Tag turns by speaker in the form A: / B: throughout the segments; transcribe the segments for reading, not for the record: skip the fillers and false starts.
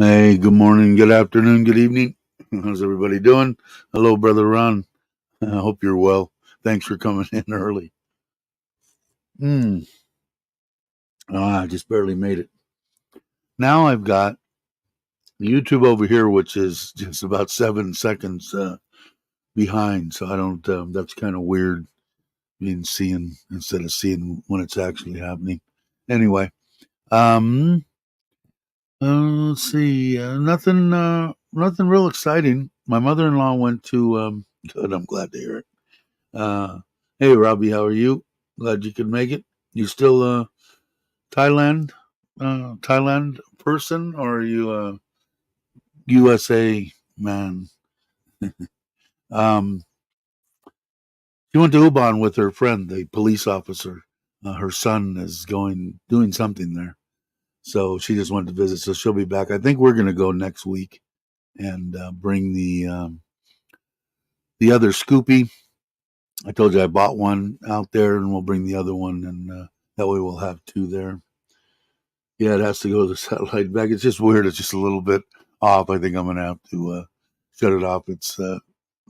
A: Hey, good morning, good afternoon, good evening. How's everybody doing? Hello, Brother Ron. I hope you're well. Thanks for coming in early. Mm. I just barely made it. Now I've got YouTube over here, which is just about 7 seconds behind. So I don't, that's kind of weird being seeing instead of seeing when it's actually happening. Anyway, um, let's see. Nothing real exciting. My mother-in-law went to, good, I'm glad to hear it. Uh, hey, Robbie, how are you? Glad you could make it. You still Thailand, Thailand person, or are you a USA man? um, she went to Ubon with her friend, the police officer. Her son is doing something there, so she just went to visit. So she'll be back. I think we're going to go next week and bring the other Scoopy. I told you I bought one out there, and we'll bring the other one, and that way we'll have two there. Yeah, it has to go to the satellite back. It's just weird. It's just a little bit off. I think I'm gonna have to shut it off. It's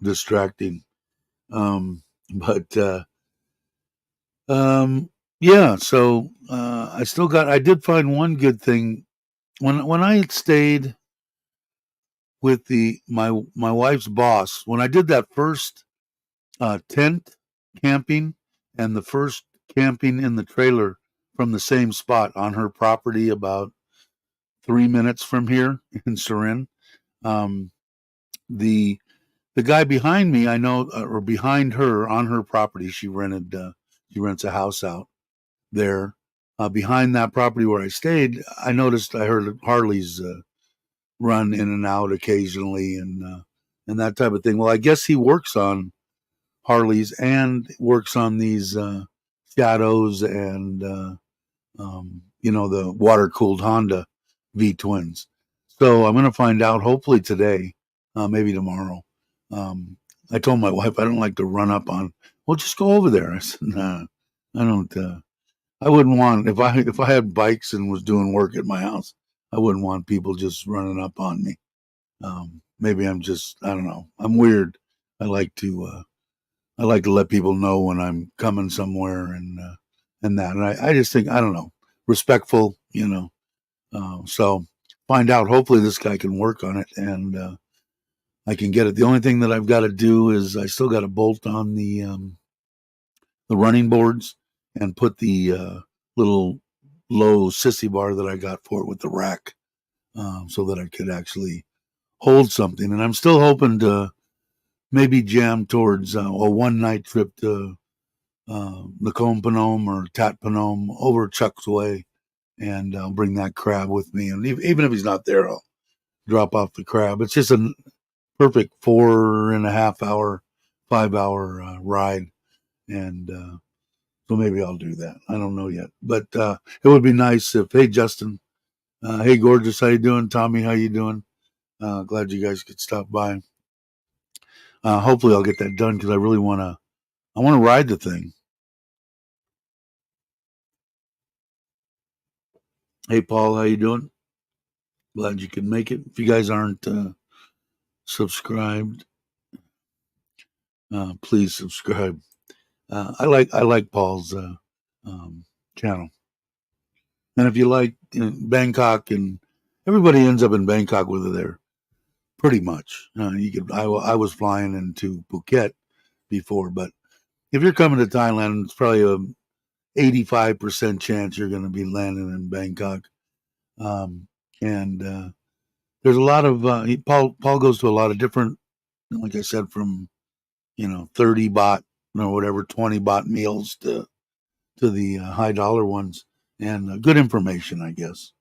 A: distracting. Um, but um, yeah. So I still got. I did find one good thing when I stayed with the my wife's boss. When I did that first tent camping and the first camping in the trailer from the same spot on her property about 3 minutes from here in Surin. Um, the the guy behind me, I know, or behind her on her property, she rents a house out there. Behind that property where I stayed, I heard Harleys run in and out occasionally, and that type of thing. Well, I guess he works on Harleys and works on these Shadows and the water cooled Honda V twins. So I'm going to find out hopefully today, maybe tomorrow. Um, I told my wife I don't like to run up on. Well, just go over there. I said, nah, I don't. I wouldn't want if I had bikes and was doing work at my house. I wouldn't want people just running up on me. Maybe I'm just I don't know. I'm weird. I like to I like to let people know when I'm coming somewhere and that. And I just think I don't know, respectful. So find out. Hopefully, this guy can work on it and I can get it. The only thing that I've got to do is I still got to bolt on the running boards and put the little low sissy bar that I got for it with the rack, so that I could actually hold something. And I'm still hoping to maybe jam towards a one night trip to Nakhon Phanom or Tat Phanom over Chuck's Way, and I'll bring that crab with me. And even if he's not there, I'll drop off the crab. It's just a perfect 4.5 hour, 5 hour ride, and so maybe I'll do that. I don't know yet, but it would be nice if. Hey, Justin. Hey, gorgeous. How you doing, Tommy? How you doing? Glad you guys could stop by. Hopefully, I'll get that done because I really want to. I want to ride the thing. Hey, Paul. How you doing? Glad you could make it. If you guys aren't subscribed, please subscribe. I like Paul's um, channel, and if you like Bangkok, and everybody ends up in Bangkok whether they're pretty much. You could. I was flying into Phuket before, but if you're coming to Thailand, it's probably a 85% chance you're going to be landing in Bangkok. And there's a lot of Paul goes to a lot of different, like I said, from 30 baht or whatever 20 baht meals to the high dollar ones, and good information, I guess,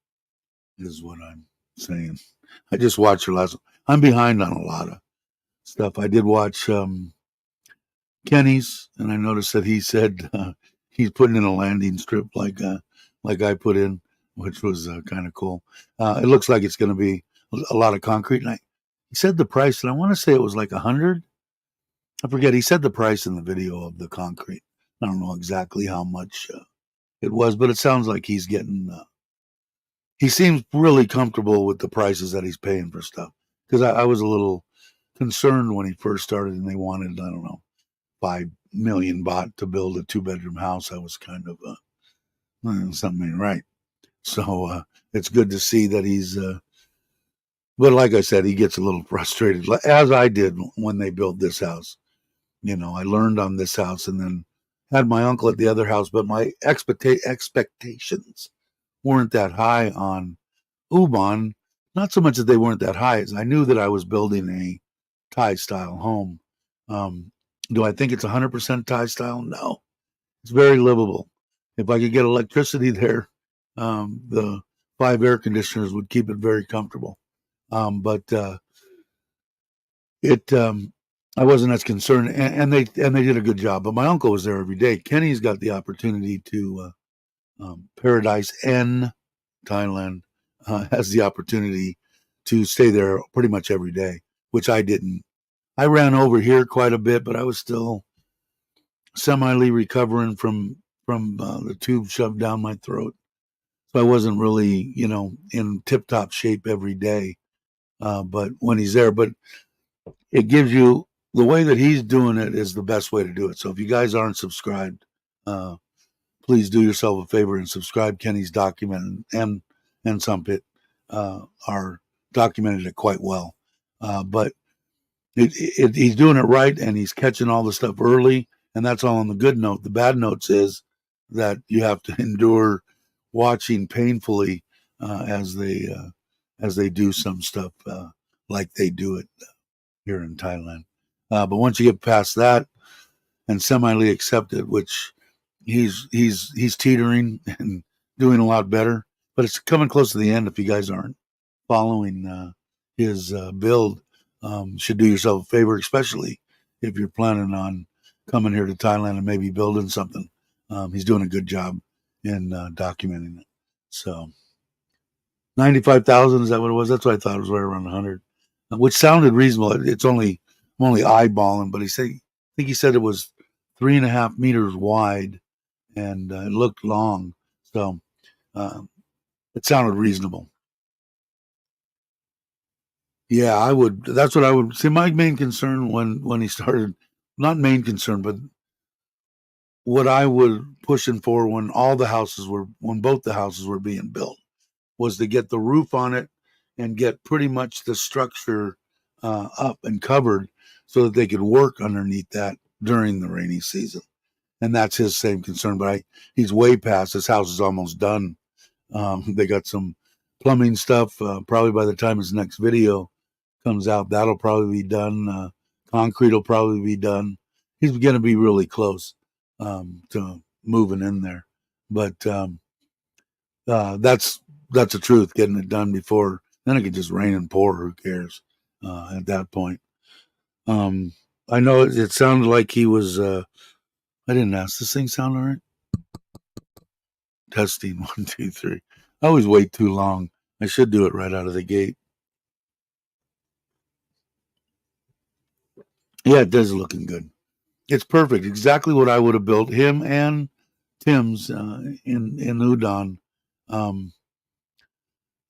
A: is what I'm saying. I just watched her last. I'm behind on a lot of stuff. I did watch Kenny's, and I noticed that he said he's putting in a landing strip like I put in, which was kind of cool. It looks like it's going to be a lot of concrete. And he said the price, and I want to say it was like 100. I forget. He said the price in the video of the concrete. I don't know exactly how much it was, but it sounds like he's getting he seems really comfortable with the prices that he's paying for stuff. Because I was a little concerned when he first started and they wanted, I don't know, 5 million baht to build a 2-bedroom house. I was kind of something ain't right. So it's good to see that he's. But like I said, he gets a little frustrated, as I did when they built this house. I learned on this house and then had my uncle at the other house, but my expectations weren't that high on Ubon. Not so much that they weren't that high, as I knew that I was building a Thai style home. Do I think it's 100% Thai style? No. It's very livable. If I could get electricity there, the 5 air conditioners would keep it very comfortable. But it I wasn't as concerned, and they did a good job. But my uncle was there every day. Kenny's got the opportunity to Paradise N Thailand has the opportunity to stay there pretty much every day, which I didn't. I ran over here quite a bit, but I was still semi recovering from the tube shoved down my throat, so I wasn't really in tip top shape every day. But when he's there, but it gives you the way that he's doing it is the best way to do it. So if you guys aren't subscribed, please do yourself a favor and subscribe. Kenny's document and Sumpit are documented it quite well. But he's doing it right, and he's catching all the stuff early, and that's all on the good note. The bad notes is that you have to endure watching painfully as they do some stuff like they do it here in Thailand. But once you get past that and semi accept it, which he's teetering and doing a lot better, but it's coming close to the end. If you guys aren't following his build, should do yourself a favor, especially if you're planning on coming here to Thailand and maybe building something. He's doing a good job in documenting it. So 95,000, is that what it was? That's what I thought. It was right around 100, which sounded reasonable. I'm only eyeballing, but I think he said it was 3.5 meters wide and it looked long. So it sounded reasonable. Yeah, I would. That's what I would see. My main concern when he started, not main concern, but what I was pushing for when both the houses were being built, was to get the roof on it and get pretty much the structure up and covered so that they could work underneath that during the rainy season. And that's his same concern. But he's way past. His house is almost done. They got some plumbing stuff. Probably by the time his next video comes out, that'll probably be done. Concrete will probably be done. He's going to be really close to moving in there. But that's the truth. Getting it done before then, it could just rain and pour. Who cares at that point? I know it sounded like he was. I didn't ask. This thing sound all right? Testing 1, 2, 3. I always wait too long. I should do it right out of the gate. Yeah, it does looking good. It's perfect. Exactly what I would have built. Him and Tim's in Udon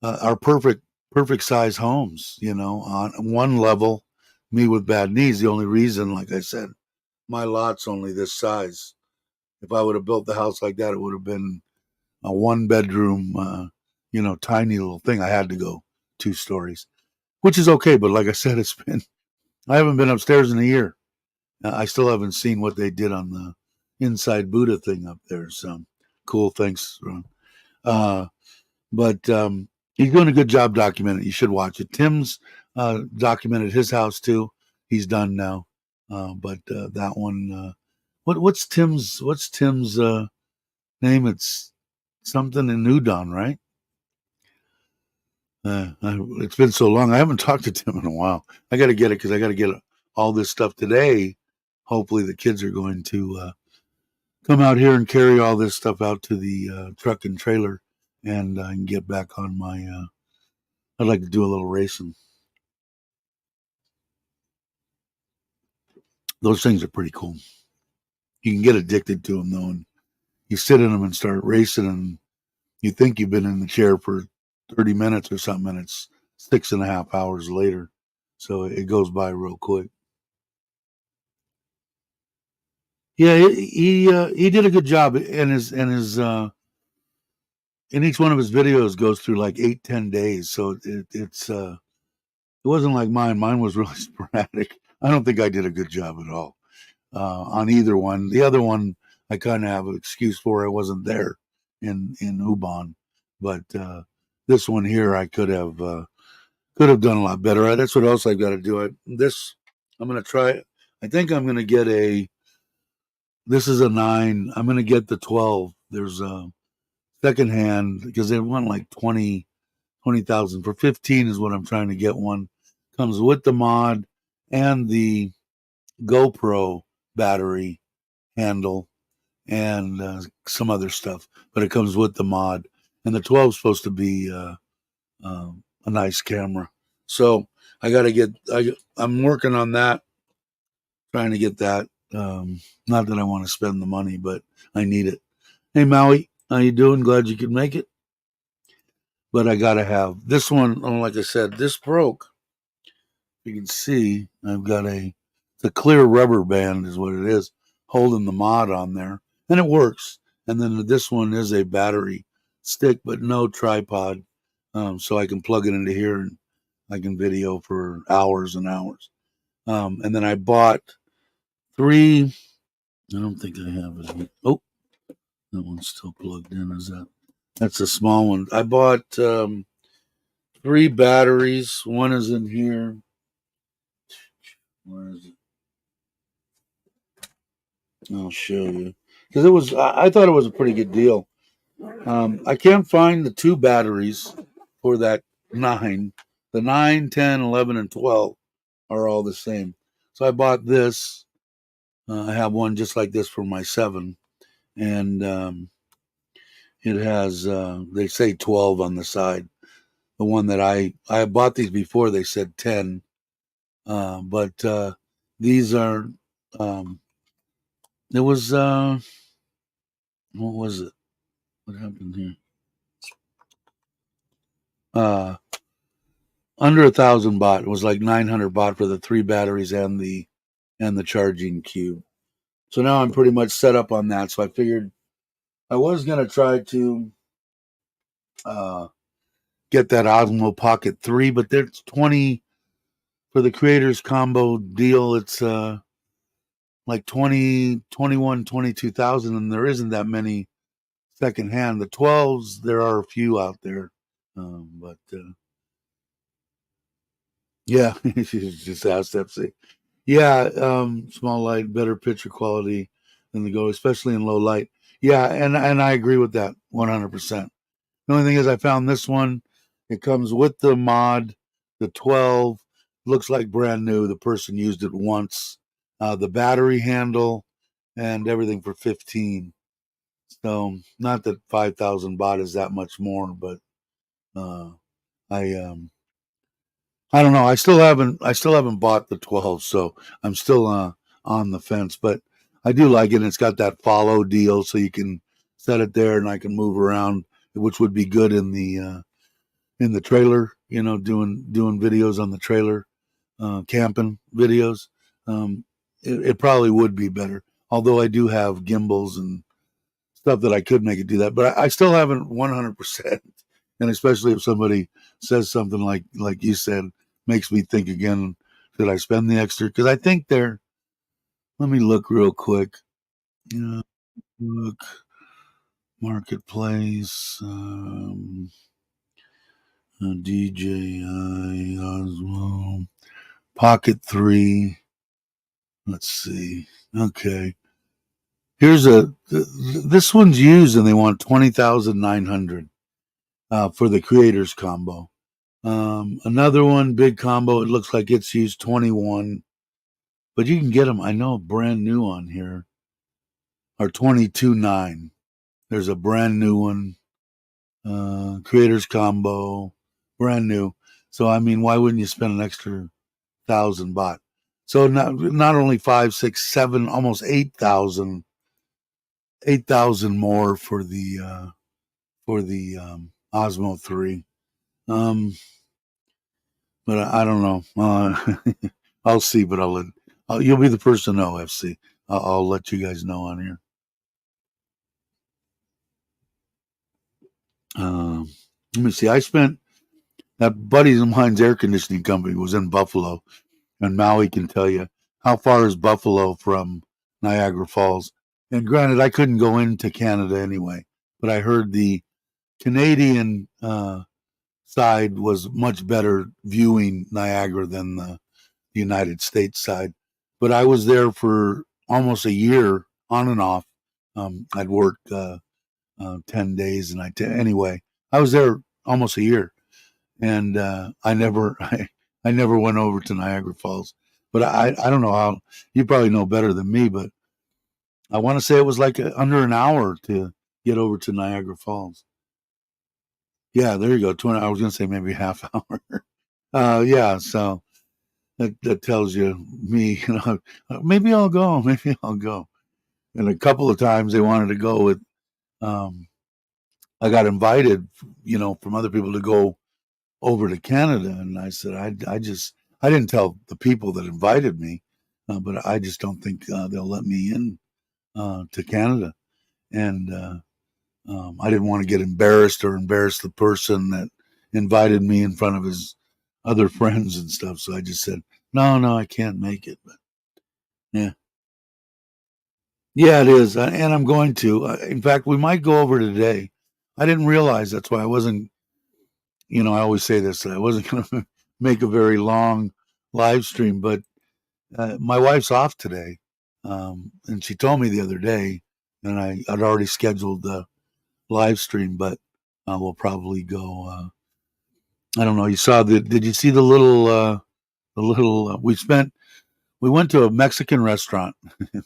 A: are perfect size homes. On one level, me with bad knees. The only reason, like I said, my lot's only this size. If I would have built the house like that, it would have been a 1 bedroom, tiny little thing. I had to go 2 stories, which is okay. But like I said, I haven't been upstairs in a year. I still haven't seen what they did on the inside Buddha thing up there. So cool. Thanks. But he's doing a good job documenting it. You should watch it. Tim's documented his house too. He's done now. But that one, what's Tim's name? It's something in Udon, right? It's been so long. I haven't talked to Tim in a while. I got to get it because I got to get all this stuff today. Hopefully, the kids are going to come out here and carry all this stuff out to the truck and trailer, and I can get back on my. I'd like to do a little racing. Those things are pretty cool. You can get addicted to them though, and you sit in them and start racing, and you think you've been in the chair for 30 minutes or something, and it's 6.5 hours later. So it goes by real quick. Yeah, he did a good job, and his in each one of his videos goes through like 8-10 days. So it wasn't like mine. Mine was really sporadic. I don't think I did a good job at all on either one. The other one I kind of have an excuse for. I wasn't there in Ubon, but this one here I could have done a lot better. That's what else I've got to do. I'm going to try. I think I'm going to get a. This is a 9. I'm going to get the 12. There's a second hand because they want like 20,000 for 15 is what I'm trying to get one. Comes with the mod and the GoPro battery handle and some other stuff, but it comes with the mod. And the 12 is supposed to be a nice camera. So I got to get. I'm working on that, trying to get that. Not that I want to spend the money, but I need it. Hey Maui, how you doing? Glad you could make it. But I gotta have this one. Oh, like I said, this broke. You can see I've got the clear rubber band is what it is, holding the mod on there, and it works. And then this one is a battery stick, but no tripod, so I can plug it into here and I can video for hours and hours. And then I bought 3. I don't think I have it. Oh, that one's still plugged in. Is that? That's a small one. I bought 3 batteries. One is in here. Where is it? I'll show you because it was. I thought it was a pretty good deal. I can't find the 2 batteries for that 9. The 9, 10, 11, and 12 are all the same. So I bought this. I have one just like this for my 7, and it has. They say 12 on the side. The one that I bought these before, they said 10, but these are. It was. What was it? What happened here? Under 1,000 baht. It was like 900 baht for the 3 batteries and the charging cube. So now I'm pretty much set up on that. So I figured I was gonna try to uh, get that Osmo Pocket 3, but there's 20 for the creators combo deal. It's like 20, 21, 22,000, and there isn't that many secondhand. The 12s, there are a few out there, but yeah, just asked FC. Yeah, small light, better picture quality than the Go, especially in low light. Yeah, and I agree with that 100%. The only thing is, I found this one. It comes with the mod, the 12 looks like brand new. The person used it once. The battery handle and everything for 15. So not that 5,000 baht is that much more, but uh, I I don't know. I still haven't bought the 12, so I'm still on the fence. But I do like it. And it's got that follow deal, so you can set it there, and I can move around, which would be good in the trailer. You know, doing videos on the trailer, camping videos. It probably would be better. Although I do have gimbals and stuff that I could make it do that, but I still haven't 100%. And especially if somebody says something like you said, makes me think again. Should I spend the extra? Because I think they're. Let me look real quick. Look, marketplace, DJI Osmo Pocket 3. Let's see. Okay, here's this one's used, and they want 20,900 for the creators combo. Another one, big combo. It looks like it's used 21, but you can get them. I know brand new on here are 22.9. There's a brand new one, creators combo, brand new. So I mean, why wouldn't you spend an extra 1,000 baht? So not only 5, 6, 7, almost 8,000, 8,000 more for the Osmo 3. But I don't know. I'll see, but you'll be the first to know, FC. I'll let you guys know on here. Let me see. I spent that buddy of mine's air conditioning company was in Buffalo, and Maui can tell you how far is Buffalo from Niagara Falls. And granted, I couldn't go into Canada anyway, but I heard the Canadian side was much better viewing Niagara than the United States side. But I was there for almost a year on and off. I'd work 10 days and anyway, I was there almost a year, and I never went over to Niagara Falls. But I don't know how, you probably know better than me, but I want to say it was like under an hour to get over to Niagara Falls. Yeah, there you go. 20. I was going to say maybe half hour. Yeah, so that tells you me. Maybe I'll go. Maybe I'll go. And a couple of times they wanted to go with. Um, I got invited, from other people to go over to Canada, and I said I didn't tell the people that invited me, but I just don't think they'll let me in to Canada, and I didn't want to get embarrassed or embarrass the person that invited me in front of his other friends and stuff. So I just said, no, I can't make it. But yeah, yeah, it is, and I'm going to. In fact, we might go over today. I didn't realize that's why I wasn't. I always say this, that I wasn't going to make a very long live stream, but my wife's off today, and she told me the other day, and I'd already scheduled the live stream, but we'll probably go. I don't know. Did you see we went to a Mexican restaurant,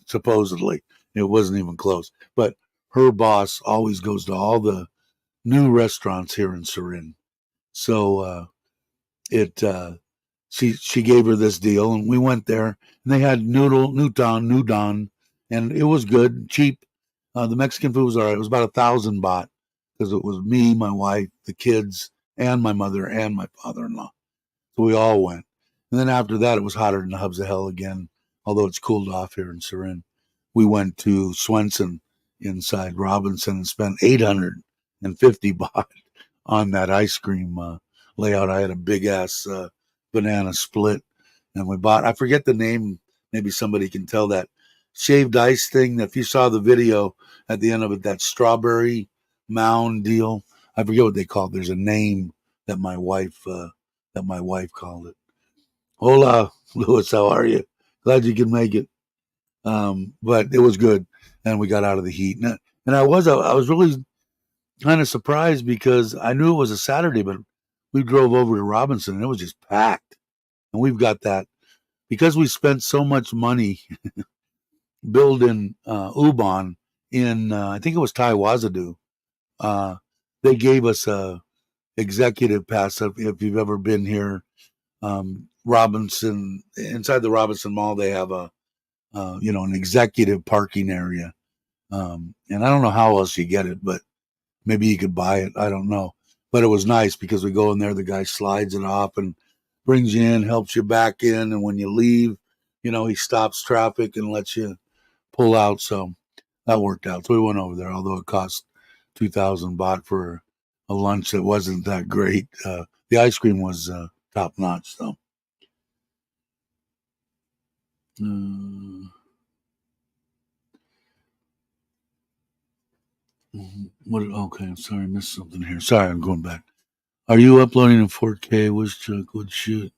A: supposedly. It wasn't even close, but her boss always goes to all the new restaurants here in Surin. So it she gave her this deal, and we went there, and they had noodon, and it was good, cheap. The Mexican food was all right. It was about 1,000 baht because it was me, my wife, the kids, and my mother and my father-in-law. So we all went. And then after that, it was hotter than the hubs of hell again, although it's cooled off here in Surin. We went to Swenson inside Robinson and spent 850 baht on that ice cream layout. I had a big ass banana split, and we bought, I forget the name, maybe somebody can tell, that shaved ice thing that if you saw the video at the end of it, that strawberry mound deal. I forget what they call it. There's a name that my wife called it. Hola, Louis, how are you? Glad you can make it. But it was good, and we got out of the heat. And I was really kind of surprised because I knew it was a Saturday, but we drove over to Robinson and it was just packed. And we've got that because we spent so much money building Ubon in, I think it was Taiwazadu. Uh, they gave us a executive pass if you've ever been here. Robinson, inside the Robinson Mall, they have an executive parking area. And I don't know how else you get it, but maybe you could buy it. I don't know. But it was nice because we go in there, the guy slides it off and brings you in, helps you back in. And when you leave, he stops traffic and lets you pull out. So that worked out. So we went over there, although it cost 2,000 baht for a lunch that wasn't that great. The ice cream was top notch, though. What? Okay, I'm sorry, I missed something here. Sorry, I'm going back. Are you uploading in 4K? Which Chuck would shoot?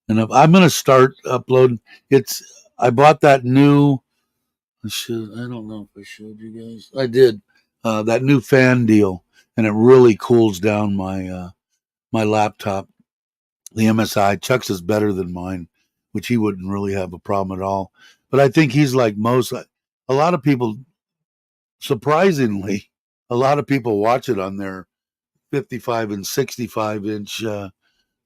A: And I'm going to start uploading. I bought that new. I don't know if I showed you guys. I did. That new fan deal, and it really cools down my laptop. The MSI. Chuck's is better than mine, which he wouldn't really have a problem at all. But I think he's like most. A lot of people, surprisingly, a lot of people watch it on their 55 and 65-inch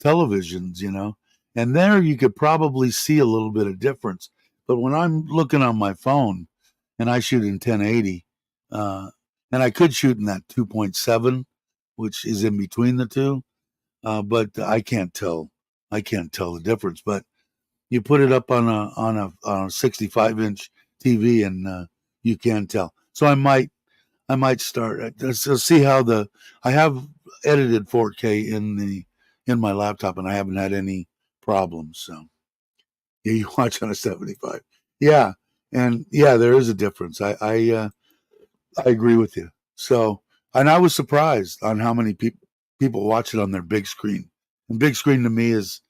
A: televisions, and there you could probably see a little bit of difference. But when I'm looking on my phone and I shoot in 1080, and I could shoot in that 2.7, which is in between the two, but I can't tell. I can't tell the difference. But you put it up on a 65-inch TV, and you can tell. So I might start. So see how I have edited 4K in my laptop, and I haven't had any problems. So yeah, you watch on a 75. Yeah, and yeah, there is a difference. I agree with you. So, and I was surprised on how many people watch it on their big screen. And big screen to me is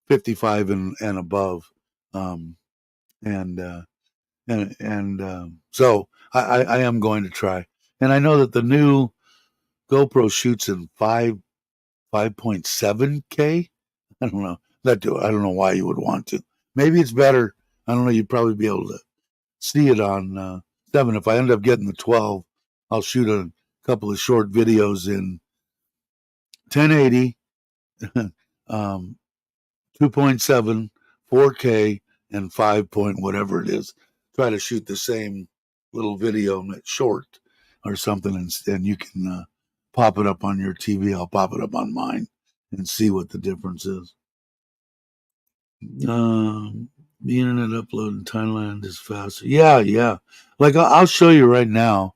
A: 55 and above. Um, and so I am going to try. And I know that the new GoPro shoots in 5.7K. I don't know. I don't know why you would want to. Maybe it's better. I don't know. You'd probably be able to see it on 7. If I end up getting the 12, I'll shoot a couple of short videos in 1080, um, 2.7, 4K, and 5 point whatever it is. Try to shoot the same little video short or something, and you can pop it up on your TV. I'll pop it up on mine and see what the difference is. Um, the internet upload in Thailand is faster. Yeah, yeah. Like I'll show you right now.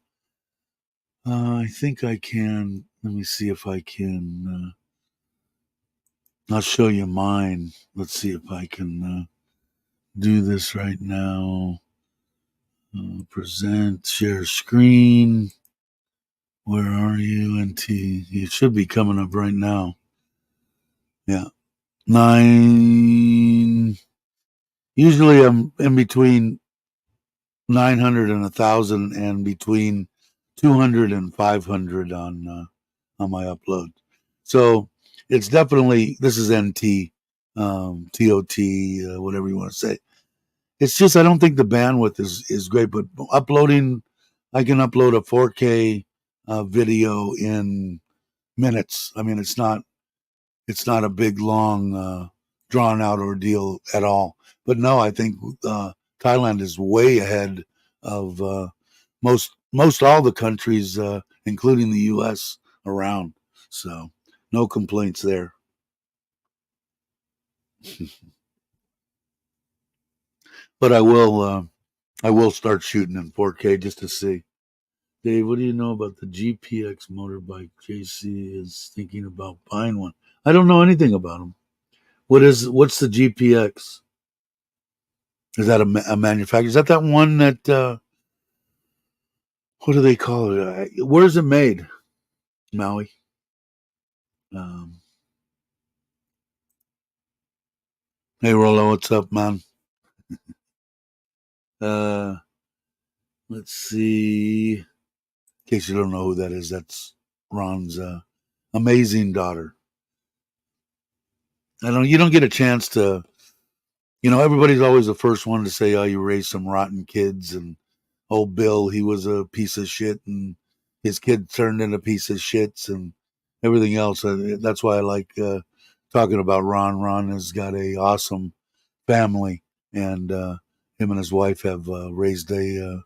A: I think I can. Let me see if I can. I'll show you mine. Let's see if I can do this right now. Present, share screen. Where are you, NT? You should be coming up right now. Yeah. 9. Usually I'm in between 900 and 1,000 and between 200 and 500 on my upload. So it's definitely, this is NT, TOT, whatever you want to say. It's just I don't think the bandwidth is great, but uploading, I can upload a 4K video in minutes. I mean, it's not a big long drawn out ordeal at all. But no, I think Thailand is way ahead of most all the countries, including the U.S. around. So no complaints there. But I will start shooting in 4K just to see. Dave, what do you know about the GPX motorbike? JC is thinking about buying one. I don't know anything about them. What's the GPX? Is that a manufacturer? Is that one that what do they call it? Where is it made? Maui. Um, hey Rollo, what's up, man? Uh, let's see. In case you don't know who that is, that's Ron's amazing daughter. You don't get a chance to. Everybody's always the first one to say, "Oh, you raised some rotten kids," and old Bill, he was a piece of shit, and his kid turned into a piece of shits, and everything else. That's why I like talking about Ron. Ron has got a awesome family, and him and his wife have raised an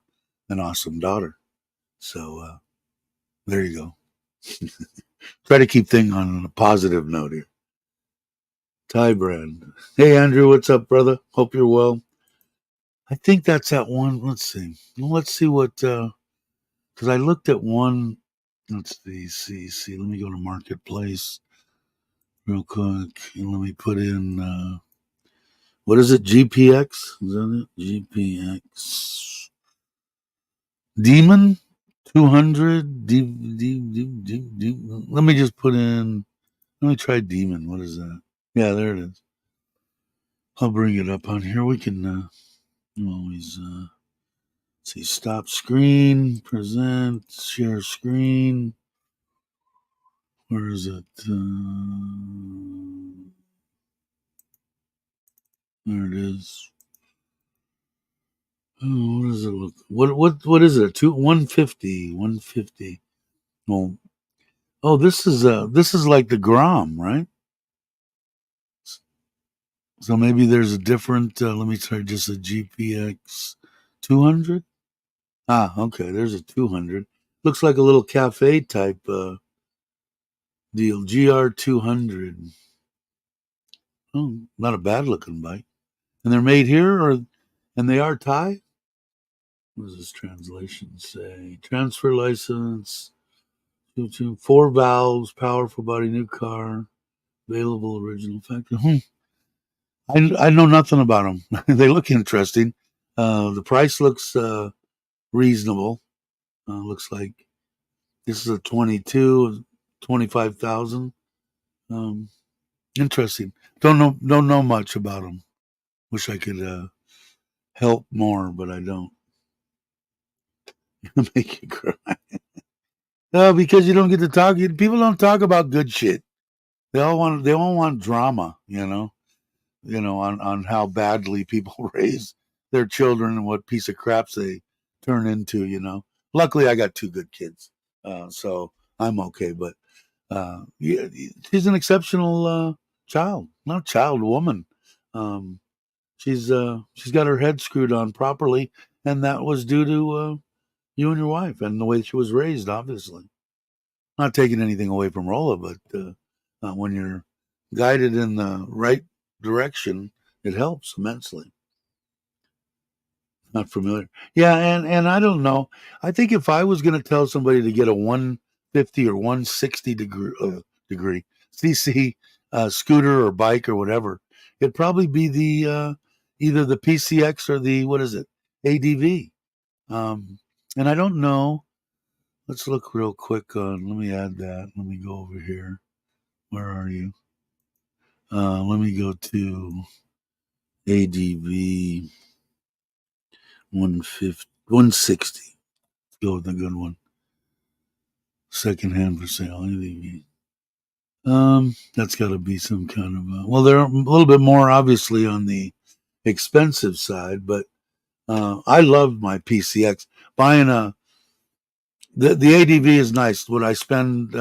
A: awesome daughter. So there you go. Try to keep things on a positive note here. Thai brand. Hey Andrew, what's up, brother? Hope you're well. I think that's that one. Let's see. Let's see what. Because I looked at one. Let's see. Let me go to Marketplace real quick, and let me put in. What is it? GPX? Is that it? GPX. Demon 200. Let me just put in. Let me try Demon. What is that? Yeah, there it is. I'll bring it up on here. We can always see. Stop screen. Present. Share screen. Where is it? There it is. Oh, what does it look? What is it? 150. 150. Well, this is like the Grom, right? So maybe there's a different. Let me try just a GPX 200. Ah, okay. There's a 200. Looks like a little cafe type deal. GR200. Oh, not a bad looking bike. And they're made here, and they are Thai. What does this translation say? Transfer license. 4 valves, powerful body, new car, available original factory. I know nothing about them. They look interesting. The price looks reasonable. Looks like this is a 22, 25,000. Um, Interesting. Don't know much about them. Wish I could help more, but I don't. Make you cry. Because you don't get to talk. People don't talk about good shit. They all want drama. On how badly people raise their children and what piece of craps they turn into. Luckily, I got 2 good kids, so I'm okay. But yeah, she's an exceptional child, not child, woman. Um, she's got her head screwed on properly, and that was due to you and your wife and the way she was raised. Obviously, not taking anything away from Rolla, but when you're guided in the right direction, it helps immensely. Not familiar. Yeah, and I don't know. I think if I was going to tell somebody to get a 150 or 160 degree CC scooter or bike or whatever, it'd probably be the either the PCX or the what is it ADV. And I don't know. Let's look real quick on. Let me add that. Let me go over here. Where are you? Let me go to ADV 150, 160. Let's go with the good one. Secondhand for sale. ADV. That's got to be some kind of. Well, they're a little bit more obviously on the expensive side, but I love my PCX. Buying the ADV is nice. Would I spend?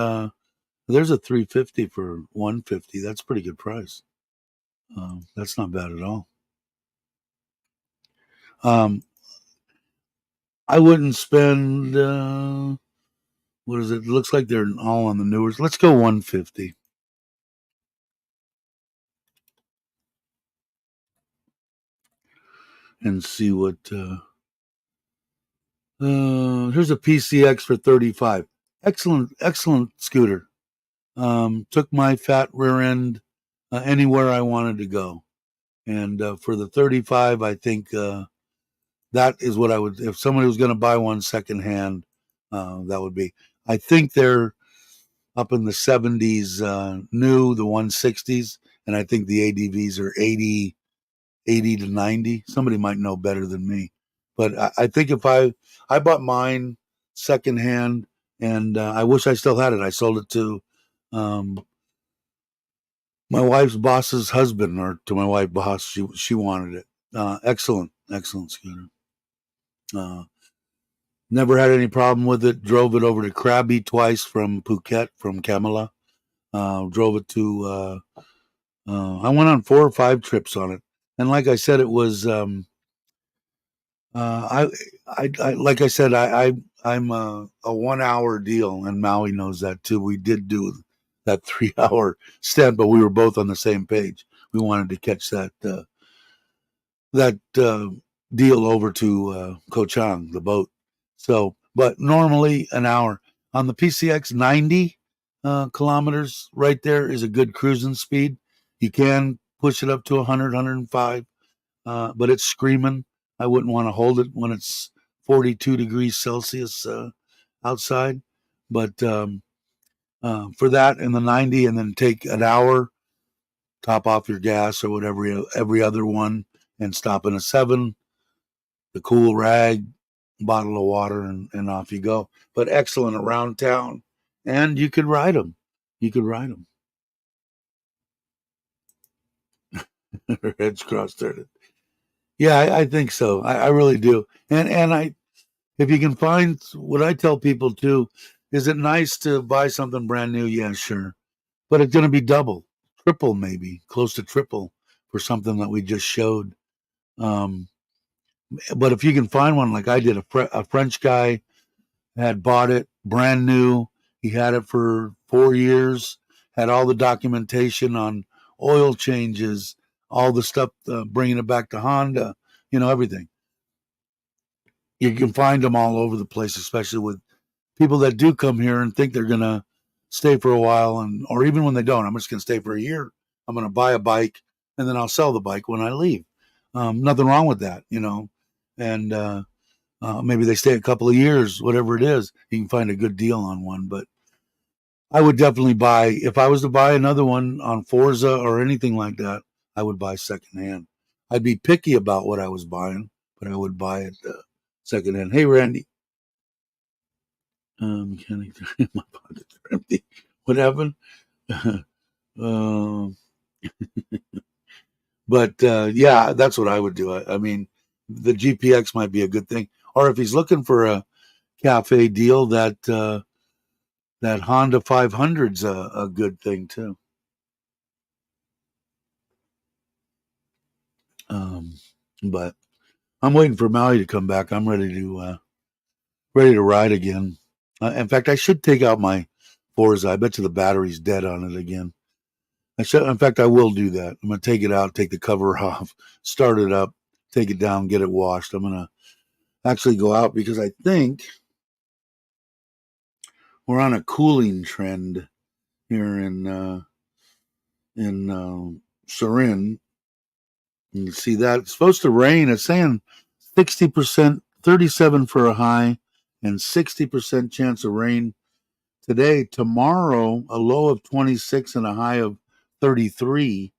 A: There's a 350 for 150. That's a pretty good price. That's not bad at all. I wouldn't spend. What is it? It looks like they're all on the newer. Let's go 150. And see what. Here's a PCX for 35. Excellent scooter. Took my fat rear end anywhere I wanted to go. And for the 35, I think that is what I would, if somebody was going to buy one secondhand, that would be. I think they're up in the 70s new, the 160s, and I think the ADVs are 80 to 90. Somebody might know better than me. But I think if I bought mine secondhand, and I wish I still had it. I sold it to um, my wife's boss's husband, or to my wife boss. She wanted it. Excellent scooter. Uh, Never had any problem with it. Drove it over to Krabi twice from Phuket, from Kamala. Drove it to. I went on 4 or 5 trips on it, and like I said, it was. I like I said, I'm a 1 hour deal, and Maui knows that too. We did do that 3 hour stint, but we were both on the same page. We wanted to catch that deal over to Koh Chang, the boat. So, but normally an hour on the PCX, 90 kilometers right there is a good cruising speed. You can push it up to 100, 105, but it's screaming. I wouldn't want to hold it when it's 42 degrees Celsius outside. But for that in the 90, and then take an hour, top off your gas or whatever, every other one, and stop in a 7, the cool rag, bottle of water, and off you go. But excellent around town, and you could ride them. You could ride them. Her head's crossed there. Yeah, I think so. I really do. And if you can find, what I tell people too, is it nice to buy something brand new? Yeah, sure, but it's going to be double, triple, maybe close to triple for something that we just showed. Um, but if you can find one, like I did, a French guy had bought it brand new. He had it for 4 years. had all the documentation on oil changes, all the stuff, bringing it back to Honda, everything. You can find them all over the place, especially with people that do come here and think they're going to stay for a while, or even when they don't, I'm just going to stay for a year. I'm going to buy a bike and then I'll sell the bike when I leave. Nothing wrong with that, and maybe they stay a couple of years, whatever it is. You can find a good deal on one, but I would definitely buy, if I was to buy another one on Forza or anything like that, I would buy secondhand. I'd be picky about what I was buying, but I would buy it secondhand. Hey, Randy. Mechanic, my pockets are empty. What happened? uh, but yeah, that's what I would do. I mean, the GPX might be a good thing. Or if he's looking for a cafe deal, that Honda 500's a good thing too. But I'm waiting for Maui to come back. I'm ready to ride again. In fact, I should take out my Forza. I bet you the battery's dead on it again. I should. In fact, I will do that. I'm gonna take it out, take the cover off, start it up, take it down, get it washed. I'm gonna actually go out because I think we're on a cooling trend here in Surin. You can see that it's supposed to rain. It's saying 60%, 37 for a high, and 60% chance of rain today. Tomorrow, a low of 26 and a high of 33,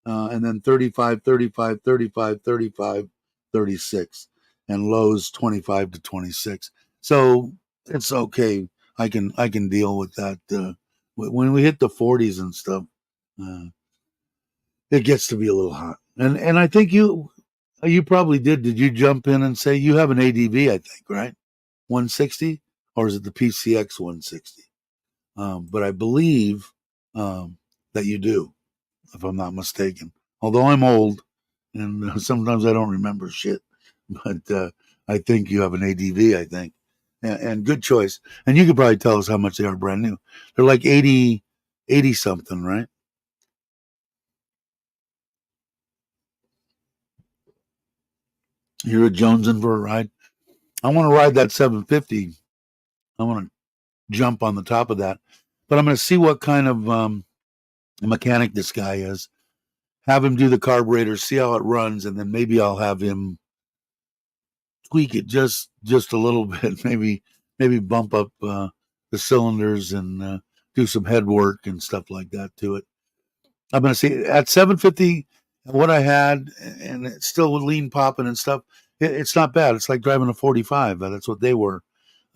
A: and then 35, 35, 35, 35, 36, and lows 25 to 26. So it's okay. I can deal with that. When we hit the 40s and stuff, uh, it gets to be a little hot. And I think you probably did. Did you jump in and say you have an ADV? I think, right, 160, or is it the PCX 160? But I believe that you do, if I'm not mistaken. Although I'm old and sometimes I don't remember shit, but I think you have an ADV. I think, and good choice. And you could probably tell us how much they are brand new. They're like 80 something, right? You're a Jonesing for a ride. I want to ride that 750. I want to jump on the top of that, but I'm going to see what kind of mechanic this guy is. Have him do the carburetor, see how it runs, and then maybe I'll have him tweak it just a little bit. Maybe bump up the cylinders and do some head work and stuff like that to it. I'm going to see at 750 what I had, and it's still with lean popping and stuff. It's not bad. It's like driving a 45. That's what they were.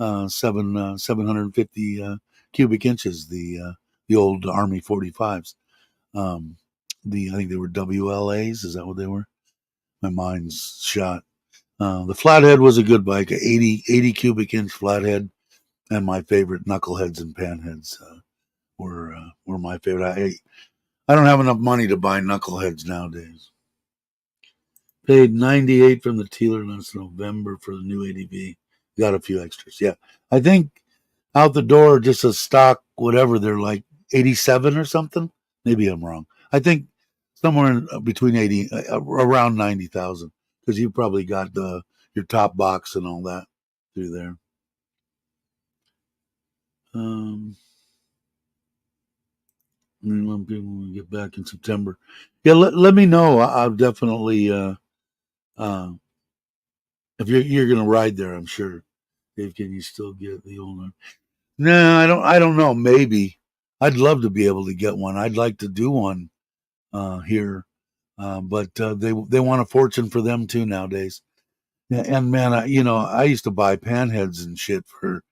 A: 750 cubic inches. The old Army 45s. Um, I think they were WLAs. Is that what they were? My mind's shot. The flathead was a good bike, a 80 cubic inch flathead, and my favorite knuckleheads and panheads were my favorite. I don't have enough money to buy knuckleheads nowadays. Paid 98 from the dealer last November for the new ADV. Got a few extras. Yeah, I think out the door just a stock whatever they're like 87 or something. Maybe I'm wrong. I think somewhere between 80 around 90,000 because you probably got your top box and all that through there. Um, when people get back in September, yeah, let me know. I'll definitely uh, if you're gonna ride there, I'm sure. Dave, can you still get the old one? No, I don't know. Maybe I'd love to be able to get one. I'd like to do one here, but they want a fortune for them too nowadays. Yeah, and man, I used to buy panheads and shit for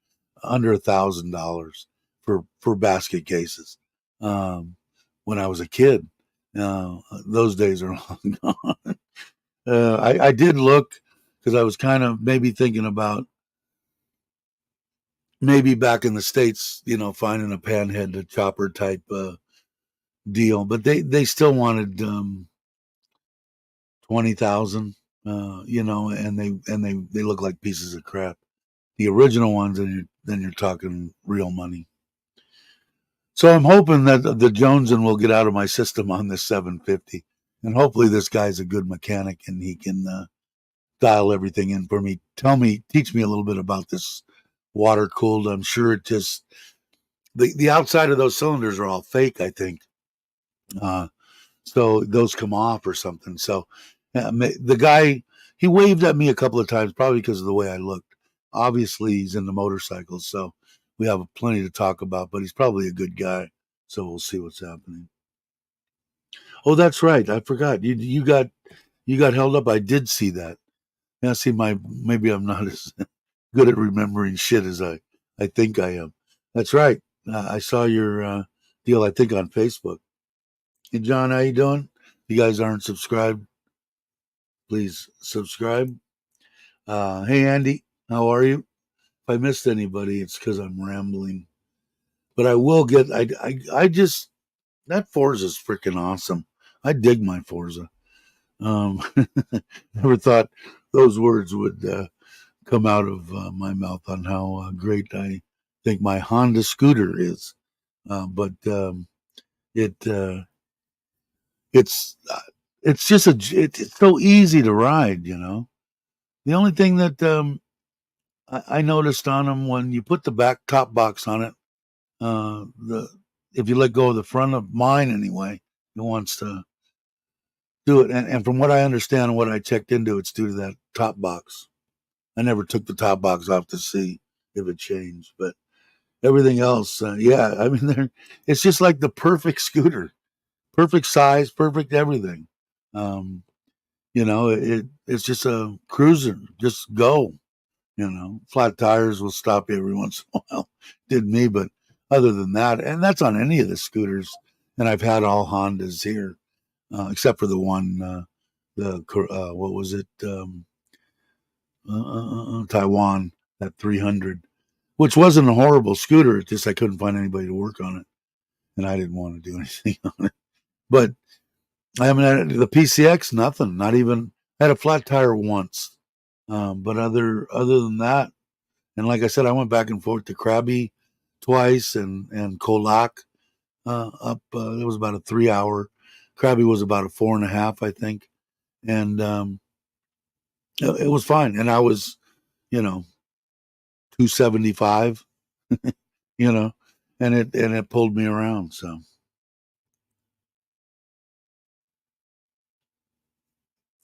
A: under $1,000 for basket cases when I was a kid. Those days are long gone. I did look because I was kind of maybe thinking about maybe back in the states, finding a panhead to chopper type deal, but they still wanted 20,000, and they look like pieces of crap. The original ones, and then you're talking real money. So I'm hoping that the Jonesin will get out of my system on this 750, and hopefully this guy's a good mechanic and he can dial everything in for me. Teach me a little bit about this water cooled. I'm sure it just the outside of those cylinders are all fake. I think uh, so. Those come off or something. So the guy he waved at me a couple of times, probably because of the way I looked. Obviously, he's into motorcycles, so we have plenty to talk about. But he's probably a good guy. So we'll see what's happening. Oh, that's right. I forgot. You got held up. I did see that. Yeah, see, maybe I'm not as good at remembering shit as I think I am. That's right. I saw your deal. I think on Facebook. Hey, John, how you doing? If you guys aren't subscribed, please subscribe. Hey, Andy, how are you? If I missed anybody, it's because I'm rambling. But I will get. I just that Forza is freaking awesome. I dig my Forza. Um, never thought those words would come out of my mouth on how great I think my Honda scooter is. But it it's it's just it's so easy to ride. The only thing that I noticed on them when you put the back top box on it, the if you let go of the front of mine anyway, it wants to do it. And from what I understand and what I checked into, it's due to that top box. I never took the top box off to see if it changed, but everything else, yeah, I mean, it's just like the perfect scooter, perfect size, perfect everything. Um, it's just a cruiser, just go. Flat tires will stop you every once in a while. Did me, but other than that, and that's on any of the scooters. And I've had all Hondas here, except for the one, what was it, Taiwan, that 300, which wasn't a horrible scooter. It's just I couldn't find anybody to work on it, and I didn't want to do anything on it. But I haven't had the PCX, nothing. Not even I had a flat tire once. But other than that, and like I said, I went back and forth to Krabi twice and Kolak up. It was about a 3 hour. Krabi was about a 4.5, I think, and it was fine. And I was, you know, 275, you know, and it pulled me around. So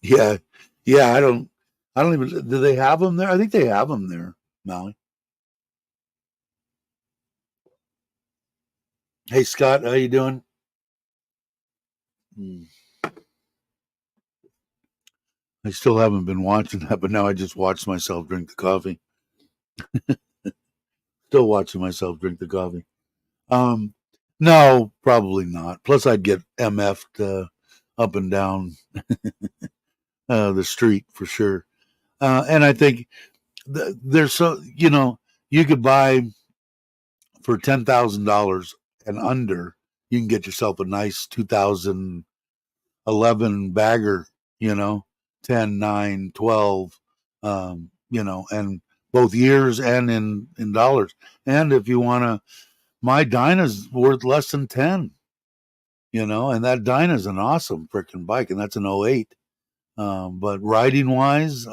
A: yeah, yeah. I don't even. Do they have them there? I think they have them there, Molly. Hey Scott, how you doing? Hmm. I still haven't been watching that, but now I just watched myself drink the coffee. Still watching myself drink the coffee. Um, no, probably not. Plus, I'd get MF'd up and down the street for sure. And I think there's you could buy for $10,000 and under, you can get yourself a nice 2011 bagger, you know, 10, 9, 12, and both years and in dollars. And if you want to, my Dyna's worth less than 10, and that Dyna's an awesome freaking bike, and that's an '08. But riding wise,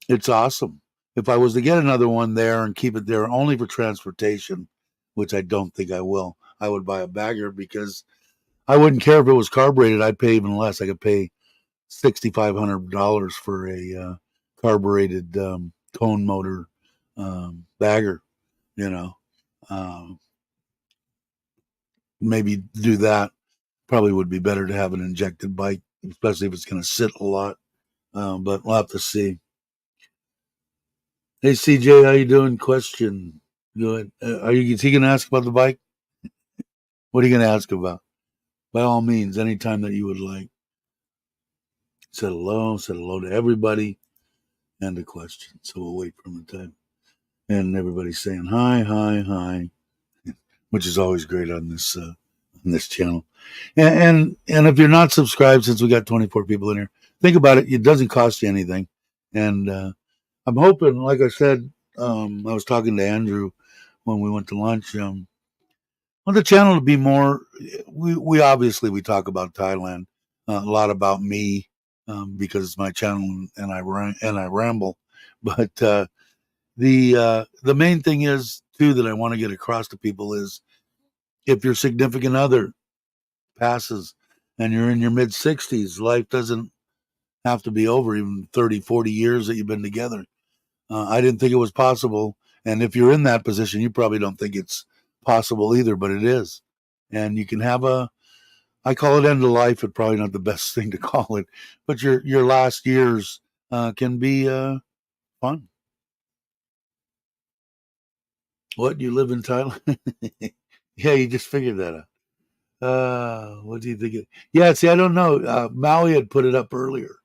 A: it's awesome. If I was to get another one there and keep it there only for transportation, which I don't think I will, I would buy a bagger because I wouldn't care if it was carbureted. I'd pay even less. I could pay $6,500 for a carbureted tone motor bagger. You know, um, maybe do that. Probably would be better to have an injected bike, especially if it's going to sit a lot. But we'll have to see. Hey CJ, how you doing? Question. Good. Is he going to ask about the bike? What are you going to ask about? By all means, anytime that you would like. Said hello to everybody, and a question. So we'll wait for him to type. And everybody's saying hi, hi, hi, which is always great on this channel. And if you're not subscribed, since we got 24 people in here, think about it. It doesn't cost you anything, and I'm hoping, like I said, I was talking to Andrew when we went to lunch. Well, the channel would be more. We obviously we talk about Thailand, a lot about me, because it's my channel and I ramble. But the main thing is too that I want to get across to people is if your significant other passes and you're in your mid 60s, life doesn't have to be over even 30, 40 years that you've been together. I didn't think it was possible. And if you're in that position, you probably don't think it's possible either, but it is. And you can have I call it end of life. It's probably not the best thing to call it, but your last years can be fun. What, you live in Thailand? Yeah, you just figured that out. What do you think? Yeah, see, I don't know. Maui had put it up earlier.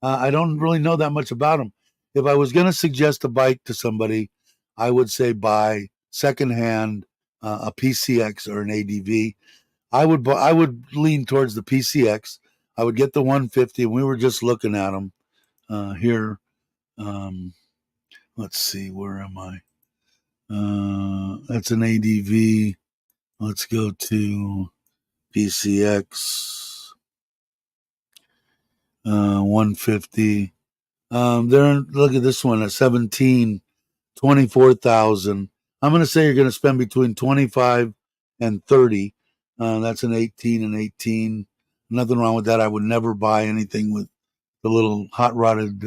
A: I don't really know that much about them. If I was going to suggest a bike to somebody, I would say buy secondhand a PCX or an ADV. I would lean towards the PCX. I would get the 150, and we were just looking at them here. Um, let's see, where am I? That's an ADV. Let's go to PCX 150. Look at this one at 17, 24,000. I'm going to say you're going to spend between 25 and 30. That's an 18 and 18. Nothing wrong with that. I would never buy anything with the little hot rodded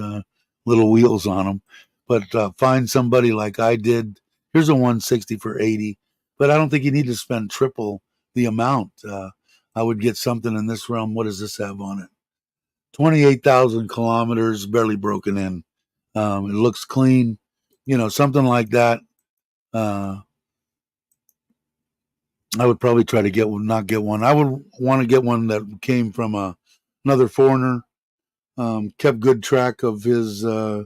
A: little wheels on them. But find somebody like I did. Here's a 160 for 80. But I don't think you need to spend triple the amount. I would get something in this realm. What does this have on it? 28,000 kilometers, barely broken in. It looks clean, something like that. Uh, I would probably try to not get one. I would want to get one that came from another foreigner, kept good track of his, um,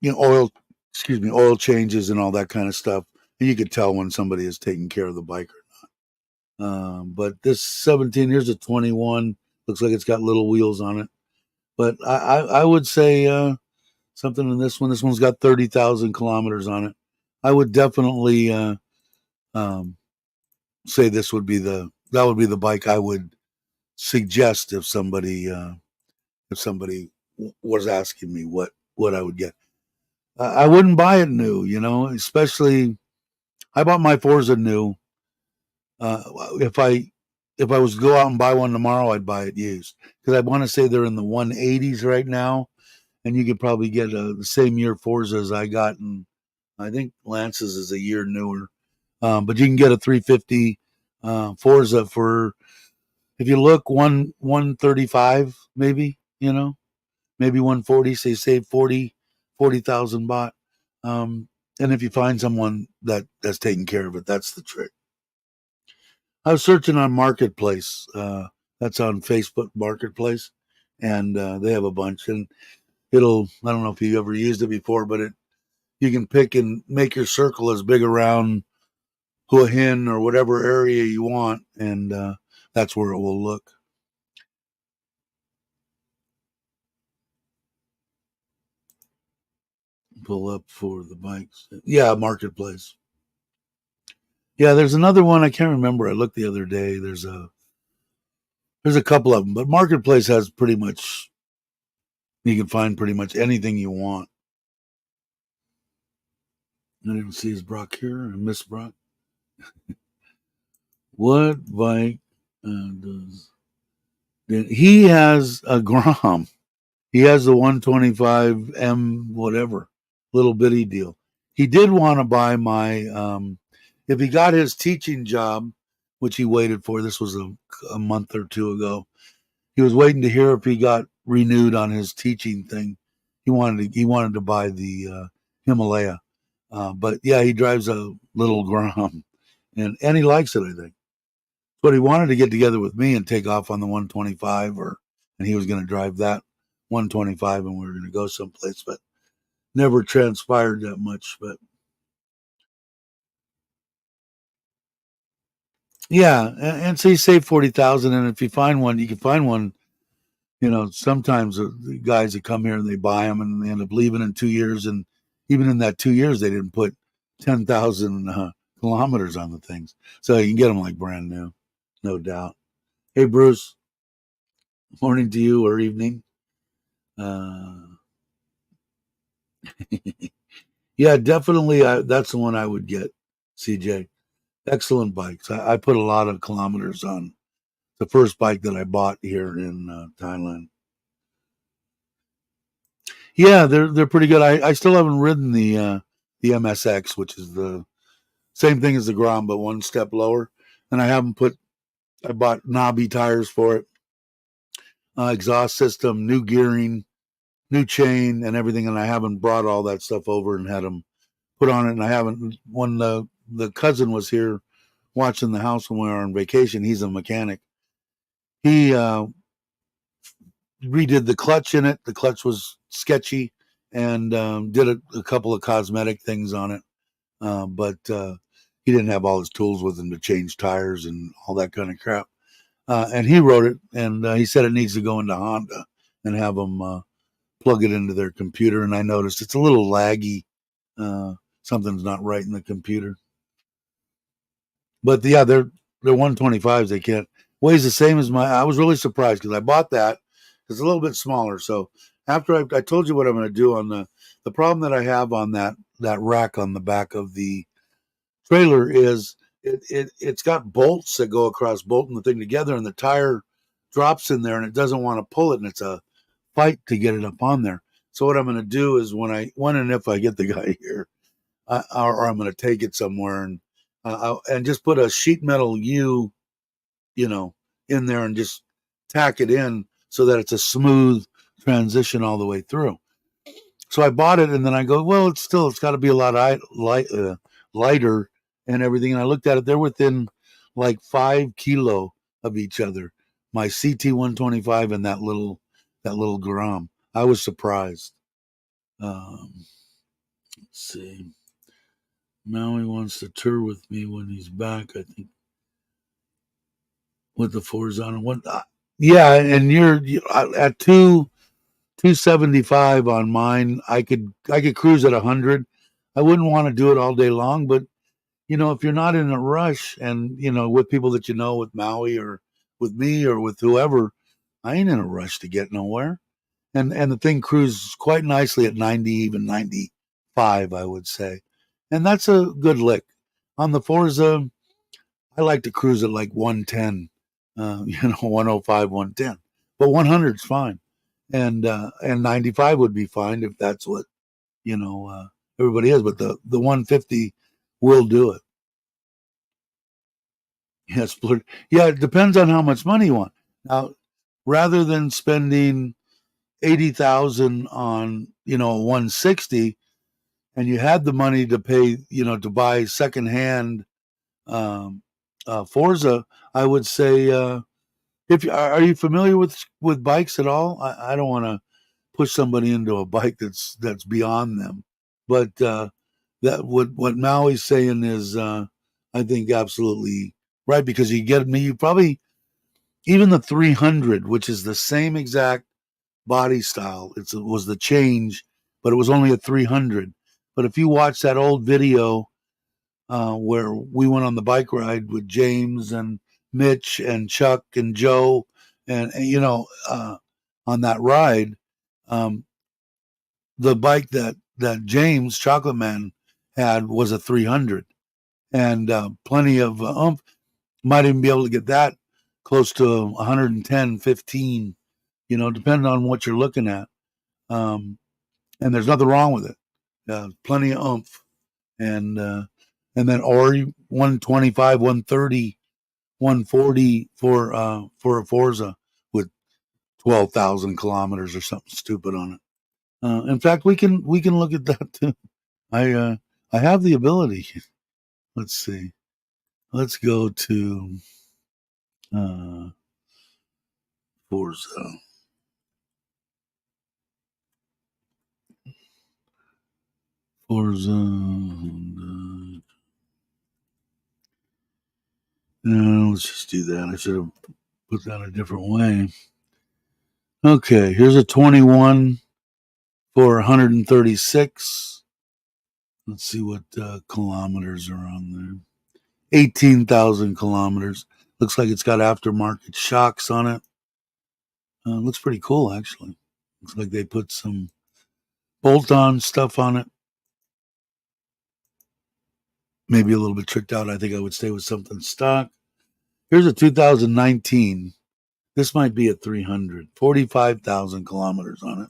A: oil changes and all that kind of stuff. And you could tell when somebody is taking care of the bike or not. But this 17, here's a 21. Looks like it's got little wheels on it. But I would say something in this one. This one's got 30,000 kilometers on it. I would definitely um, say that would be the bike I would suggest if somebody was asking me what I would get. I wouldn't buy it new, especially I bought my Forza new. Uh, if I was to go out and buy one tomorrow, I'd buy it used because I want to say they're in the 180s right now, and you could probably get the same year Forza as I got, and I think Lance's is a year newer. But you can get a 350 Forza for, if you look, 135 maybe, maybe 140. So you save 40,000 baht. And if you find someone that's taking care of it, that's the trick. I was searching on Marketplace. That's on Facebook Marketplace, and they have a bunch. And I don't know if you ever used it before, but you can pick and make your circle as big around Hua Hin or whatever area you want, and that's where it will look. Pull up for the bikes. Yeah, Marketplace. Yeah, there's another one I can't remember. I looked the other day. There's a couple of them, but Marketplace has pretty much, you can find pretty much anything you want. I didn't see his Brock here. I missed Brock. What bike does he has a Grom? He has the 125M whatever little bitty deal. He did want to buy my if he got his teaching job, which he waited for. This was a month or two ago. He was waiting to hear if he got renewed on his teaching thing. He wanted to buy the Himalaya, but yeah, he drives a little Grom, and he likes it. I think. But he wanted to get together with me and take off on the 125, and he was going to drive that 125, and we were going to go someplace, but never transpired that much. But yeah, and so you save 40,000, and if you find one, you can find one. Sometimes the guys that come here and they buy them and they end up leaving in 2 years, and even in that 2 years, they didn't put 10,000 kilometers on the things. So you can get them like brand new, no doubt. Hey, Bruce, morning to you or evening. Yeah, definitely. That's the one I would get, CJ. Excellent bikes. I put a lot of kilometers on the first bike that I bought here in Thailand. Yeah, they're pretty good. I still haven't ridden the MSX, which is the same thing as the Grom, but one step lower. And I haven't put. I bought knobby tires for it, exhaust system, new gearing, new chain, and everything. And I haven't brought all that stuff over and had them put on it. And I haven't. When the cousin was here watching the house when we were on vacation, he's a mechanic. He redid the clutch in it. The clutch was sketchy, and did a couple of cosmetic things on it. But he didn't have all his tools with him to change tires and all that kind of crap. And he wrote it, and he said it needs to go into Honda and have them plug it into their computer. And I noticed it's a little laggy. Something's not right in the computer. But yeah, they're 125s. They can't weighs the same as my. I was really surprised because I bought that. It's a little bit smaller. So after I told you what I'm going to do on the problem that I have on that rack on the back of the trailer is it's got bolts that go across bolting the thing together, and the tire drops in there and it doesn't want to pull it, and it's a fight to get it up on there. So what I'm going to do is when and if I get the guy here, or I'm going to take it somewhere and just put a sheet metal you know, in there and just tack it in so that it's a smooth transition all the way through. So I bought it, and then I go, well, it's got to be a lot lighter and everything. And I looked at it; they're within like 5 kilo of each other. My CT 125 and that little Grom. I was surprised. Let's see. Maui wants to tour with me when he's back. I think with the Forza on one. Yeah, and you're at 275 on mine. I could cruise at 100. I wouldn't want to do it all day long, but if you're not in a rush and with people that with Maui or with me or with whoever, I ain't in a rush to get nowhere. And the thing cruises quite nicely at 90, even 95, I would say. And that's a good lick. On the Forza, I like to cruise at like 110, 105, 110. But 100 is fine. And 95 would be fine if that's what, everybody is. But the 150 will do it. Yes, yeah, it depends on how much money you want. Now, rather than spending 80,000 on, 160, and you had the money to pay, to buy secondhand Forza, I would say, if are you familiar with bikes at all? I don't want to push somebody into a bike that's beyond them, but that what Maui's saying is, I think absolutely right, because you probably even the 300, which is the same exact body style. It was the change, but it was only a 300. But if you watch that old video where we went on the bike ride with James and Mitch and Chuck and Joe, and on that ride, um, the bike that James Chocolate Man had was a 300, and plenty of oomph. Might even be able to get that close to 110, 15, depending on what you're looking at. And there's nothing wrong with it. Plenty of oomph, and then or 125, 130, 140 for a Forza with 12,000 kilometers or something stupid on it. In fact, we can look at that too. I have the ability. Let's see. Let's go to Forza. Forza. Let's just do that. I should have put that a different way. Okay, here's a 21 for 136. Let's see what kilometers are on there. 18,000 kilometers. Looks like it's got aftermarket shocks on it. Looks pretty cool, actually. Looks like they put some bolt-on stuff on it. Maybe a little bit tricked out. I think I would stay with something stock. Here's a 2019. This might be a 300. 45,000 kilometers on it.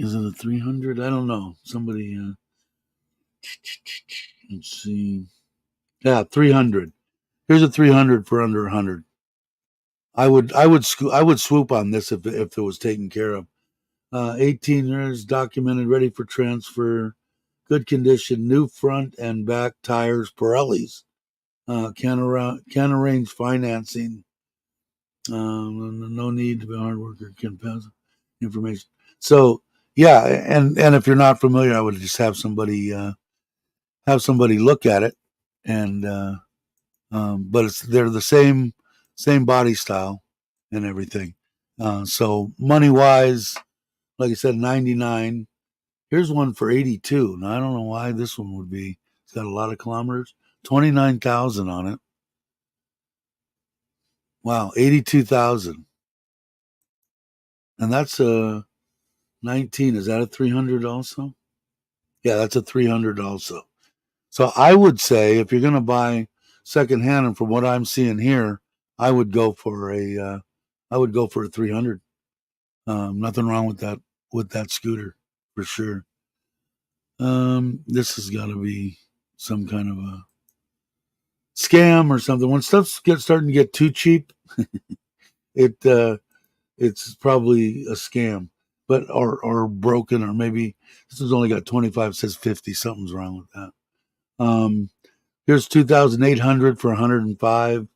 A: Is it a 300? I don't know. Somebody, let's see. Yeah, 300. Here's a 300 for under 100. I would swoop on this if it was taken care of. 18 years documented, ready for transfer, good condition, new front and back tires, Pirellis. Can arrange financing. No need to be a hard worker. Can pass information. So yeah, and if you're not familiar, I would just have somebody look at it, and but they're the same body style and everything. So money wise, like I said, 99. Here's one for 82. Now I don't know why this one would be. It's got a lot of kilometers. 29,000 on it. Wow, 82,000. And that's a 19. Is that a 300 also? Yeah, that's a 300 also. So I would say if you're going to buy secondhand, and from what I'm seeing here, I would go for a 300. Nothing wrong with that scooter for sure. This has got to be some kind of a scam or something. When stuff's starting to get too cheap, it's probably a scam, but or broken, or maybe this has only got 25. Says 50. Something's wrong with that. Here's 2,800 for 105.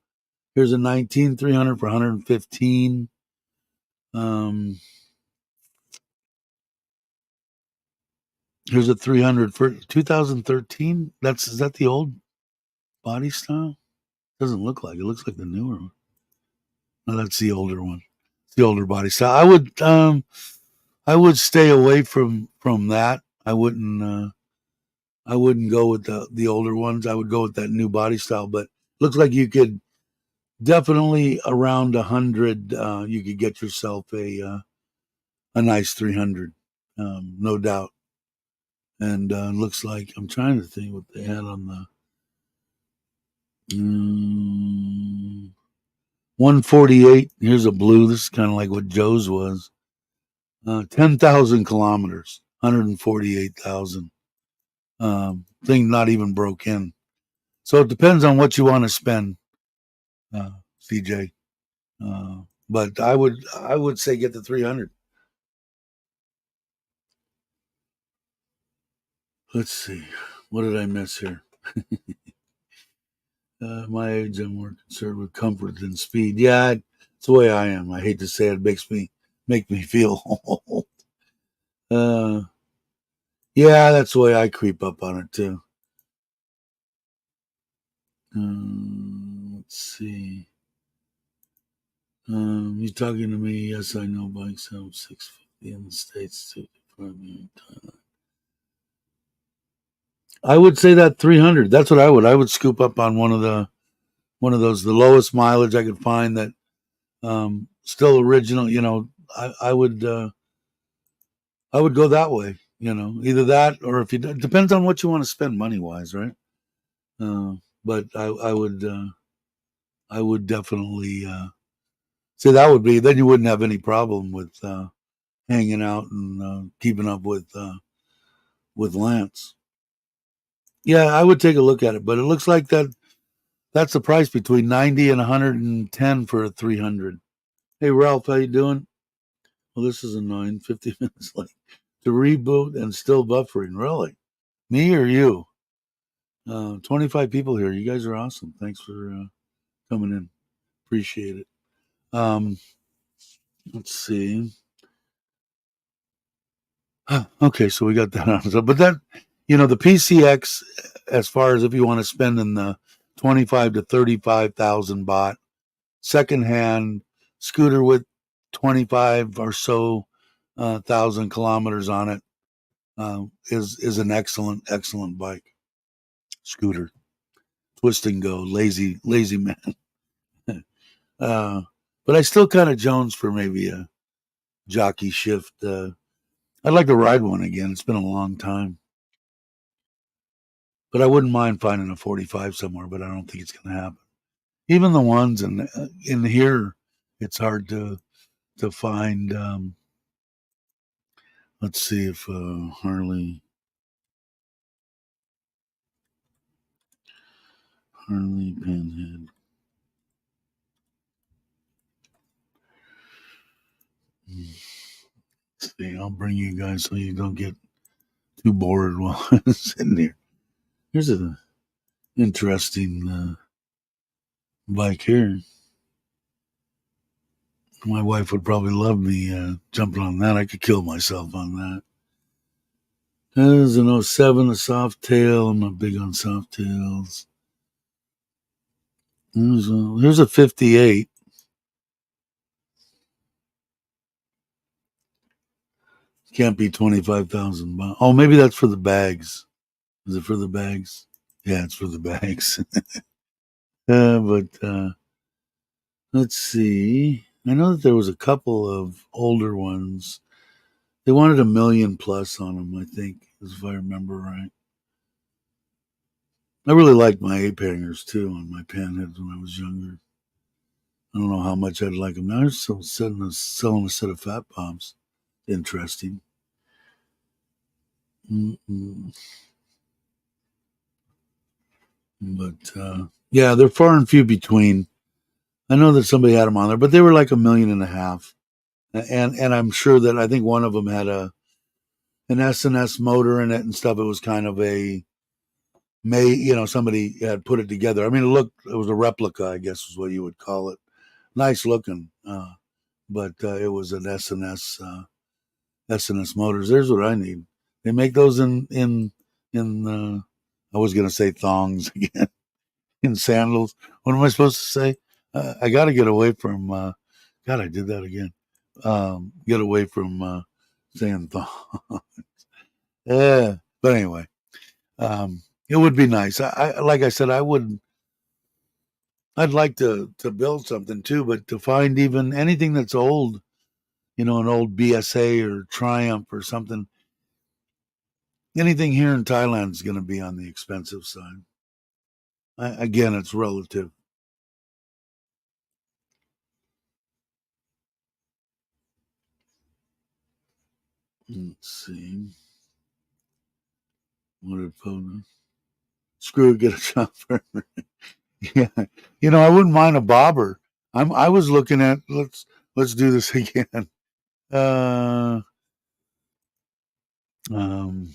A: Here's a 19,300 for 115. Here's a 300 for 2013. Is that the old body style? Doesn't look like it. Looks like the newer one. No, that's the older one. It's the older body style. I would stay away from that. I wouldn't go with the older ones. I would go with that new body style. But looks like you could definitely around 100. You could get yourself a nice 300, no doubt. And looks like I'm trying to think what they had on the 148. Here's a blue. This is kind of like what Joe's was. 10,000 kilometers, 148,000. Thing not even broke in. So it depends on what you want to spend, CJ. But I would say get the 300. Let's see. What did I miss here? My age, I'm more concerned with comfort than speed. Yeah, it's the way I am. I hate to say it, make me feel old. Yeah, that's the way I creep up on it too. Let's see. You talking to me? Yes, I know bikes have 650 in the States too. Thailand. I would say that 300. That's what I would. I would scoop up on one of those, the lowest mileage I could find that still original. I would go that way. Either that, or if it depends on what you want to spend money wise, right? But I would definitely say that would be. Then you wouldn't have any problem with hanging out and keeping up with Lance. Yeah, I would take a look at it, but it looks like that's the price between 90 and 110 for a 300. Hey Ralph, how you doing? Well, this is annoying. 50 minutes late to reboot and still buffering. Really? Me or you? 25 people here. You guys are awesome. Thanks for coming in. Appreciate it. Let's see. Okay, so we got that on. So, but that, the PCX, as far as if you want to spend in the 25 to 35,000 baht, secondhand scooter with 25 or so thousand kilometers on it, is an excellent bike. Scooter, twist and go, lazy man. uh, but I still kind of jones for maybe a jockey shift. I'd like to ride one again. It's been a long time. But I wouldn't mind finding a 45 somewhere, but I don't think it's going to happen. Even the ones in here, it's hard to find. Let's see if Harley Pinhead. Let's see, I'll bring you guys so you don't get too bored while I'm sitting here. Here's an interesting bike here. My wife would probably love me jumping on that. I could kill myself on that. There's an 07, a soft tail. I'm not big on soft tails. Here's a 58. Can't be 25,000. Oh, maybe that's for the bags. Is it for the bags? Yeah, it's for the bags. But let's see. I know that there was a couple of older ones. They wanted $1 million plus on them, I think, if I remember right. I really liked my ape hangers too on my panheads when I was younger. I don't know how much I'd like them now. They're still selling a set of fat bombs. Interesting. Mm-mm. But yeah, they're far and few between. I know that somebody had them on there, but they were like $1.5 million. And I'm sure that I think one of them had an S&S motor in it and stuff. It was kind of somebody had put it together. I mean, it was a replica, I guess is what you would call it. Nice looking, but it was an S&S motors. There's what I need. They make those in I was going to say thongs again, in sandals. What am I supposed to say? I got to get away from. God, I did that again. Get away from saying thongs. Yeah, but anyway, it would be nice. I like I said, I'd like to build something too, but to find even anything that's old, an old BSA or Triumph or something. Anything here in Thailand is going to be on the expensive side. Again, it's relative. Let's see. What did Foden? Screw it, get a chopper. Yeah, I wouldn't mind a bobber. I was looking at let's do this again. Uh, um,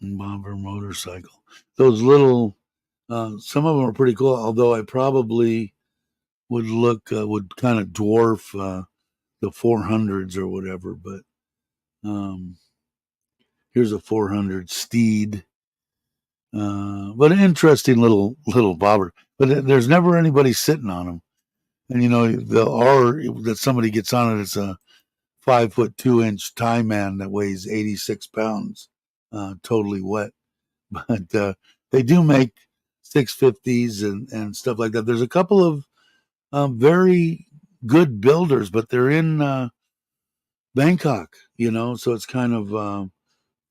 A: bobber motorcycle. Those little, some of them are pretty cool. Although I probably would kind of dwarf the 400s or whatever. But here's a 400 Steed. But an interesting little bobber. But there's never anybody sitting on them. And the R that somebody gets on it, it's a 5'2" Thai man that weighs 86 pounds, totally wet. But they do make 650s and stuff like that. There's a couple of very good builders, but they're in Bangkok, so it's kind of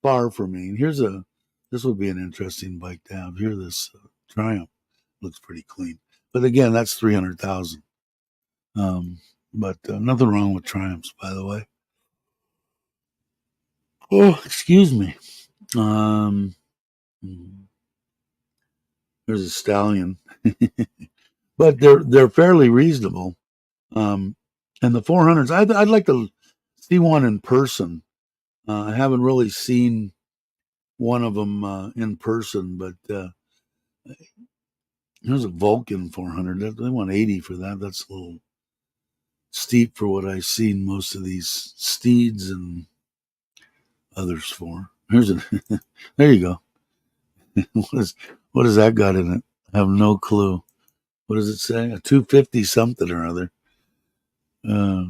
A: far for me. And this would be an interesting bike to have here. This Triumph looks pretty clean, but again, that's 300,000. But nothing wrong with Triumphs, by the way. Oh, excuse me. There's a stallion, but they're fairly reasonable. And the 400s, I'd like to see one in person. I haven't really seen one of them in person, but there's a Vulcan 400. They want 80 for that. That's a little steep for what I've seen most of these Steeds and others for. There you go. what has that got in it? I have no clue. What does it say? A 250 something or other. Uh,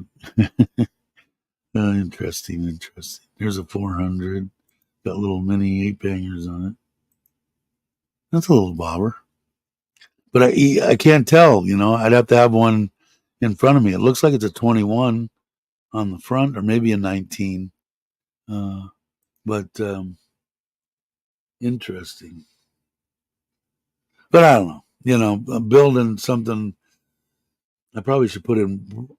A: Interesting. There's a 400. Got little mini 8-bangers on it. That's a little bobber. But I can't tell, I'd have to have one in front of me. It looks like it's a 21 on the front or maybe a 19. But interesting. But I don't know. Building something, I probably should put in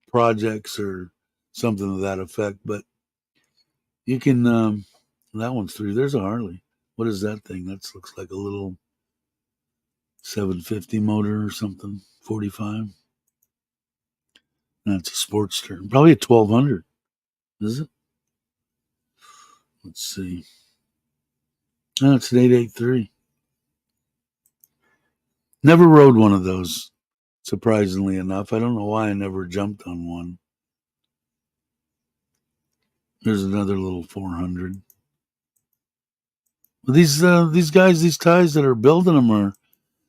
A: projects or something to that effect. But you can, that one's through. There's a Harley. What is that thing? That looks like a little 750 motor or something, 45. That's a Sportster. Probably a 1200. Is it? Let's see. No, it's an 883. Never rode one of those, surprisingly enough. I don't know why I never jumped on one. There's another little 400. Well, these guys, these Thais that are building them are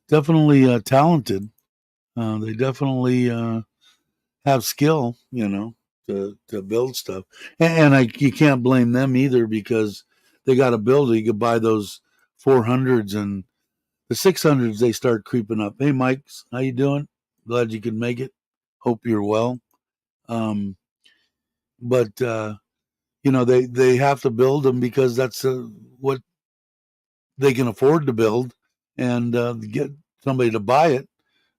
A: definitely talented. They definitely have skill, to build stuff. And you can't blame them either because they got to build it. You could buy those 400s and the 600s. They start creeping up. Hey, Mike, how you doing? Glad you could make it. Hope you're well. But they have to build them because that's what they can afford to build, and get somebody to buy it.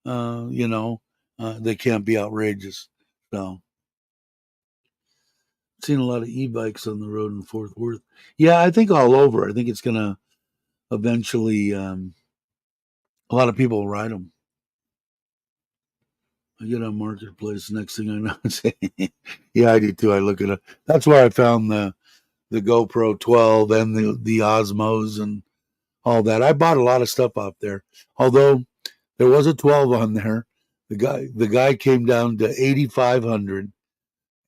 A: They can't be outrageous. So, seen a lot of e-bikes on the road in Fort Worth. Yeah, I think all over. I think it's gonna eventually. A lot of people will ride them. I get on Marketplace. Next thing I know, yeah, I do too. I look at it. That's where I found the GoPro 12 and the Osmos and all that. I bought a lot of stuff out there. Although there was a 12 on there, the guy came down to 8,500,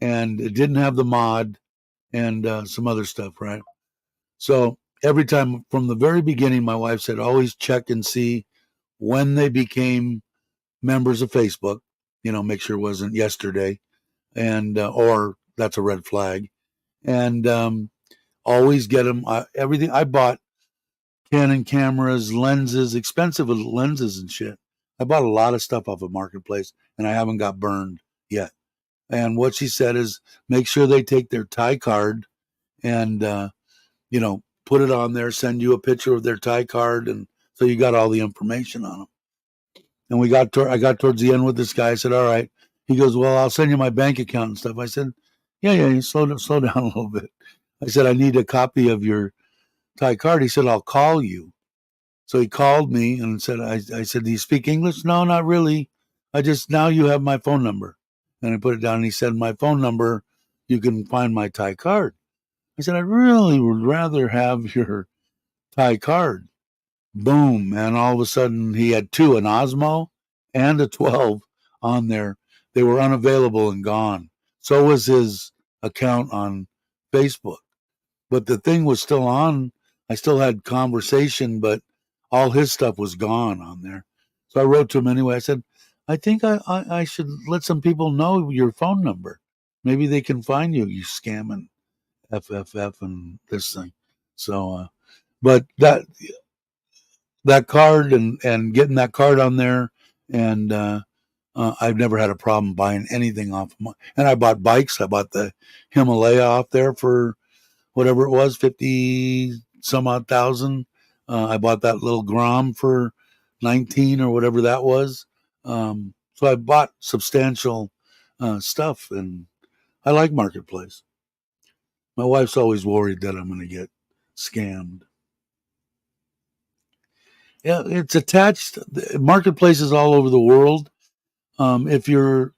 A: and it didn't have the mod and some other stuff, right? So every time from the very beginning, my wife said always check and see when they became members of Facebook. Make sure it wasn't yesterday, and or that's a red flag. And always get them. Everything I bought, Canon cameras, lenses, expensive lenses and shit. I bought a lot of stuff off of Marketplace, and I haven't got burned yet. And what she said is make sure they take their Thai card and put it on there, send you a picture of their Thai card, and so you got all the information on them. And I got towards the end with this guy. I said, all right. He goes, well, I'll send you my bank account and stuff. I said, yeah, slow down a little bit. I said, I need a copy of your Thai card. He said, I'll call you. So he called me and said, I said, do you speak English? No, not really. Now you have my phone number. And I put it down and he said, my phone number, you can find my Thai card. I said, I really would rather have your Thai card. Boom. And all of a sudden he had two, an Osmo and a 12 on there. They were unavailable and gone. So was his account on Facebook. But the thing was still on. I still had conversation, but all his stuff was gone on there. So I wrote to him anyway. I said, I think I should let some people know your phone number. Maybe they can find you, you scamming FFF and this thing. So, but that card and getting that card on there, and I've never had a problem buying anything off of and I bought bikes. I bought the Himalaya off there for whatever it was, 50 some odd thousand. I bought that little Grom for 19 or whatever that was. So I bought substantial stuff, and I like Marketplace. My wife's always worried that I'm going to get scammed. Yeah, it's attached. Marketplace is all over the world. If you're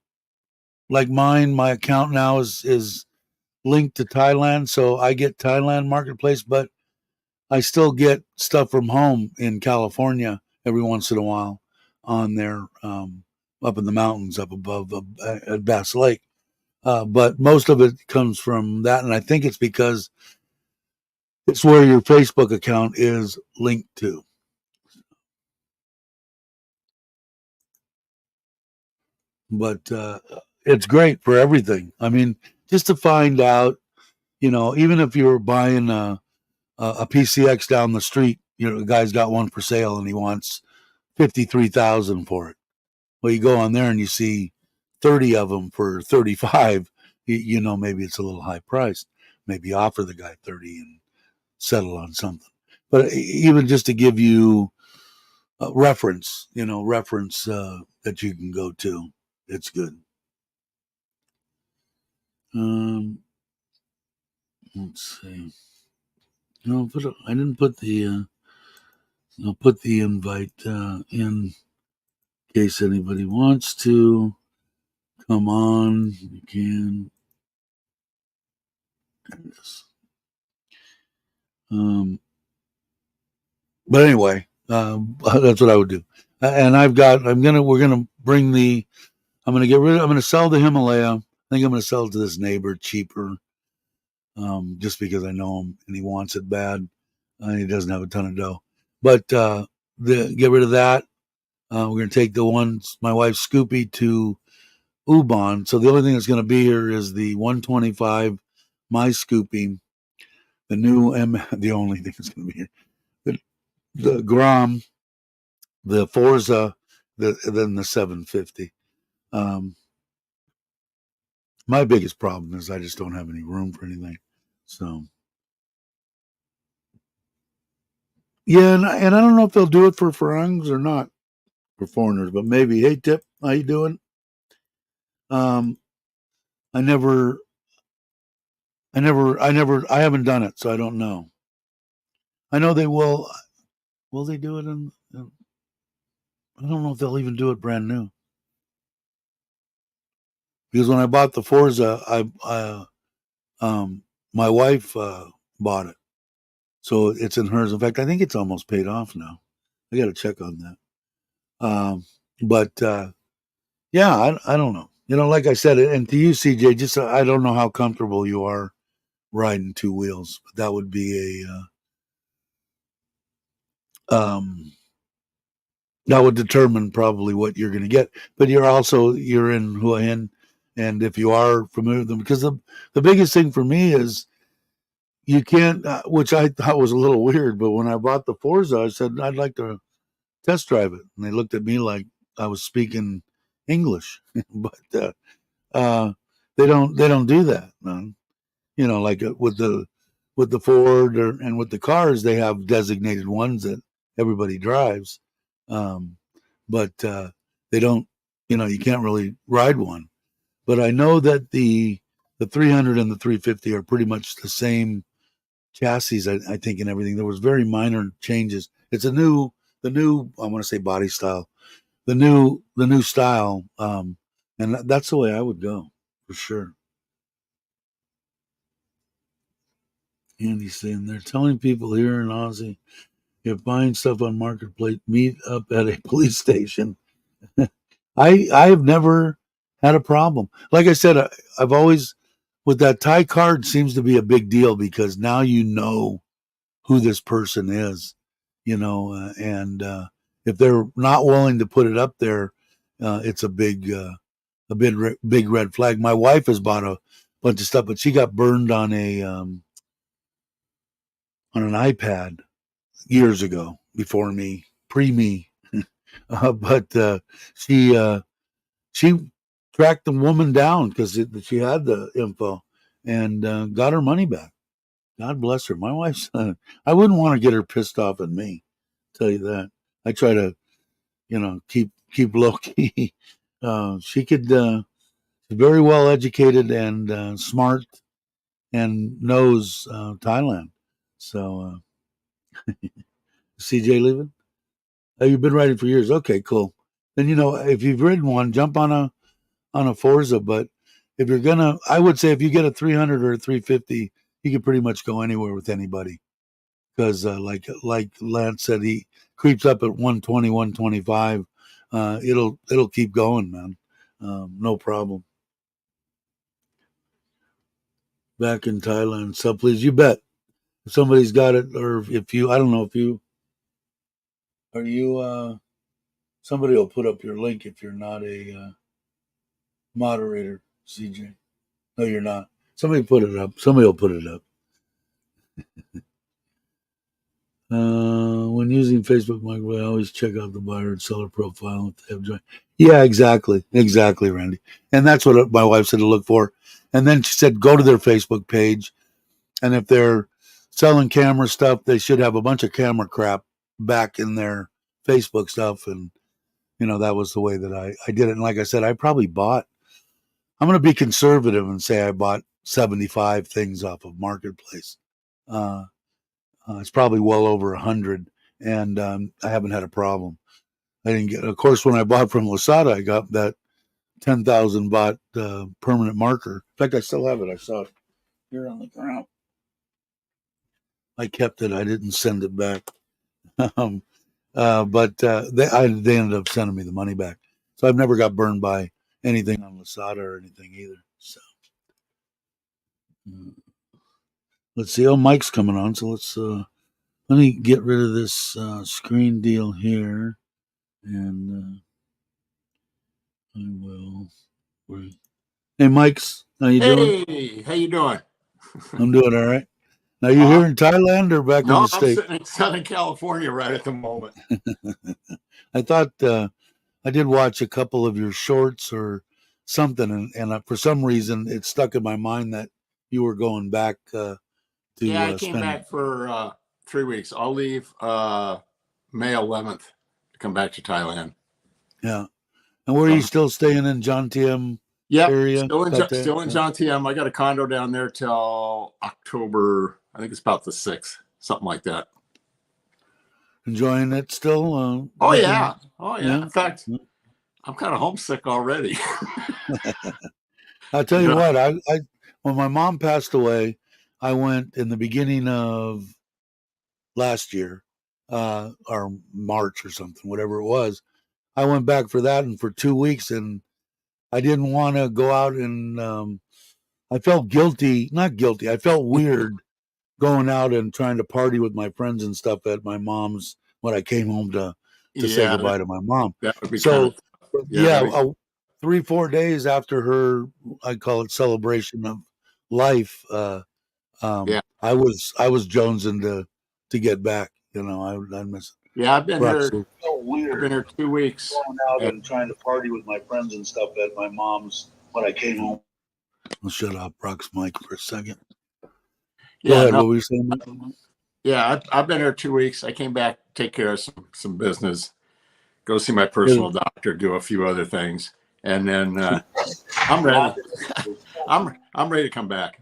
A: like mine, my account now is linked to Thailand, so I get Thailand Marketplace, but I still get stuff from home in California every once in a while on there, up in the mountains up above at Bass Lake. But most of it comes from that, and I think it's because it's where your Facebook account is linked to. But it's great for everything. I mean, just to find out, even if you're buying a PCX down the street, the guy's got one for sale and he wants 53,000 for it. Well, you go on there and you see 30 of them for 35. Maybe it's a little high priced. Maybe offer the guy 30 and settle on something. But even just to give you reference, that you can go to, it's good. Let's see. No, I didn't put the. I'll put the invite in case anybody wants to come on. You can. There it is. But anyway, that's what I would do. And we're gonna bring I'm gonna sell the Himalaya. I think I'm gonna sell it to this neighbor cheaper, just because I know him and he wants it bad. He doesn't have a ton of dough, but get rid of that. We're gonna take the ones my wife's Scoopy to Ubon. So the only thing that's gonna be here is the 125 my Scoopy, the new the only thing that's gonna be here. The Grom, the Forza, then the 750. My biggest problem is I just don't have any room for anything. So yeah, and I don't know if they'll do it for Farangs or not for foreigners, but maybe. Hey, Tip, how you doing? Um, I never, I haven't done it, so I don't know. I know they will. Will they do it I don't know if they'll even do it brand new. Because when I bought the Forza, my wife bought it, so it's in hers. In fact, I think it's almost paid off now. I got to check on that. But yeah, I don't know. Like I said, and to you, CJ, just I don't know how comfortable you are riding two wheels, but that would be that would determine probably what you're going to get. But you're in Hua Hin, and if you are familiar with them, because the biggest thing for me is you can't, which I thought was a little weird, but when I bought the Forza, I said I'd like to test drive it, and they looked at me like I was speaking English, but they don't do that, man. Like with the Ford and with the cars, they have designated ones that everybody drives, um, but they don't. You can't really ride one. But I know that the 300 and the 350 are pretty much the same chassis. I think and everything. There was very minor changes. It's the new. I want to say body style. The new style, and that's the way I would go for sure. Andy's saying they're telling people here in Aussie if buying stuff on Marketplace, meet up at a police station. I've never had a problem. Like I said, I've always with that Thai card seems to be a big deal because now you know who this person is, and if they're not willing to put it up there, it's a big red flag. My wife has bought a bunch of stuff, but she got burned on an iPad years ago before me, pre me. But she tracked the woman down because she had the info and got her money back. God bless her. My wife's. I wouldn't want to get her pissed off at me. Tell you that. I try to, keep low key. She could. She's very well educated and smart and knows Thailand. So, CJ leaving? Oh, you've been riding for years. Okay, cool. Then if you've ridden one, jump on a Forza. But if you're gonna, I would say if you get a 300 or a 350, you can pretty much go anywhere with anybody. Because like Lance said, he creeps up at 120, 125. It'll keep going, man. No problem. Back in Thailand, so please, you bet. If somebody's got it, or if you, I don't know if you are you. Somebody will put up your link if you're not a moderator, CJ. No, you're not. Somebody put it up. Somebody will put it up. When using Facebook Marketplace, I always check out the buyer and seller profile if they have joint. Yeah, exactly, Randy. And that's what my wife said to look for. And then she said, go to their Facebook page, and if they're selling camera stuff, they should have a bunch of camera crap back in their Facebook stuff. And that was the way that I did it. And like I said, I probably bought. I'm going to be conservative and say I bought 75 things off of Marketplace. It's probably well over 100, and I haven't had a problem. I didn't get. Of course, when I bought from Lasada, I got that 10,000 baht permanent marker. In fact, I still have it. I saw it here on the ground. I kept it. I didn't send it back, but they ended up sending me the money back. So I've never got burned by anything on Lasada or anything either. So let's see. Oh, Mike's coming on, so let me get rid of this screen deal here, and I will. Hey, Mike's, how you doing?
B: Hey, how you doing?
A: I'm doing all right. Now, you here in Thailand or back in the States?
B: No, I'm sitting in Southern California right at the moment.
A: I thought I did watch a couple of your shorts or something, and for some reason it stuck in my mind that you were going back to.
B: Yeah, I came back for 3 weeks. I'll leave May 11th to come back to Thailand.
A: Yeah. And where are you still staying in John Tiem area?
B: Still in John Tiem. I got a condo down there till October. I think it's about the 6th, something like that.
A: Enjoying it still?
B: Oh yeah. In fact, I'm kind of homesick already.
A: I'll tell you what. I when my mom passed away, I went in the beginning of last year, or March or something, whatever it was. I went back for that, and for 2 weeks, and I didn't want to go out, and I felt guilty. Not guilty. I felt weird going out and trying to party with my friends and stuff at my mom's when I came home to say goodbye to my mom.
B: That would be
A: so. 3-4 days after her, I call it celebration of life. I was jonesing to get back. I miss it.
B: Yeah, I've been here. I've been here 2 weeks.
A: Going out and trying to party with my friends and stuff at my mom's when I came home. I'll shut up, Brock's mic for a second. Go ahead. What were you saying?
B: Yeah, I've been here 2 weeks. I came back, take care of some business, go see my personal doctor, do a few other things, and then I'm ready. I'm ready to come back.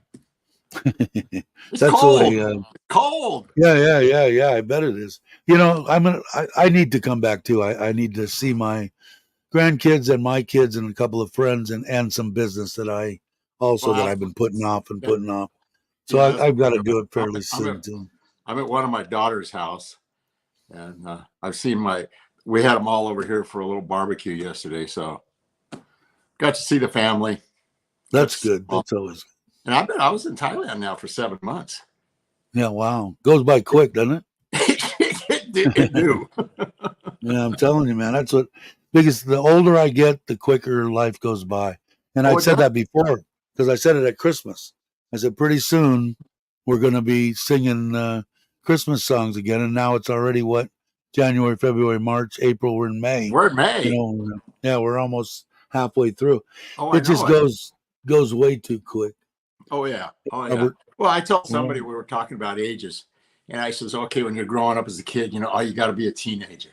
B: It's cold. Cold.
A: Yeah. I bet it is. I need to come back too. I need to see my grandkids and my kids and a couple of friends and some business that I've been putting off. So I've got to do it fairly soon too.
B: I'm at one of my daughter's house, and I've seen we had them all over here for a little barbecue yesterday, so got to see the family.
A: That's good. That's always good.
B: And I was in Thailand now for 7 months.
A: Yeah, wow. Goes by quick, doesn't it?
B: It do.
A: Yeah, I'm telling you, man. That's the older I get, the quicker life goes by. And I said that before, because I said it at Christmas. I said, pretty soon we're going to be singing Christmas songs again. And now it's already January, February, March, April. We're in May.
B: We're in May.
A: We're almost halfway through. It just goes way too quick.
B: Oh yeah. Well, I told somebody we were talking about ages, and I says, okay, when you're growing up as a kid, you got to be a teenager.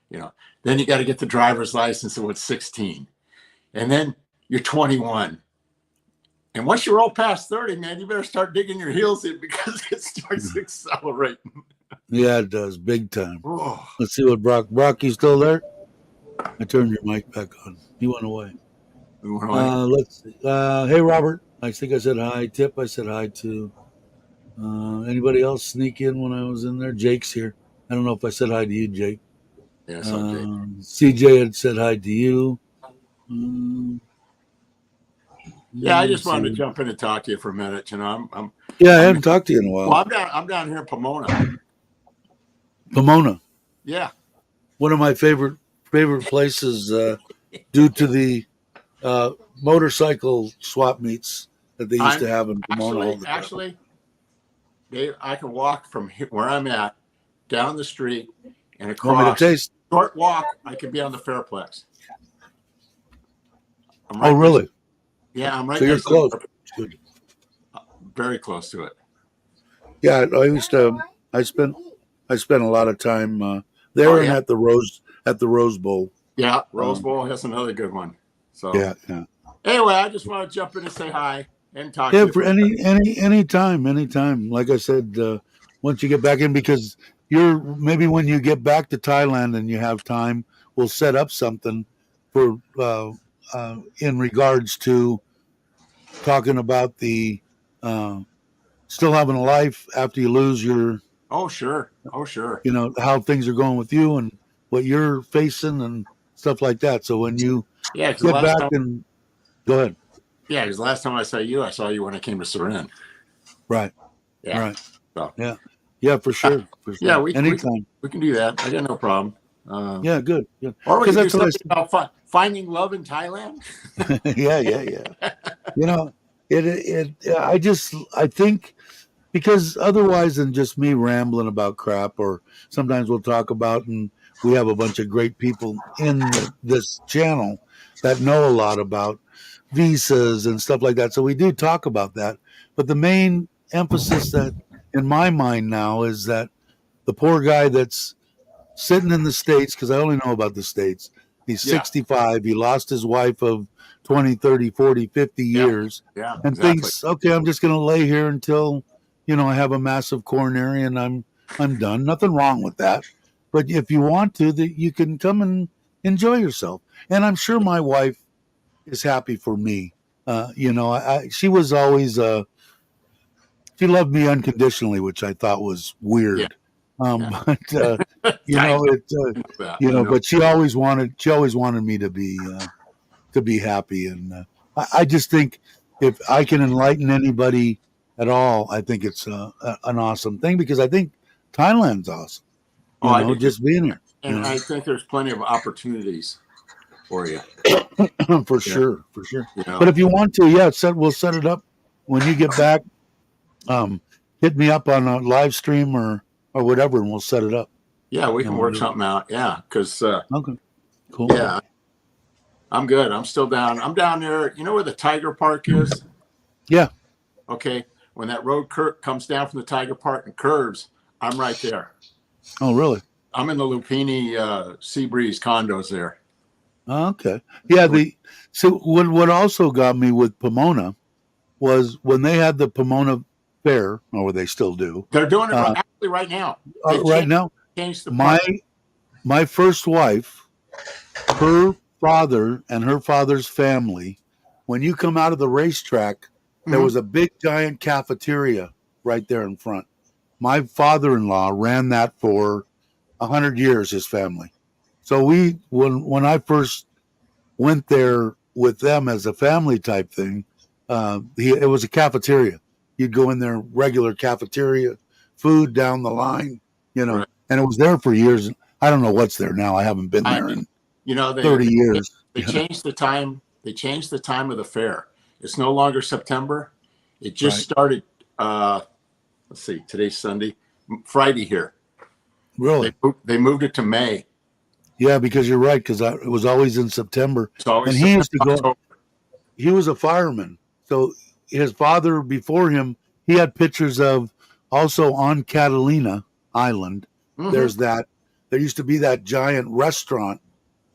B: Then you got to get the driver's license when it's 16, and then you're 21. And once you're all past 30, man, you better start digging your heels in because it starts accelerating.
A: Yeah, it does, big time. Oh. Let's see what Brock, you still there? I turned your mic back on. He went away. Let's see. Hey, Robert. I think I said hi. Tip, I said hi to. Anybody else sneak in when I was in there? Jake's here. I don't know if I said hi to you, Jake.
B: Yeah, Jake.
A: CJ had said hi to you.
B: Yeah, I just wanted to jump in and talk to you for a minute.
A: I haven't talked to you in a while.
B: Well, I'm down here in Pomona.
A: Pomona.
B: Yeah.
A: One of my favorite places due to the motorcycle swap meets that they used to have in Pomona all the time.
B: Actually, Dave, I can walk from where I'm at down the street and across.
A: Want me to taste?
B: Short walk, I could be on the Fairplex.
A: Oh, really?
B: Yeah, I'm right.
A: So you're close. Good.
B: Very close to it.
A: Yeah, I used to. I spent a lot of time there and at the Rose Bowl.
B: Yeah, Rose Bowl has another good one. So
A: yeah.
B: Anyway, I just want to jump in and say hi and talk.
A: Yeah, for any time. Like I said, once you get back in, because maybe when you get back to Thailand and you have time, we'll set up something for in regards to talking about the still having a life after you lose your.
B: Oh sure.
A: How things are going with you and what you're facing and stuff like that. So when you get back and go ahead.
B: Yeah, because the last time I saw you when I came to Surin.
A: Right.
B: Yeah.
A: Right.
B: So.
A: Yeah, for sure.
B: Yeah,
A: anytime.
B: We can do that. I got no problem.
A: Yeah, good.
B: Or we can do something about finding love in Thailand.
A: yeah. I think because otherwise than just me rambling about crap, or sometimes we'll talk about, and we have a bunch of great people in this channel that know a lot about visas and stuff like that. So we do talk about that. But the main emphasis that in my mind now is that the poor guy that's sitting in the States, because I only know about the States, he's 65, he lost his wife of 20, 30, 40, 50 years, and thinks, okay, I'm just going to lay here until, I have a massive coronary and I'm done. Nothing wrong with that. But if you want to, you can come and enjoy yourself. And I'm sure my wife is happy for me. She was always, she loved me unconditionally, which I thought was weird. But but she always wanted me to be happy. And I just think if I can enlighten anybody at all, I think it's an awesome thing, because I think Thailand's awesome. Just being here.
B: And I think there's plenty of opportunities for you.
A: For sure. But if you want to, we'll set it up when you get back. Hit me up on a live stream or whatever, and we'll set it up.
B: Yeah, we can work something out. Yeah, because
A: okay, cool.
B: Yeah, I'm good. I'm still down. I'm down there. You know where the Tiger Park is?
A: Yeah.
B: Okay. When that road comes down from the Tiger Park and curves, I'm right there.
A: Oh, really?
B: I'm in the Lupini Seabreeze condos there.
A: Okay. Yeah. So what also got me with Pomona was when they had the Pomona Fair, or they still do.
B: They're doing it actually right now. Changed the
A: park. My first wife, her father and her father's family, when you come out of the racetrack, there was a big giant cafeteria right there in front. My father-in-law ran that for 100 years, his family. So when I first went there with them as a family type thing, it was a cafeteria. You'd go in there, regular cafeteria, food down the line, and it was there for years. I don't know what's there now. I haven't been there in 30 years.
B: They changed the time. They changed the time of the fair. It's no longer September. It just started. Let's see. Today's Sunday, Friday here.
A: Really?
B: They moved it to May.
A: Yeah, because you're right. Because it was always in September. And he used to go. He was a fireman, so his father before him, he had pictures of also on Catalina Island. Mm-hmm. There used to be that giant restaurant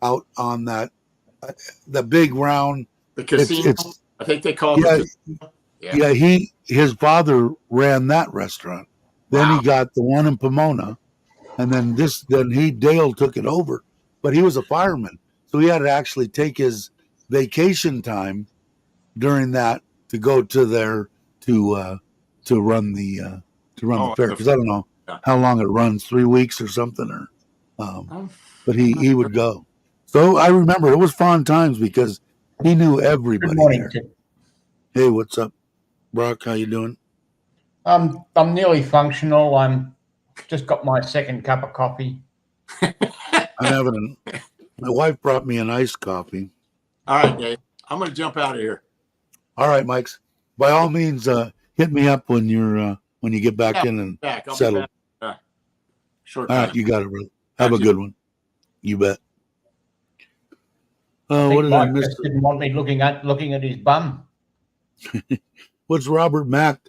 A: out on the big round.
B: The casino. I think they call it.
A: Yeah. His father ran that restaurant. Then he got the one in Pomona, and then Dale took it over. But he was a fireman, so he had to actually take his vacation time during that to go to there to run the fair, because I don't know how long it runs, 3 weeks or something, but he would go. So I remember it was fun times because he knew everybody. Good morning, there. Hey, what's up, Brock? How you doing?
C: I'm nearly functional. I'm just got my second cup of coffee.
A: My wife brought me an iced coffee.
B: All right, Dave. I'm going to jump out of here.
A: All right, Mike's. by all means, hit me up when you get back in and
B: I'll
A: settled.
B: be back. Short
A: All
B: time.
A: right, you got it, brother. Have a good one. You bet.
C: I
A: What
C: think
A: did
C: Mike
A: I miss?
C: just didn't want me looking at his bum.
A: What's Robert Mack?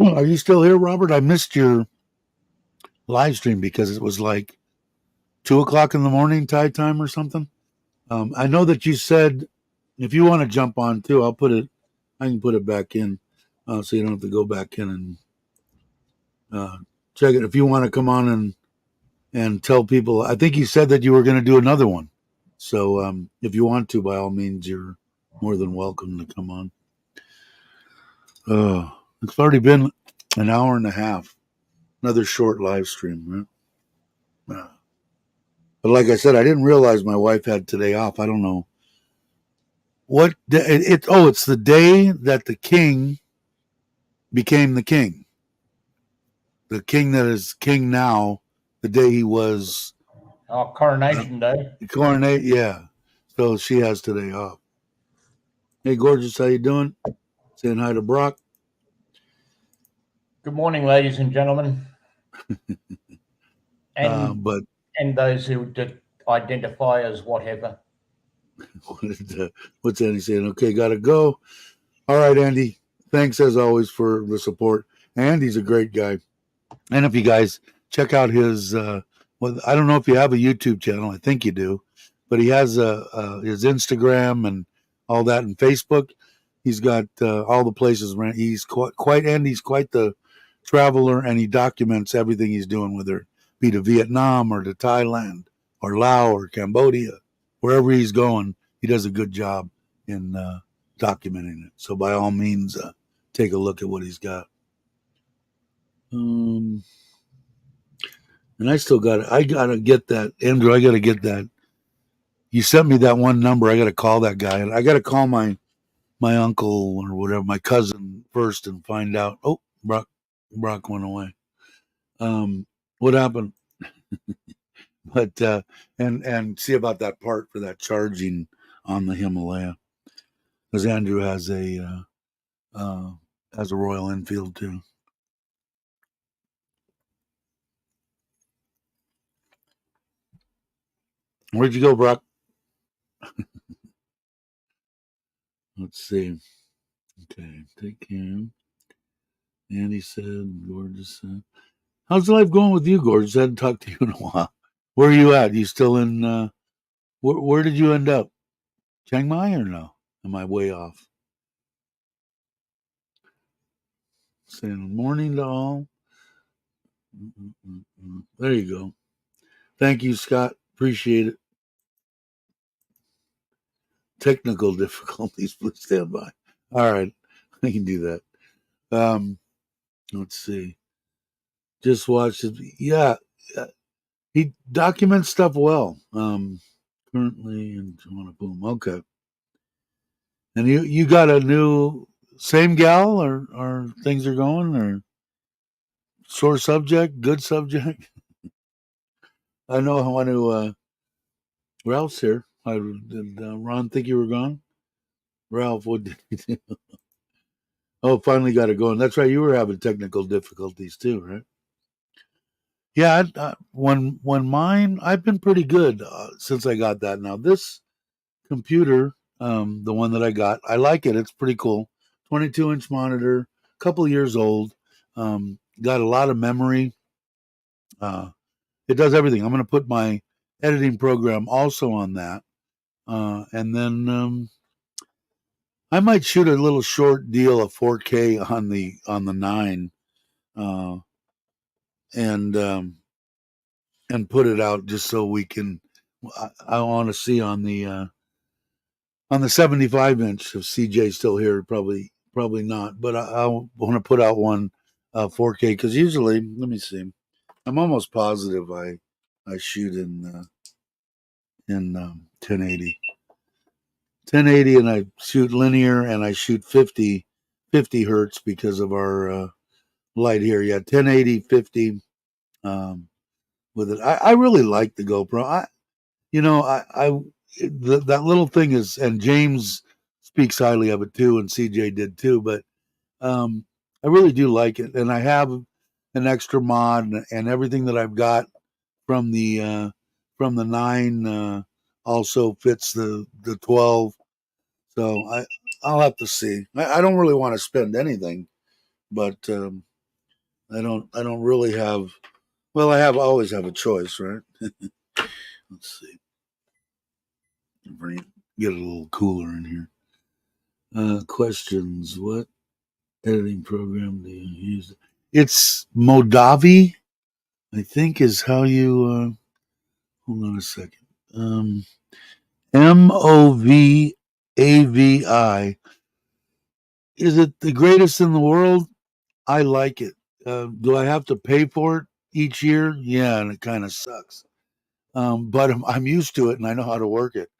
A: Are you still here, Robert? I missed your live stream because it was like 2:00 in the morning Thai time or something. I know that you said if you want to jump on too, I can put it back in, so you don't have to go back in and check it. If you want to come on and tell people, I think you said that you were going to do another one. So if you want to, by all means, you're more than welcome to come on. It's already been an hour and a half. Another short live stream, right? But like I said, I didn't realize my wife had today off. I don't know what it's the day that the king became the king. The king that is king now, the day he was
C: Coronation Day.
A: coronate. Yeah, so she has today off. Hey, gorgeous, how you doing? Saying hi to Brock.
C: Good morning, ladies and gentlemen, and those who identify as whatever.
A: What's Andy saying? Okay, gotta go. All right, Andy. Thanks as always for the support. Andy's a great guy. And if you guys check out his, I don't know if you have a YouTube channel. I think you do, but he has his Instagram and all that, and Facebook. He's got all the places. He's Andy's quite the traveler, and he documents everything he's doing, whether it be to Vietnam or to Thailand or Laos or Cambodia, wherever he's going. He does a good job in documenting it. So by all means, take a look at what he's got. And I still I gotta get that, Andrew. I gotta get that. You sent me that one number. I gotta call that guy, and I gotta call my uncle or whatever, my cousin first, and find out. Oh, Brock went away. What happened? But and see about that part for that charging on the Himalaya, because Andrew has a Royal Enfield too. Where'd you go, Brock? Let's see. Okay, take care. Andy said, gorgeous said. How's life going with you, Gorgeous? I hadn't talked to you in a while. Where are you at? You still in, where did you end up? Chiang Mai or no? Am I way off? Saying morning to all. There you go. Thank you, Scott. Appreciate it. Technical difficulties, please stand by. All right, I can do that. Let's see. Just watched it. Yeah, he documents stuff well. Currently in Toronto. Boom. Okay. And you got a new same gal or things are going or sore subject, good subject? I know I want to Ralph's here. Did Ron think you were gone? Ralph, what did you do? Oh, finally got it going. That's right. You were having technical difficulties too, right? Yeah, when mine, I've been pretty good since I got that. Now this computer, the one that I got, I like it. It's pretty cool. 22-inch monitor, couple years old. Got a lot of memory. It does everything. I'm going to put my editing program also on that, and then I might shoot a little short deal of 4K on the 9, and put it out just so we can. I want to see on the 75-inch. If CJ's still here, probably not. But I want to put out one 4K because usually, let me see. I'm almost positive I shoot in 1080. 1080, and I shoot linear, and I shoot 50 hertz because of our light here. Yeah, 1080, 50 with it. I really like the GoPro. That little thing is, and James speaks highly of it too, and CJ did too. But I really do like it, and I have an extra mod, and everything that I've got from the 9 also fits the 12. So I'll have to see. I don't really want to spend anything, but I don't really have. Well, I always have a choice, right? Let's see. Get a little cooler in here. Questions. What editing program do you use? It's Modavi, I think is how you. Hold on a second. Movavi. Is it the greatest in the world? I like it. Do I have to pay for it each year? Yeah, and it kind of sucks. But I'm used to it and I know how to work it.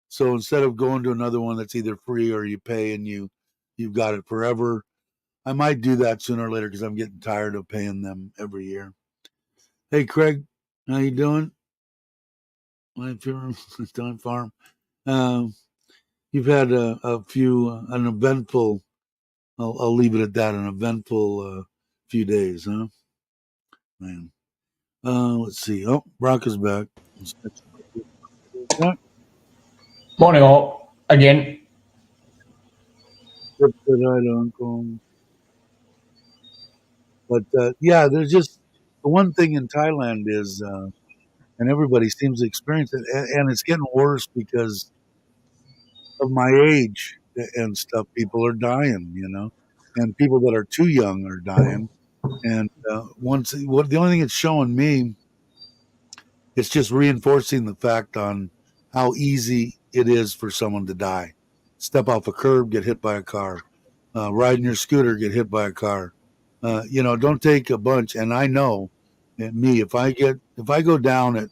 A: So instead of going to another one that's either free or you pay and you've got it forever, I might do that sooner or later because I'm getting tired of paying them every year. Hey Craig, how you doing? Time farm. You've had a few an eventful. I'll leave it at that. An eventful few days, huh? Man. Let's see. Oh, Brock is back.
C: Morning all again.
A: Good night, Uncle. But yeah, there's just the one thing in Thailand is, and everybody seems to experience it, and it's getting worse because of my age and stuff. People are dying, and people that are too young are dying. And the only thing it's showing me, it's just reinforcing the fact on how easy it is for someone to die. Step off a curb, get hit by a car. Riding your scooter, get hit by a car. Don't take a bunch. And I know, me, if I go down at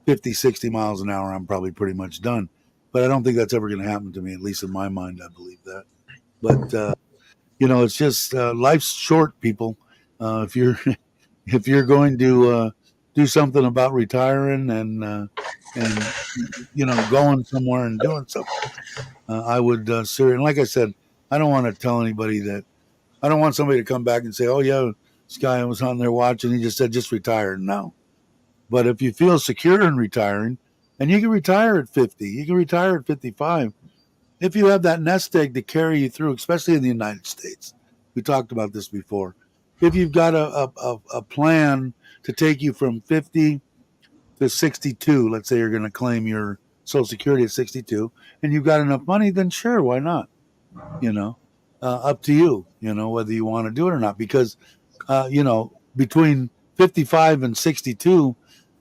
A: 50, 60 miles an hour, I'm probably pretty much done. But I don't think that's ever going to happen to me. At least in my mind, I believe that. But it's just life's short, people. If you're if you're going to do something about retiring and going somewhere and doing something, I would seriously. And like I said, I don't want to tell anybody that. I don't want somebody to come back and say, "Oh yeah, this guy was on there watching. He just said just retire." No, but if you feel secure in retiring, and you can retire at 50, you can retire at 55. If you have that nest egg to carry you through, especially in the United States, we talked about this before. If you've got a plan to take you from 50 to 62, let's say you're going to claim your Social Security at 62, and you've got enough money, then sure, why not? Up to you, whether you want to do it or not. Because, between 55 and 62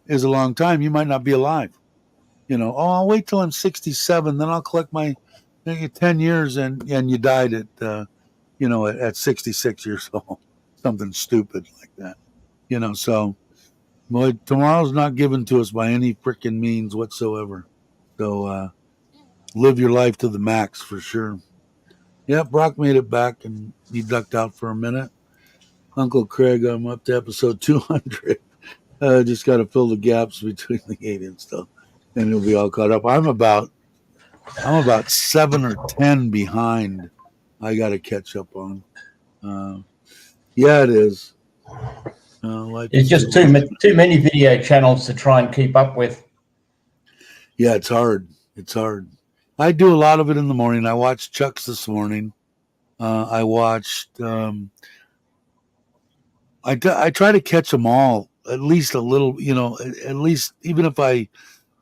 A: is a long time. You might not be alive. I'll wait till I'm 67, then I'll collect my 10 years and you died at 66 years old. Something stupid like that. So boy, tomorrow's not given to us by any freaking means whatsoever. So live your life to the max for sure. Yeah, Brock made it back and he ducked out for a minute. Uncle Craig, I'm up to episode 200. Just got to fill the gaps between the 8 and stuff, and it'll be all caught up. I'm about 7 or 10 behind. I got to catch up on. Yeah, it is.
C: It's just too many video channels to try and keep up with.
A: Yeah, it's hard. It's hard. I do a lot of it in the morning. I watched Chuck's this morning. I watched. I try to catch them all, at least a little. At least even if I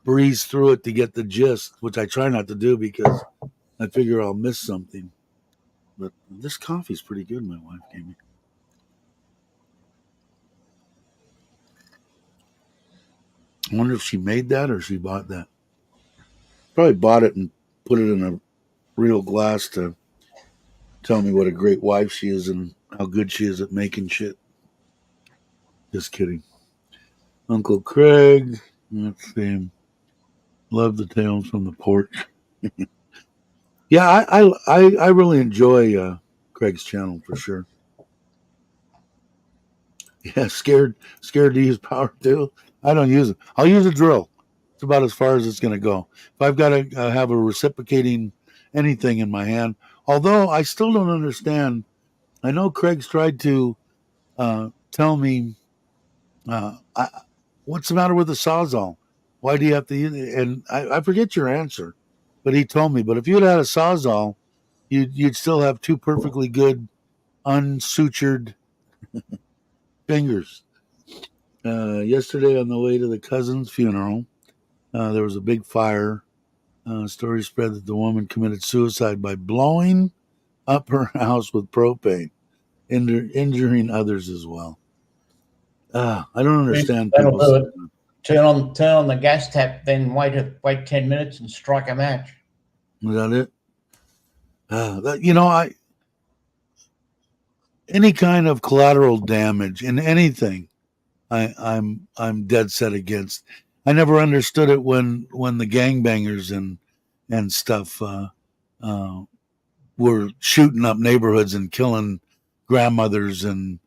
A: breeze through it to get the gist, which I try not to do because I figure I'll miss something. But this coffee's pretty good. My wife gave me. I wonder if she made that or she bought that. Probably bought it and put it in a real glass to tell me what a great wife she is and how good she is at making shit. Just kidding. Uncle Craig. Let's see. Love the tales from the porch. Yeah, I really enjoy Craig's channel for sure. Yeah, scared to use power tool. I don't use it. I'll use a drill. It's about as far as it's going to go. If I've got to have a reciprocating anything in my hand. Although I still don't understand. I know Craig's tried to tell me what's the matter with the Sawzall. Why do you have to use it? And I forget your answer, but he told me. But if you had a Sawzall, you'd still have two perfectly good unsutured fingers. Yesterday on the way to the cousin's funeral, there was a big fire. Story spread that the woman committed suicide by blowing up her house with propane, injuring others as well. I don't understand
C: That'll
A: people.
C: do it. Turn on the gas tap, then wait 10 minutes and strike a match.
A: Is that it? Any kind of collateral damage in anything, I'm dead set against. I never understood it when the gangbangers and stuff were shooting up neighborhoods and killing grandmothers and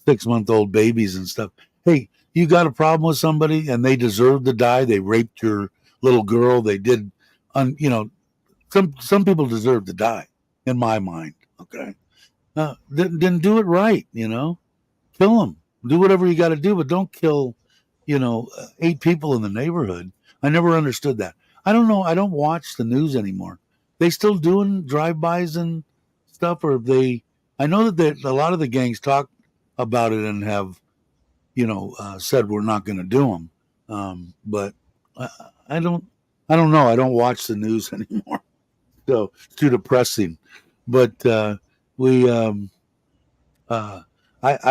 A: 6-month-old babies and stuff. Hey, you got a problem with somebody and they deserve to die? They raped your little girl. They did, some people deserve to die, in my mind. Okay, didn't do it right. Kill them. Do whatever you got to do, but don't kill, 8 people in the neighborhood. I never understood that. I don't know. I don't watch the news anymore. They still doing drive-bys and stuff, or they? I know that a lot of the gangs talk about it and have, said we're not going to do them. But I don't know. I don't watch the news anymore, so it's too depressing. But I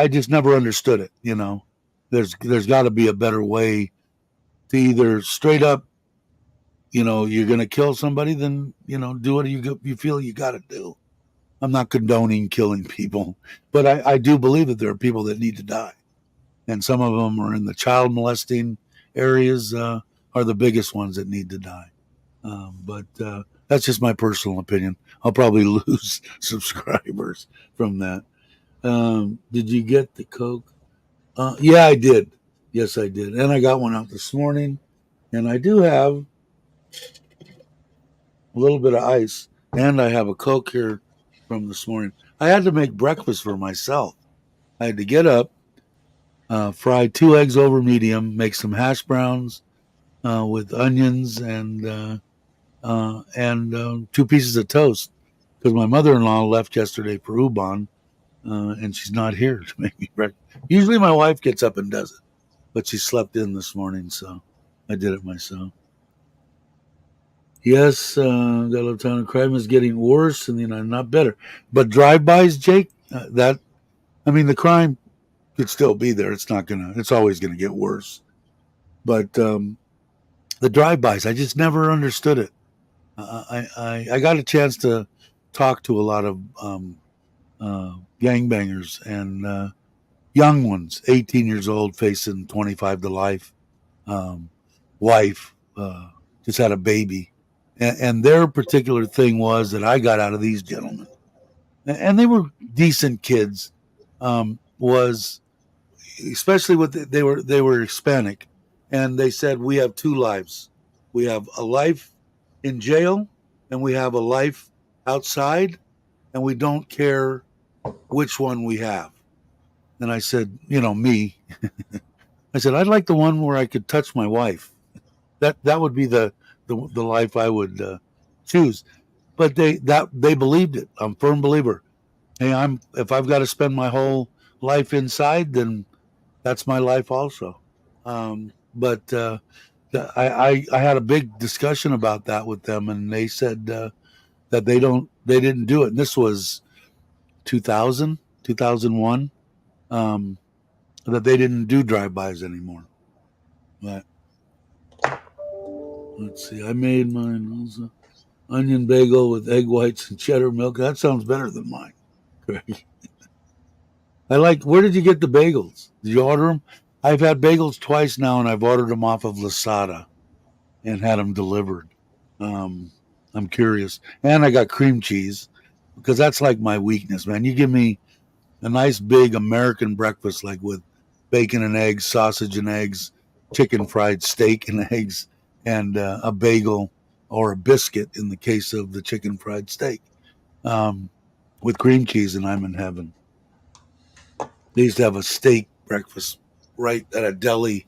A: just never understood it. There's got to be a better way to either straight up, you're going to kill somebody, then do what you feel you got to do. I'm not condoning killing people, but I do believe that there are people that need to die, and some of them are in the child molesting areas. Are the biggest ones that need to die. But that's just my personal opinion. I'll probably lose subscribers from that. Did you get the Coke? Yeah, I did. Yes, I did. And I got one out this morning. And I do have a little bit of ice. And I have a Coke here from this morning. I had to make breakfast for myself. I had to get up, fry 2 eggs over medium, make some hash browns with onions and 2 pieces of toast. Because my mother-in-law left yesterday for Ubon. And she's not here to make me breakfast. Usually my wife gets up and does it, but she slept in this morning, so I did it myself. Yes, GottoLoveThailand crime is getting worse and not better. But drive-bys, Jake, the crime could still be there. It's always gonna get worse. But the drive-bys, I just never understood it. I got a chance to talk to a lot of gangbangers and young ones, 18 years old, facing 25 to life. Wife just had a baby, and their particular thing was that I got out of these gentlemen, and they were decent kids. Was especially they were Hispanic, and they said we have 2 lives. We have a life in jail, and we have a life outside, and we don't care which one we have. And I said, me. I said, I'd like the one where I could touch my wife. That would be the life I would choose. But they believed it. I'm a firm believer. Hey, if I've got to spend my whole life inside, then that's my life also. But I had a big discussion about that with them, and they said that they didn't do it. And this was 2000, 2001. That they didn't do drive-bys anymore. But let's see. I made mine also. Onion bagel with egg whites and cheddar milk. That sounds better than mine. Correct. Where did you get the bagels? Did you order them? I've had bagels twice now, and I've ordered them off of Lasada and had them delivered. I'm curious. And I got cream cheese because that's like my weakness, man. You give me a nice big American breakfast, like with bacon and eggs, sausage and eggs, chicken fried steak and eggs, and a bagel or a biscuit in the case of the chicken fried steak, with cream cheese, and I'm in heaven. They used to have a steak breakfast right at a deli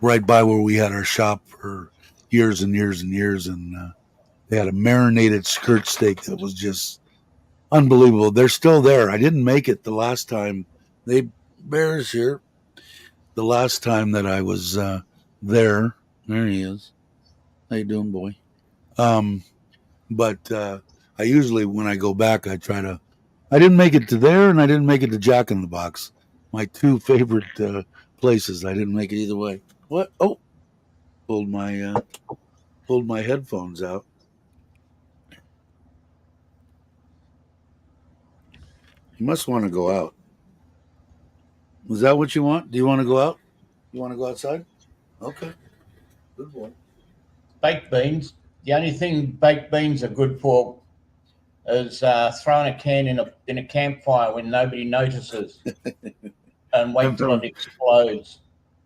A: right by where we had our shop for years and years and years, and they had a marinated skirt steak that was just unbelievable. They're still there. I didn't make it the last time. Bear's here. The last time that I was there he is. How you doing, boy? But I usually, when I go back, I try to. I didn't make it to there, and I didn't make it to Jack in the Box. My two favorite places. I didn't make it either way. What? Oh, pulled my headphones out. You must want to go out. Is that what you want? Do you want to go out? You want to go outside? Okay. Good boy.
C: Baked beans. The only thing baked beans are good for is throwing a can in a campfire when nobody notices and wait till it explodes.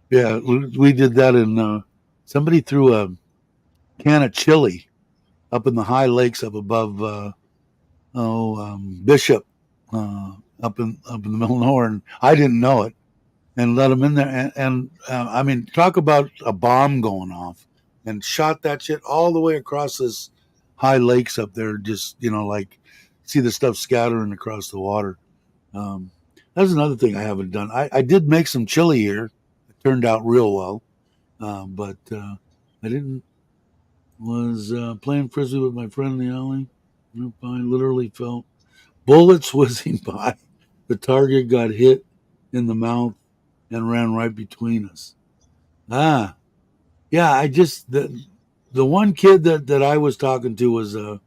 A: Yeah, we did that in. Somebody threw a can of chili up in the high lakes up above Bishop, up in the middle of nowhere, and I didn't know it, and let them in there, and I mean, talk about a bomb going off, and shot that shit all the way across this high lakes up there, just like see the stuff scattering across the water. That's another thing I haven't done. I did make some chili here. It turned out real well, but I didn't. Was playing frisbee with my friend in the alley. I literally felt bullets whizzing by. The target got hit in the mouth and ran right between us. Yeah. I just the one kid that I was talking to was in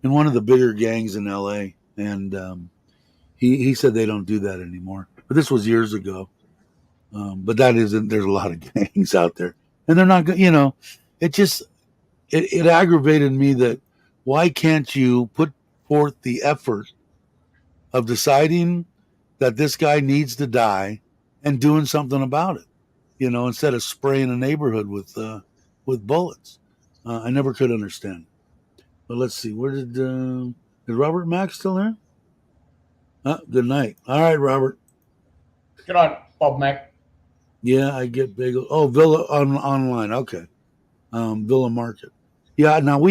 A: one of the bigger gangs in L.A. and he said they don't do that anymore. But this was years ago. But that isn't. There's a lot of gangs out there, and they're not. It just it aggravated me that why can't you put forth the effort of deciding that this guy needs to die and doing something about it, instead of spraying a neighborhood with bullets. I never could understand. But let's see, where is Robert Mack still there? Good night. All right, Robert.
C: Good night, Bob Mack.
A: Yeah, I get bagel. Oh, Villa online. Okay. Villa Market. Yeah, now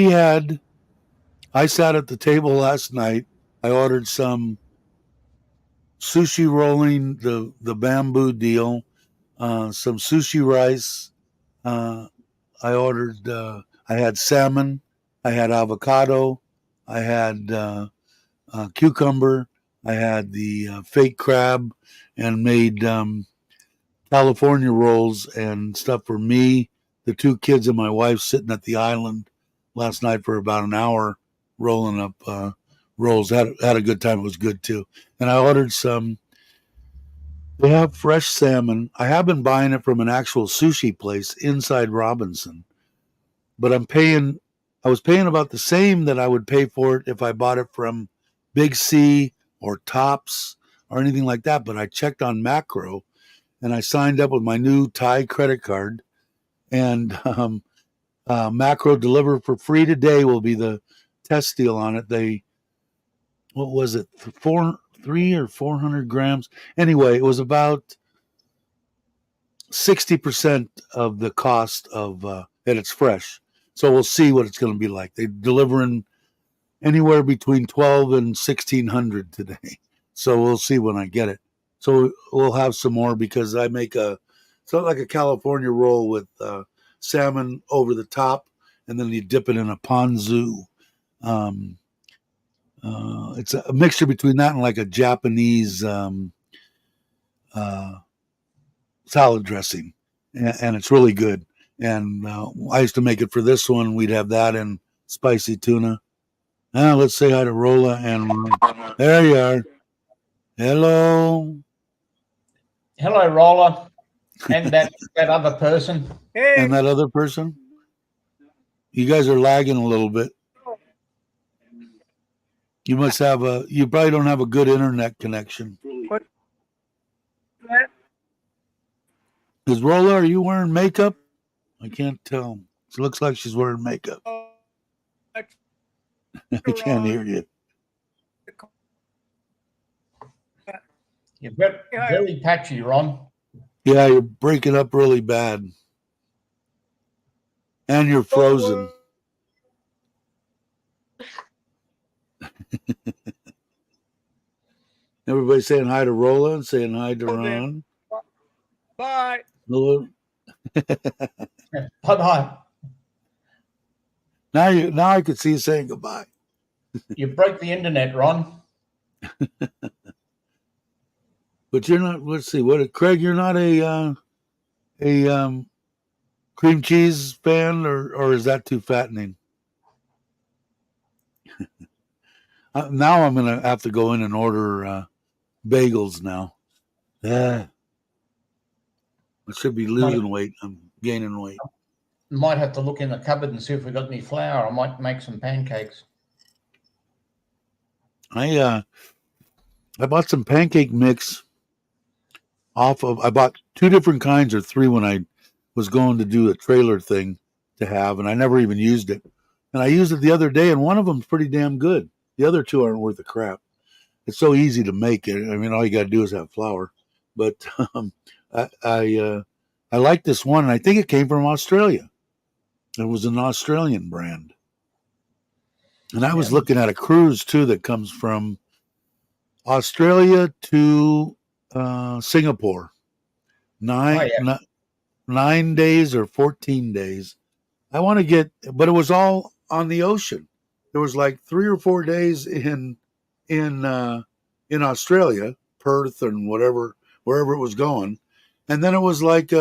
A: I sat at the table last night. I ordered some sushi rolling, the bamboo deal, some sushi rice. I ordered. I had salmon. I had avocado. I had cucumber. I had the fake crab, and made California rolls and stuff for me, the two kids, and my wife sitting at the island last night for about an hour rolling up rolls. Had a good time. It was good too. And I ordered some. They have fresh salmon. I have been buying it from an actual sushi place inside Robinson, but I was paying about the same that I would pay for it if I bought it from Big C or Tops or anything like that. But I checked on Macro, and I signed up with my new Thai credit card, and Macro deliver for free today will be the test deal on it. What was it, 3 or 400 grams? Anyway, it was about 60% of the cost of, and it's fresh. So we'll see what it's going to be like. They're delivering anywhere between 12 and 1600 today. So we'll see when I get it. So we'll have some more because I make like a California roll with salmon over the top, and then you dip it in a ponzu. It's a mixture between that and like a Japanese salad dressing, and it's really good. And I used to make it for this one. We'd have that and spicy tuna. Now let's say hi to Rolla, and there you are. Hello.
C: Hello, Roller, and that other person.
D: Hey.
A: And that other person. You guys are lagging a little bit. You must have you probably don't have a good internet connection.
D: What?
A: Is Rolla, are you wearing makeup? I can't tell. It looks like she's wearing makeup. I can't hear you.
C: You're very patchy, Ron.
A: Yeah, you're breaking up really bad. And you're frozen. Everybody saying hi to Rolla and saying hi to Ron.
D: Bye.
A: Hello.
C: Bye-bye.
A: Now I could see you saying goodbye.
C: You broke the internet, Ron.
A: But you're not. Let's see. What, Craig? You're not a cream cheese fan, or is that too fattening? Now I'm gonna have to go in and order bagels now. Yeah, I should be losing weight. I'm gaining weight.
C: Might have to look in the cupboard and see if we got any flour. I might make some pancakes.
A: I bought some pancake mix off of. I bought 2 different kinds or 3 when I was going to do a trailer thing to have, and I never even used it. And I used it the other day, and one of them's pretty damn good. The other 2 aren't worth a crap. It's so easy to make it. I mean, all you got to do is have flour. But I like this one, and I think it came from Australia. It was an Australian brand. And I was looking at a cruise, too, that comes from Australia to Singapore. 9 days or 14 days. I want to get, but it was all on the ocean. There was like 3 or 4 days in Australia, Perth and wherever it was going, and then it was like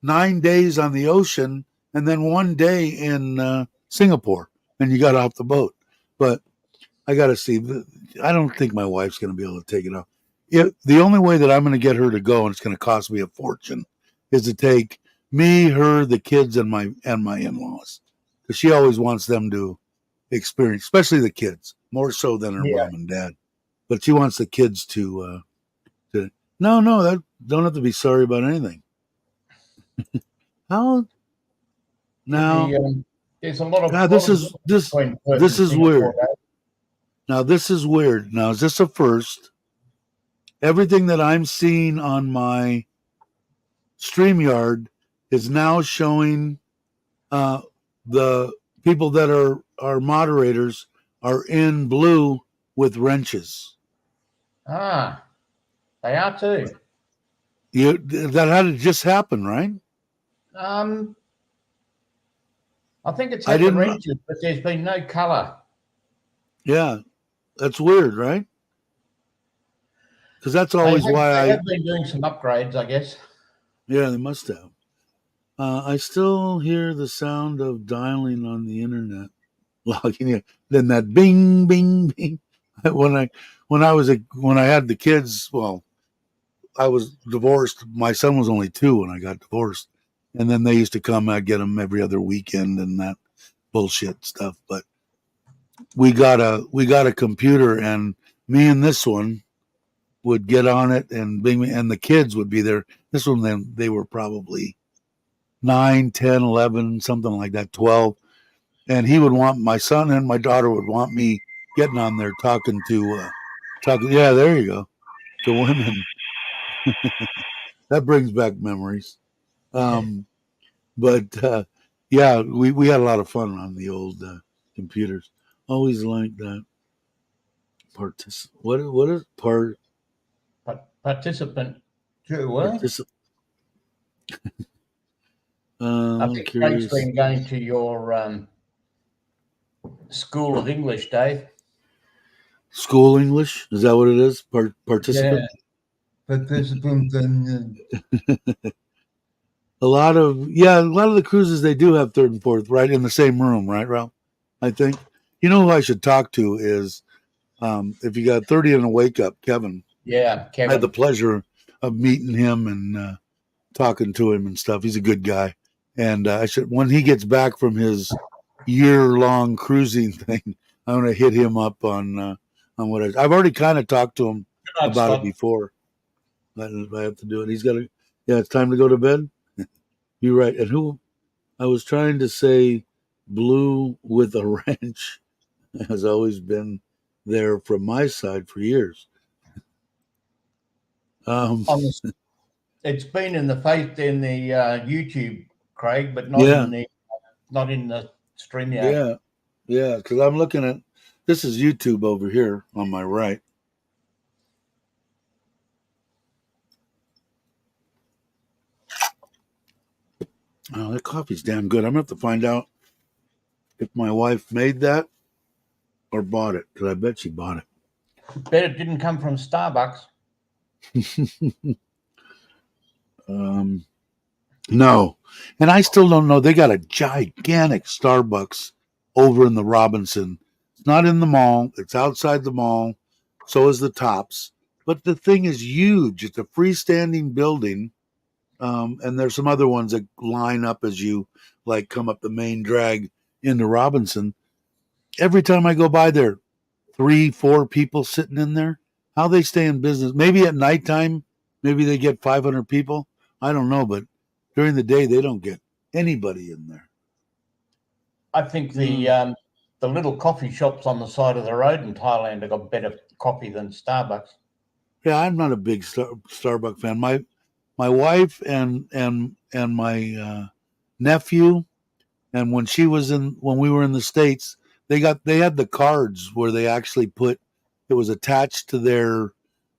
A: 9 days on the ocean, and then 1 day in Singapore, and you got off the boat. But I got to see. I don't think my wife's going to be able to take it off. The only way that I'm going to get her to go, and it's going to cost me a fortune, is to take me, her, the kids, and my in-laws, because she always wants them to experience, especially the kids, more so than her mom and dad. But she wants the kids to no, that don't have to be sorry about anything. How now?
C: There's a lot of.
A: Now this is weird. Now this is weird. Now is this a first? Everything that I'm seeing on my StreamYard is now showing the people that are moderators are in blue with wrenches.
C: Ah, they are too.
A: That had to just happen, right?
C: I think it's had the wrenches, but there's been no color.
A: Yeah, that's weird, right? Because that's always why I
C: have been doing some upgrades, I guess.
A: Yeah, they must have. I still hear the sound of dialing on the internet, logging in. Then that bing, bing, bing. When I had the kids, well, I was divorced. My son was only 2 when I got divorced, and then they used to come. I'd get them every other weekend and that bullshit stuff. But we got a computer, and me and this one would get on it, and bing, and the kids would be there. This one, then they were probably 9, 10, 11, something like that, 12. And he would want, my son and my daughter would want me getting on there talking. Yeah, there you go. To women. That brings back memories. But yeah, we had a lot of fun on the old computers. Always like that. What is
C: participant? I think Craig's been going to your School of English, Dave.
A: School English? Is that what it is? Participant?
C: Yeah. Participant.
A: A lot of the cruises, they do have 3rd and 4th right in the same room, right, Ralph? I think. You know who I should talk to is if you got 30 and a wake up, Kevin.
C: Yeah, Kevin.
A: I had the pleasure of meeting him and talking to him and stuff. He's a good guy. And when he gets back from his year-long cruising thing, I'm going to hit him up on what I've already kind of talked to him about it before. But I have to do it. He's got to. Yeah, it's time to go to bed. You're right. And I was trying to say blue with a wrench. has always been there from my side for years.
C: It's been in the YouTube, Craig, but not
A: Yeah,
C: in the StreamYard.
A: yeah, because I'm looking at this is YouTube over here on my right. Oh, that coffee's damn good. I'm gonna have to find out if my wife made that or bought it, because I bet she bought it.
C: Bet it didn't come from Starbucks.
A: No, and I still don't know. They got a gigantic Starbucks over in the Robinson. It's not in the mall. It's outside the mall. So is the Tops. But the thing is huge. It's a freestanding building. And there's some other ones that line up as you like come up the main drag into Robinson. Every time I go by there, 3-4 people sitting in there. How they stay in business? Maybe at nighttime, maybe they get 500 people. I don't know, but during the day they don't get anybody in there.
C: I think the little coffee shops on the side of the road in Thailand have got better coffee than Starbucks.
A: Yeah, I'm not a big Starbucks fan. My wife and my nephew, and when we were in the States, they had the cards where they actually put it was attached to their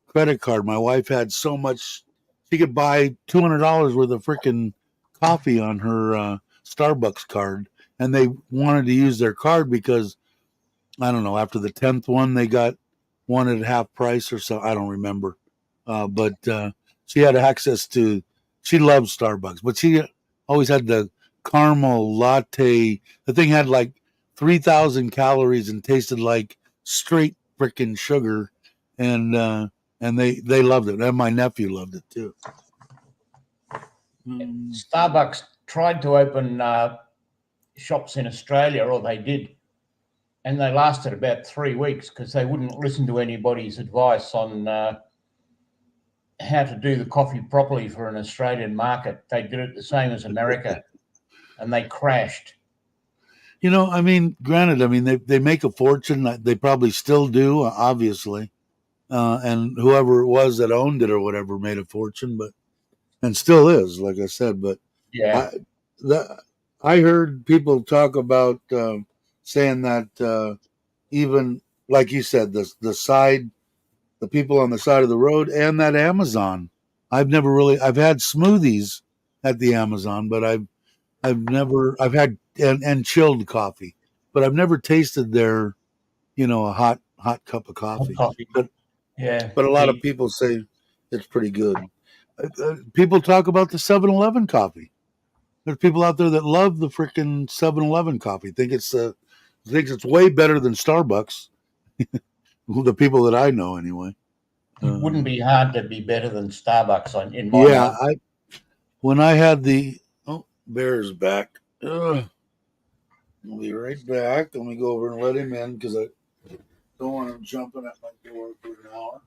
A: credit card. My wife had so much she could buy $200 worth of freaking coffee on her Starbucks card, and they wanted to use their card because I don't know, after the 10th one they got one at half price or so. I don't remember, but she had access to. She loves Starbucks, but she always had the caramel latte. The thing had like 3,000 calories and tasted like straight freaking sugar, and they loved it, and my nephew loved it too.
C: Starbucks tried to open shops in Australia, or they did, and they lasted about 3 weeks because they wouldn't listen to anybody's advice on how to do the coffee properly for an Australian market. They did it the same as America, and they crashed.
A: You know, I mean, granted, I mean they make a fortune. They probably still do, obviously, and whoever it was that owned it or whatever made a fortune, but and still is, like I said. But
C: Yeah,
A: I heard people talk about saying that even like you said, the people on the side of the road, and that Amazon. I've had smoothies at the Amazon, but I've had and chilled coffee, but I've never tasted their, a hot cup of coffee. But
C: yeah.
A: a lot of people say it's pretty good. People talk about the 7-Eleven coffee. There's people out there that love the freaking 7-Eleven coffee. Thinks it's way better than Starbucks. The people that I know, anyway.
C: It wouldn't be hard to be better than Starbucks in my mind.
A: When I had Bear's back. I'll be right back. Let me go over and let him in because I don't want him jumping at my door for an hour.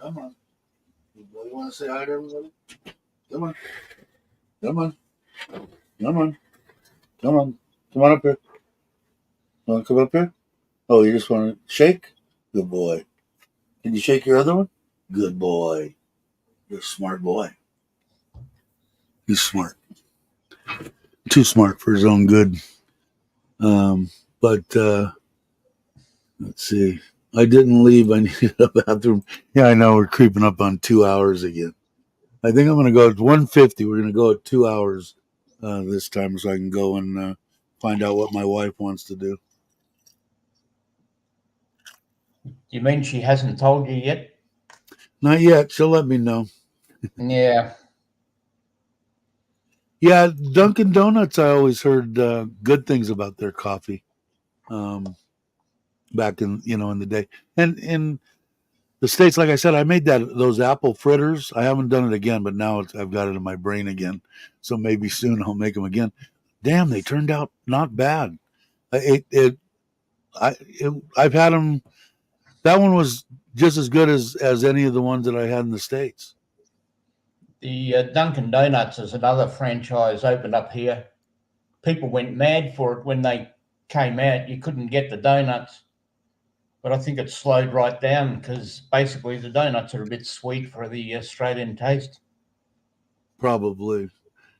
A: Come on. You want to say hi to everybody? Come on. Come on. Come on. Come on. Come on up here. Want to come up here? Oh, you just want to shake? Good boy. Can you shake your other one? Good boy. You're a smart boy. He's smart. Too smart for his own good. But let's see. I didn't leave. I needed a bathroom. Yeah, I know. We're creeping up on 2 hours again. I think I'm going to go at 1:50. We're going to go at 2 hours this time so I can go and find out what my wife wants to do.
C: You mean she hasn't told you yet?
A: Not yet. She'll let me know.
C: Yeah.
A: Yeah, Dunkin' Donuts, I always heard good things about their coffee back in the day. And in the States, like I said, I made those apple fritters. I haven't done it again, but now I've got it in my brain again. So maybe soon I'll make them again. Damn, they turned out not bad. I've had them. That one was just as good as any of the ones that I had in the States.
C: The Dunkin' Donuts is another franchise opened up here. People went mad for it when they came out, you couldn't get the donuts. But I think it slowed right down because basically the donuts are a bit sweet for the Australian taste.
A: Probably.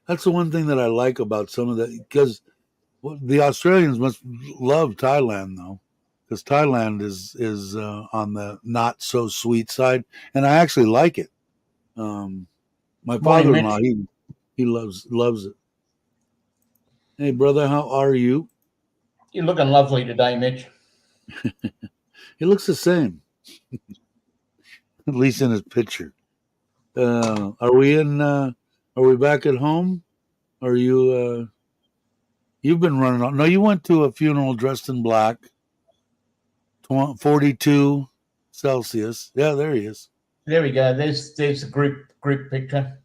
A: That's the one thing that I like about some of the, because the Australians must love Thailand though, because Thailand is on the not so sweet side, and I actually like it. My
C: Morning,
A: father-in-law,
C: Mitch.
A: he loves it. Hey, brother, how are you?
C: You're looking lovely today, Mitch.
A: He looks the same, at least in his picture. Are we in? Are we back at home? Are you? You've been running on. No, you went to a funeral dressed in black. 42 Celsius. Yeah, there he is.
C: There we go. There's a group picture.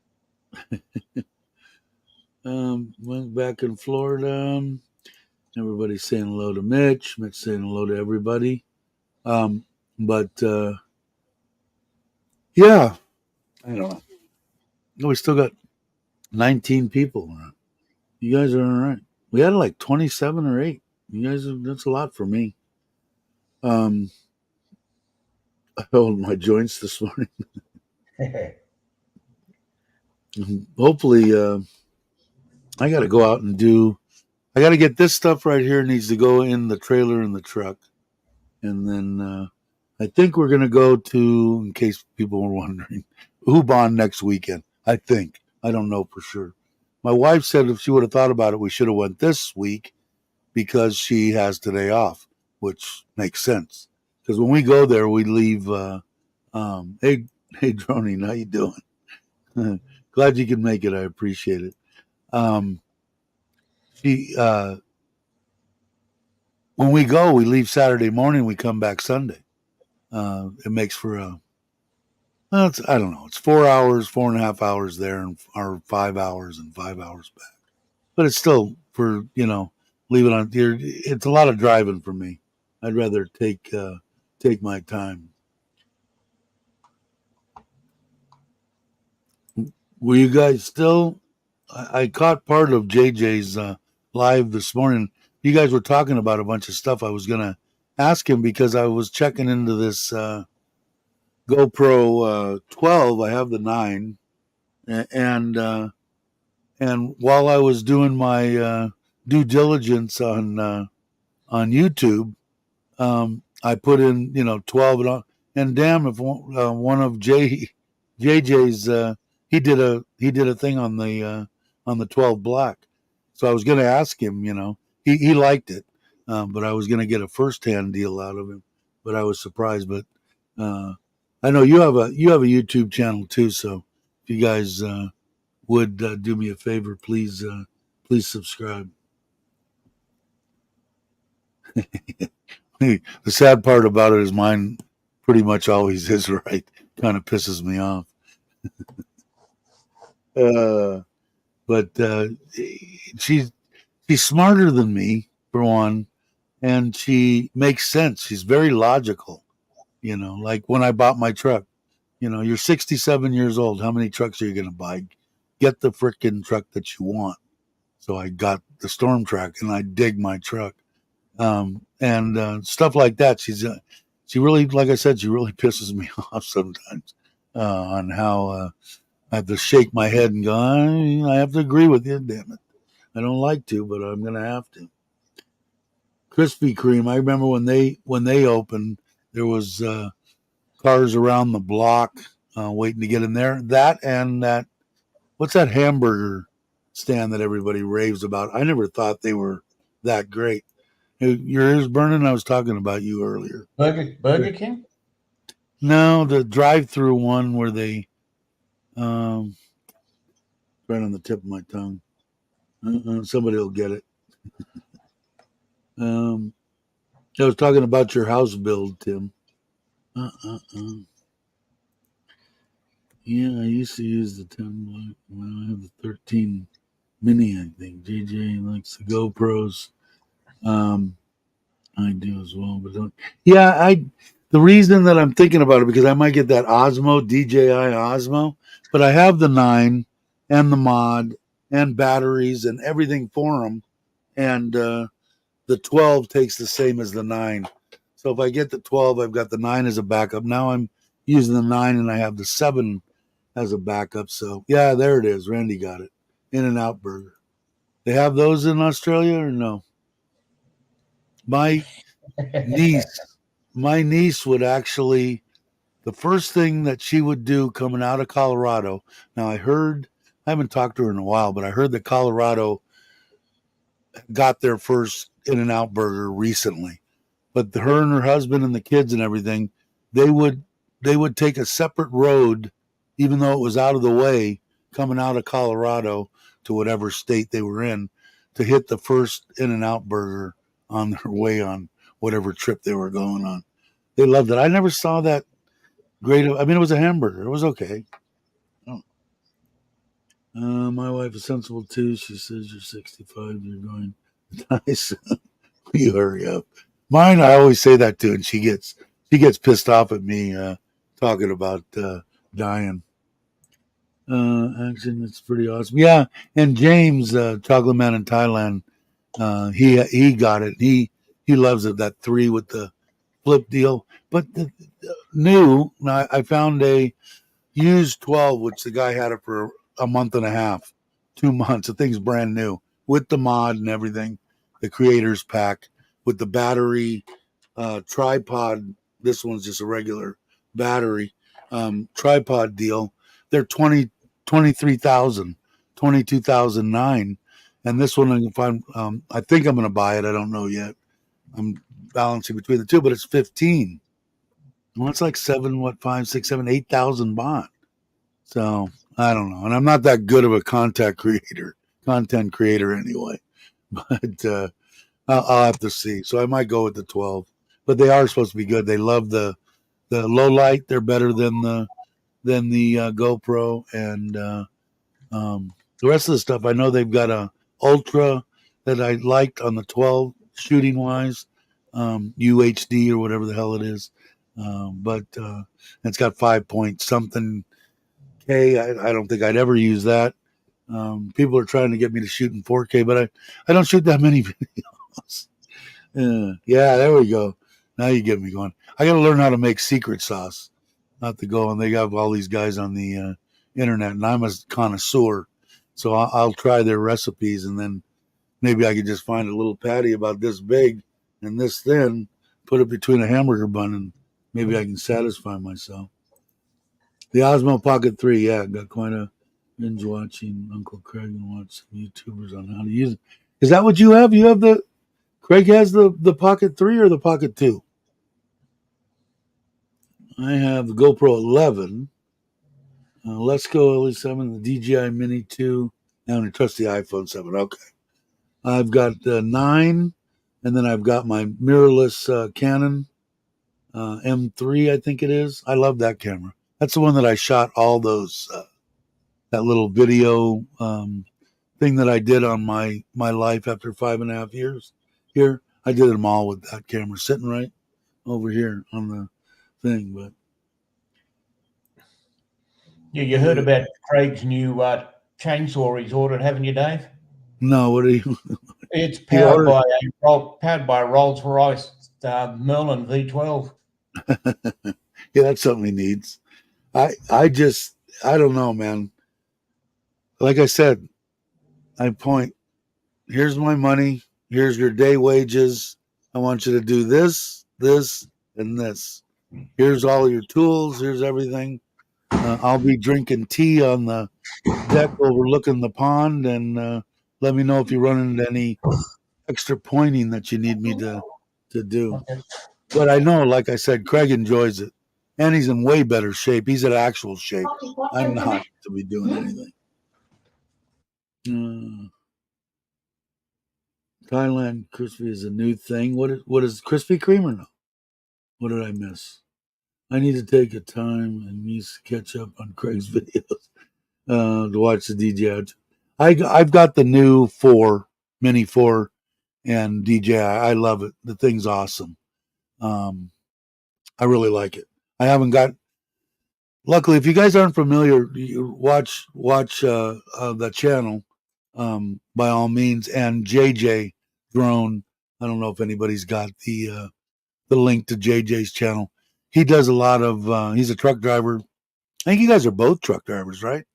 A: Went back in Florida. Everybody's saying hello to Mitch. Mitch saying hello to everybody. But yeah, I don't know. No, we still got 19 people. You guys are all right. We had like 27 or 8. You guys, that's a lot for me. I held my joints this morning. Hopefully, I got to go out and I got to get this stuff right here needs to go in the trailer in the truck. And then I think we're going to go to, in case people were wondering, Ubon next weekend. I think. I don't know for sure. My wife said if she would have thought about it, we should have went this week because she has today off, which makes sense. Because when we go there, we leave. Hey, Droney, how you doing? Glad you could make it. I appreciate it. When we go, we leave Saturday morning. We come back Sunday. It makes for I don't know. It's 4 hours, 4.5 hours there, or 5 hours and 5 hours back. But it's still for leave it on here. It's a lot of driving for me. I'd rather take my time. Were you guys still? I caught part of JJ's live this morning. You guys were talking about a bunch of stuff. I was gonna ask him because I was checking into this GoPro 12. I have the 9, and while I was doing my due diligence on YouTube, I put in 12 and damn if one of JJ's he did a thing on the 12 black. So I was going to ask him, he liked it, but I was going to get a first hand deal out of him. But I was surprised. But I know you have a YouTube channel too, so if you guys would do me a favor, please subscribe. The sad part about it is mine pretty much always is right. Kind of pisses me off. But she's smarter than me, for one, and she makes sense. She's very logical. Like when I bought my truck, you're 67 years old. How many trucks are you going to buy? Get the frickin' truck that you want. So I got the Storm Track, and I dig my truck. And stuff like that. She really, like I said, she really pisses me off sometimes on how I have to shake my head and go, I have to agree with you, damn it. I don't like to, but I'm going to have to. Krispy Kreme, I remember when they opened, there was cars around the block waiting to get in there. That and what's that hamburger stand that everybody raves about? I never thought they were that great. Your ears burning? I was talking about you earlier.
C: Burger King?
A: No, the drive-through one where they, right on the tip of my tongue. Somebody will get it. I was talking about your house build, Tim. Yeah, I used to use the 10. Well, I have the 13 mini, I think. JJ likes the GoPros. I do as well, but don't. Yeah, the reason that I'm thinking about it because I might get that Osmo DJI Osmo, but I have the 9 and the mod and batteries and everything for them, and the 12 takes the same as the 9. So if I get the 12, I've got the 9 as a backup. Now I'm using the 9 and I have the 7 as a backup. So yeah, there it is. Randy got it. In-N-Out Burger. They have those in Australia or no? My niece would actually, the first thing that she would do coming out of Colorado. Now I haven't talked to her in a while, but I heard that Colorado got their first In-N-Out Burger recently. But her and her husband and the kids and everything, they would take a separate road, even though it was out of the way, coming out of Colorado to whatever state they were in, to hit the first In-N-Out Burger on their way on whatever trip they were going on. They loved it. I never saw that great. I mean, it was a hamburger. It was okay. Oh. My wife is sensible too. She says you're 65. You're going nice. You hurry up. Mine, I always say that to, and she gets pissed off at me talking about dying. Action, it's pretty awesome. Yeah, and James, Chocolate Man in Thailand, he got it. He loves it. That 3 with the flip deal. But the new, I found a used 12, which the guy had it for a month and a half, 2 months. The thing's brand new with the mod and everything, the creators pack with the battery, tripod. This one's just a regular battery tripod deal. They're 23,000, 22,009, and this one I can find. I think I'm going to buy it. I don't know yet. I'm balancing between the two, but it's 15. Well, it's like 5, 6, 7, 8,000 baht. So I don't know, and I'm not that good of a content creator anyway. But I'll have to see. So I might go with the 12, but they are supposed to be good. They love the low light. They're better than the GoPro and the rest of the stuff. I know they've got a ultra that I liked on the 12 shooting wise, UHD or whatever the hell it is. But it's got 5 point something K. I don't think I'd ever use that. People are trying to get me to shoot in 4K, but I don't shoot that many videos. Yeah, there we go. Now you get me going. I got to learn how to make secret sauce. Not to go, and they got all these guys on the internet, and I'm a connoisseur, so I'll try their recipes, and then maybe I could just find a little patty about this big and this thin, put it between a hamburger bun, and maybe I can satisfy myself. The Osmo Pocket 3, yeah, got quite a binge watching Uncle Craig and watch some YouTubers on how to use it. Is that what you have? You have Craig has the Pocket 3 or the Pocket 2? I have the GoPro 11. Let's go LE7, the DJI Mini 2. Now I trust the iPhone 7. Okay. I've got the 9, and then I've got my mirrorless Canon M3, I think it is. I love that camera. That's the one that I shot all those, that little video thing that I did on my life after 5.5 years here. I did them all with that camera sitting right over here on the thing. But
C: Yeah, you heard about Craig's new chainsaw he's ordered, haven't you, Dave?
A: No, what are you?
C: It's powered by a Rolls Royce Merlin V12.
A: Yeah, that's something he needs. I don't know, man. Like I said, here's my money. Here's your day wages. I want you to do this, this, and this. Here's all your tools. Here's everything. I'll be drinking tea on the deck overlooking the pond, and let me know if you run into any extra pointing that you need me to do.
C: Okay.
A: But I know, like I said, Craig enjoys it, and he's in way better shape. He's in actual shape. I'm not to be doing anything. Thailand crispy is a new thing. What is Krispy Kreme or no? What did I miss? I need to take a time and catch up on Craig's videos to watch the DJI. I've got the new Mini 4 and DJI. I love it. The thing's awesome. I really like it. I haven't got. Luckily, if you guys aren't familiar, you watch the channel by all means. And JJ Drone I don't know if anybody's got the link to JJ's channel. He does a lot of. He's a truck driver. I think you guys are both truck drivers, right?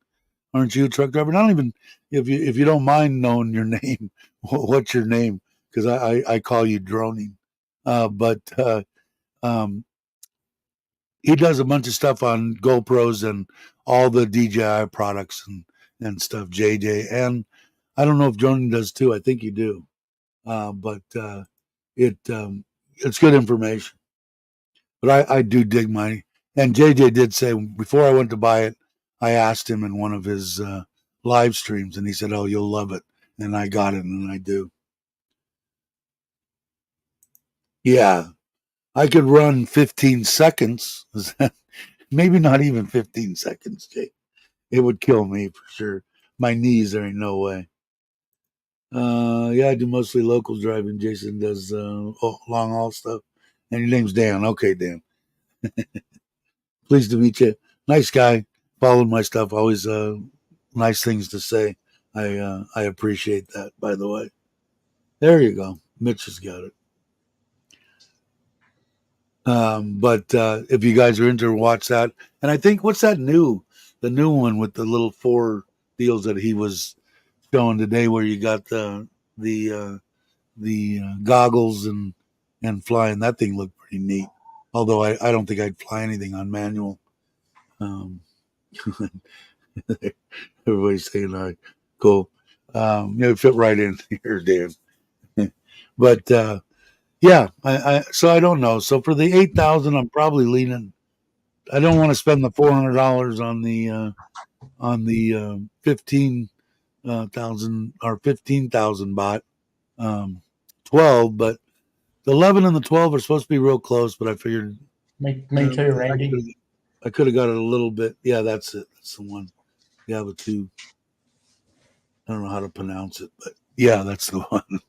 A: Aren't you a truck driver? Not even if you don't mind knowing your name. What's your name? Because I call you droning. But he does a bunch of stuff on GoPros and all the DJI products and stuff. JJ, and I don't know if droning does too. I think you do. But it's good information. But I do dig my. And JJ did say before I went to buy it, I asked him in one of his live streams, and he said, "Oh, you'll love it." And I got it, and I do. Yeah, I could run 15 seconds. Maybe not even 15 seconds, Jake. It would kill me for sure. My knees, there ain't no way. Yeah, I do mostly local driving. Jason does long haul stuff. And your name's Dan. Okay, Dan. Pleased to meet you. Nice guy. Followed my stuff. Always nice things to say. I appreciate that, by the way. There you go. Mitch has got it. But if you guys are into, watch that. And I think what's that the new one with the little 4 deals that he was showing today, where you got the goggles and flying. That thing looked pretty neat. Although I don't think I'd fly anything on manual. Everybody's saying, "All right, cool." It fit right in here, Dan. But yeah, so I don't know. So for the 8,000, I'm probably leaning. I don't want to spend the $400 on the 15,000 or 15,000 baht. 12, but the 11 and the 12 are supposed to be real close. But I figured
C: Me too, Randy.
A: I could have got it a little bit. Yeah, that's it. That's the one. Yeah, the 2. I don't know how to pronounce it, but yeah, that's the one.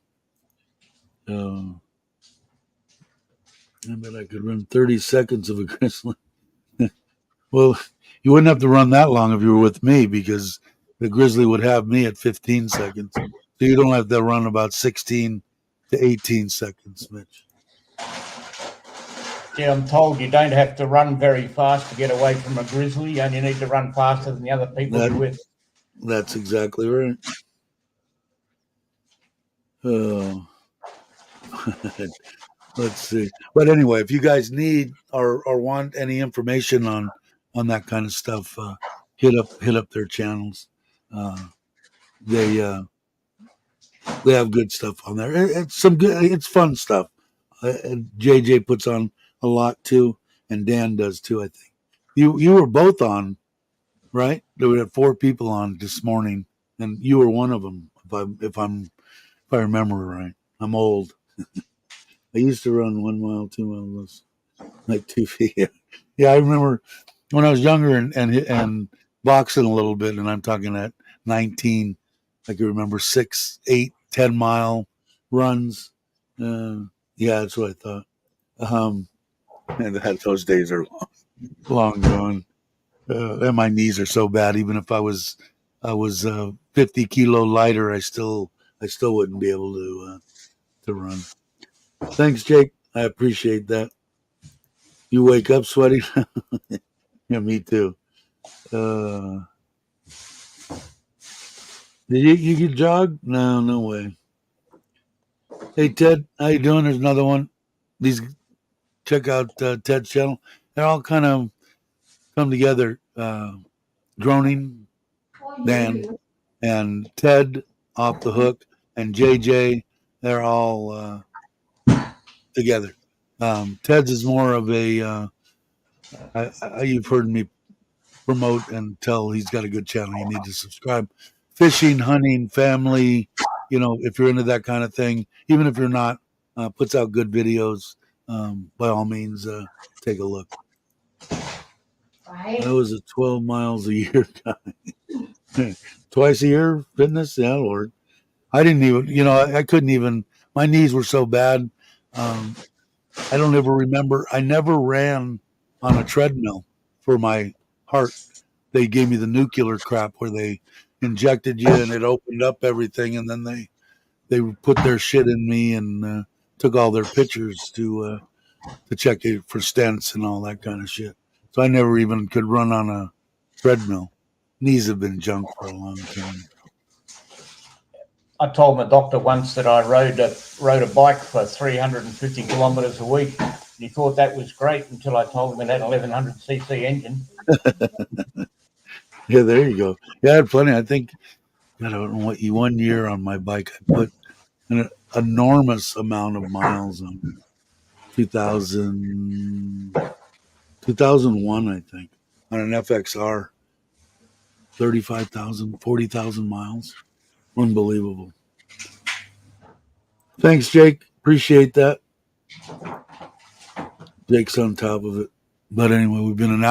A: I bet I could run 30 seconds of a grizzly. Well, you wouldn't have to run that long if you were with me, because the grizzly would have me at 15 seconds. So you don't have to run about 16 to 18 seconds, Mitch.
C: Yeah, I'm told you don't have to run very fast to get away from a grizzly. You only need to run faster than the other people you're with.
A: That's exactly right. Oh. Let's see. But anyway, if you guys need or want any information on that kind of stuff, hit up their channels. They have good stuff on there. It's fun stuff. JJ puts on a lot too, and Dan does too. I think you were both on, right? There were 4 people on this morning, and you were one of them. If I remember right. I'm old. I used to run 1 mile, 2 miles, like 2 feet. Yeah, I remember when I was younger and boxing a little bit, and I'm talking at 19. I can remember 6, 8, 10 mile runs. Yeah, that's what I thought. And those days are long gone. And my knees are so bad. Even if I was 50 kilo lighter, I still wouldn't be able to run. Thanks, Jake. I appreciate that. You wake up sweaty? Yeah, me too. Did you jog? No way. Hey, Ted, how you doing? There's another one. Check out Ted's channel. They're all kind of come together. Droning, Dan, and Ted off the hook, and JJ. They're all together. Ted's is more of a. You've heard me promote and tell he's got a good channel. You need to subscribe. Fishing, hunting, family. If you're into that kind of thing, even if you're not, puts out good videos. By all means, take a look. That was a 12 miles a year guy. Twice a year fitness? Yeah, Lord. I didn't even, I couldn't even, my knees were so bad. I don't ever remember. I never ran on a treadmill for my heart. They gave me the nuclear crap where they injected you and it opened up everything. And then they put their shit in me and took all their pictures to check it for stents and all that kind of shit. So I never even could run on a treadmill. Knees have been junk for a long time.
C: I told my doctor once that I rode a bike for 350 kilometres a week. And he thought that was great until I told him it had an 1100cc engine.
A: Yeah, there you go. Yeah, I had plenty. I think, I don't know what, 1 year on my bike, I put an enormous amount of miles on 2001, I think, on an FXR, 35,000, 40,000 miles. Unbelievable. Thanks, Jake. Appreciate that. Jake's on top of it. But anyway, we've been 2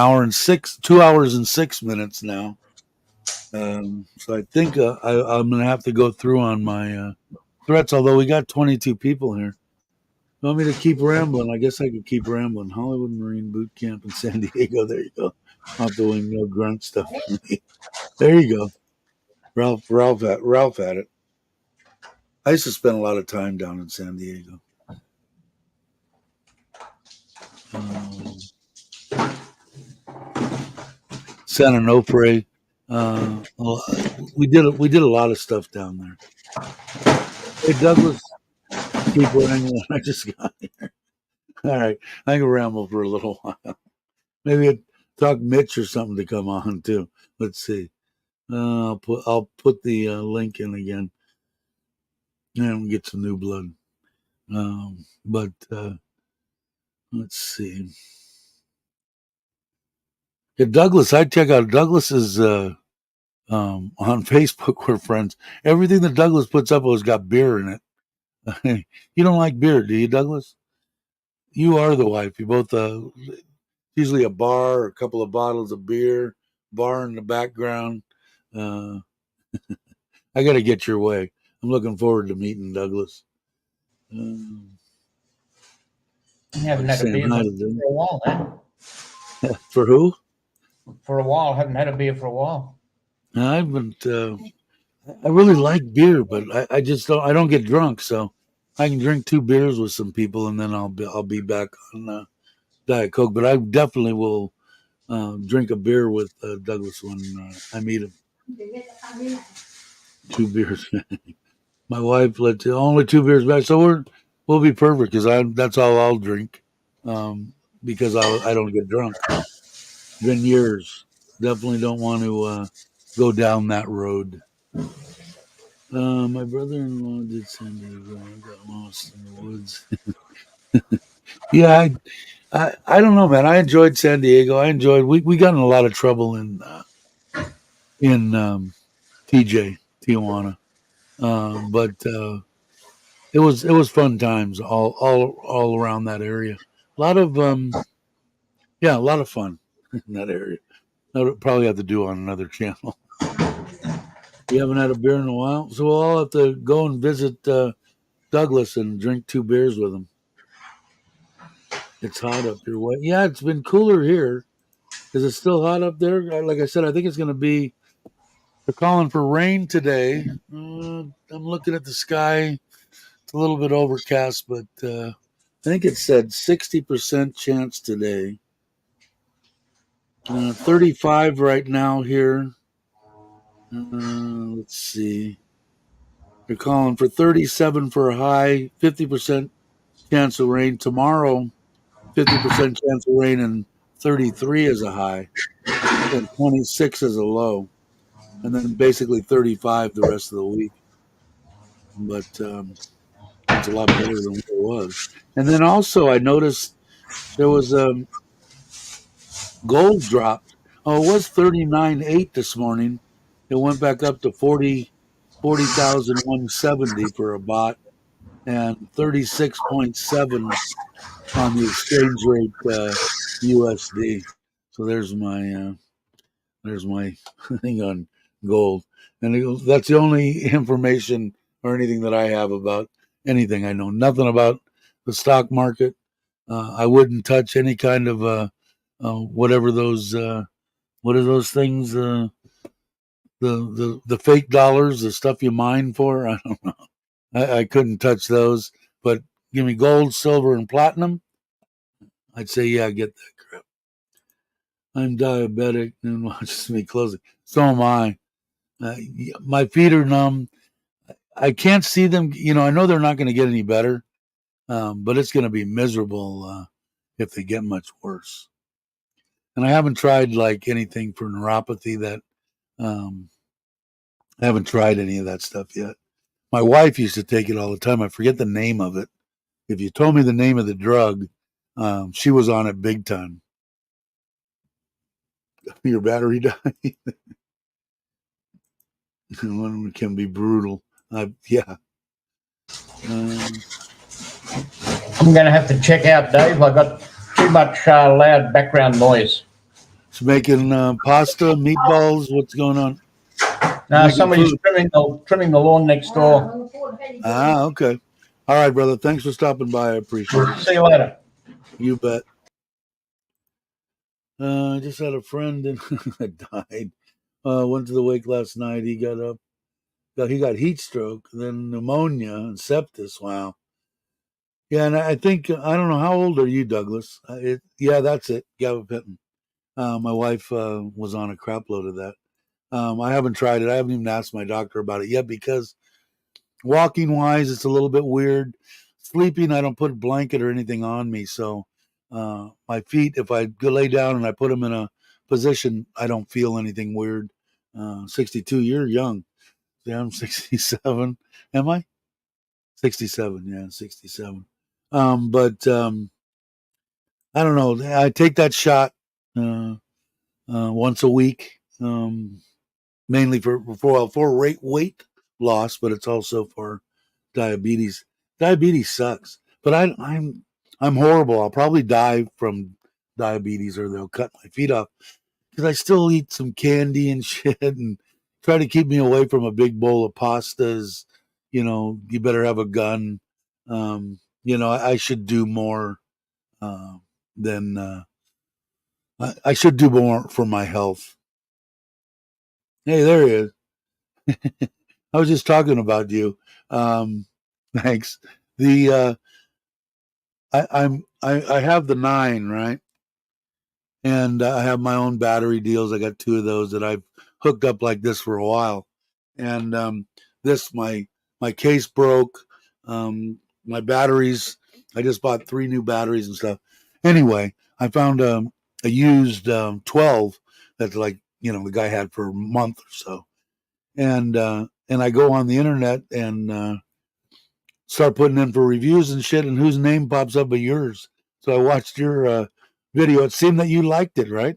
A: hours and 6 minutes now. So I think I'm going to have to go through on my threats, although we got 22 people here. You want me to keep rambling? I guess I could keep rambling. Hollywood Marine Boot Camp in San Diego. There you go. I'll have to wing no grunt stuff. There you go. Ralph had it. I used to spend a lot of time down in San Diego. San Onofre. We did a lot of stuff down there. Hey, Douglas, keep wrangling. I just got here. All right, I can ramble for a little while. Maybe I'd talk Mitch or something to come on too. Let's see. I'll put the link in again, and we'll get some new blood. But let's see. Yeah, Douglas, I'd check out Douglas's on Facebook. We're friends. Everything that Douglas puts up has got beer in it. You don't like beer, do you, Douglas? You are the wife. You both usually a bar, or a couple of bottles of beer, bar in the background. I got to get your way. I'm looking forward to meeting Douglas.
C: You haven't had a beer for a while, eh?
A: For who?
C: For a while. Haven't had a beer for a while.
A: I haven't. I really like beer, but I just don't. I don't get drunk, so I can drink 2 beers with some people, and then I'll be back on Diet Coke. But I definitely will drink a beer with Douglas when I meet him. 2 beers. My wife lets only 2 beers back, so we'll be perfect because that's all I'll drink because I don't get drunk. Been years. Definitely don't want to go down that road. My brother-in-law did San Diego. I got lost in the woods. Yeah, I don't know, man. I enjoyed San Diego. We got in a lot of trouble in Tijuana, but it was fun times all around that area. A lot of a lot of fun in that area. That would probably have to do on another channel. We haven't had a beer in a while, so we'll all have to go and visit Douglas and drink 2 beers with him. It's hot up here. Yeah, it's been cooler here. Is it still hot up there? Like I said, I think it's going to be. They're calling for rain today. I'm looking at the sky. It's a little bit overcast, but I think it said 60% chance today. 35 right now here. Let's see. They're calling for 37 for a high, 50% chance of rain. Tomorrow, 50% chance of rain, and 33 is a high, and 26 is a low, and then basically 35 the rest of the week. But it's a lot better than what it was. And then also I noticed there was gold dropped. Oh, it was 39.8 this morning. It went back up to 40,170 for a bot and 36.7 on the exchange rate USD. So there's my thing on gold, and that's the only information or anything that I have about anything. I know nothing about the stock market. I wouldn't touch any kind of whatever those what are those things, the fake dollars, the stuff you mine for. I don't know. I couldn't touch those, but give me gold, silver, and platinum, I'd say, yeah, get that crap. I'm diabetic and watches me closely. So am I. My feet are numb. I can't see them. I know they're not going to get any better, but it's going to be miserable if they get much worse. And I haven't tried like anything for neuropathy that I haven't tried any of that stuff yet. My wife used to take it all the time. I forget the name of it. If you told me the name of the drug, she was on it big time. Your battery died. One can be brutal. Yeah.
C: I'm going to have to check out, Dave. I got too much loud background noise.
A: It's making pasta, meatballs. What's going on?
C: No, somebody's trimming the lawn next door.
A: Ah, okay. All right, brother. Thanks for stopping by. I appreciate it.
C: See you later.
A: You bet. I just had a friend that died. Went to the wake last night. He got up. He got heat stroke, then pneumonia and sepsis. Wow. Yeah, and I think I don't know how old are you, Douglas? Yeah, that's it. Gabapentin. My wife was on a crap load of that. I haven't tried it. I haven't even asked my doctor about it yet because walking wise, it's a little bit weird. Sleeping, I don't put a blanket or anything on me, so my feet, if I go lay down and I put them in a position, I don't feel anything weird. 62, you're young. Yeah, I'm 67. Am I? 67. Yeah, 67. But I don't know. I take that shot once a week, mainly for weight loss, but it's also for diabetes. Diabetes sucks, but I'm horrible. I'll probably die from diabetes, or they'll cut my feet off because I still eat some candy and shit and try to keep me away from a big bowl of pastas. You better have a gun. I should do more than I should do more for my health. Hey, there he is. I was just talking about you. Thanks. The I have the 9, right? And I have my own battery deals. I got 2 of those that I've hooked up like this for a while. And this my case broke. My batteries. I just bought 3 new batteries and stuff. Anyway, I found a used 12 that like the guy had for a month or so. And I go on the internet and start putting in for reviews and shit, and whose name pops up but yours. So I watched your video. It seemed that you liked it, right?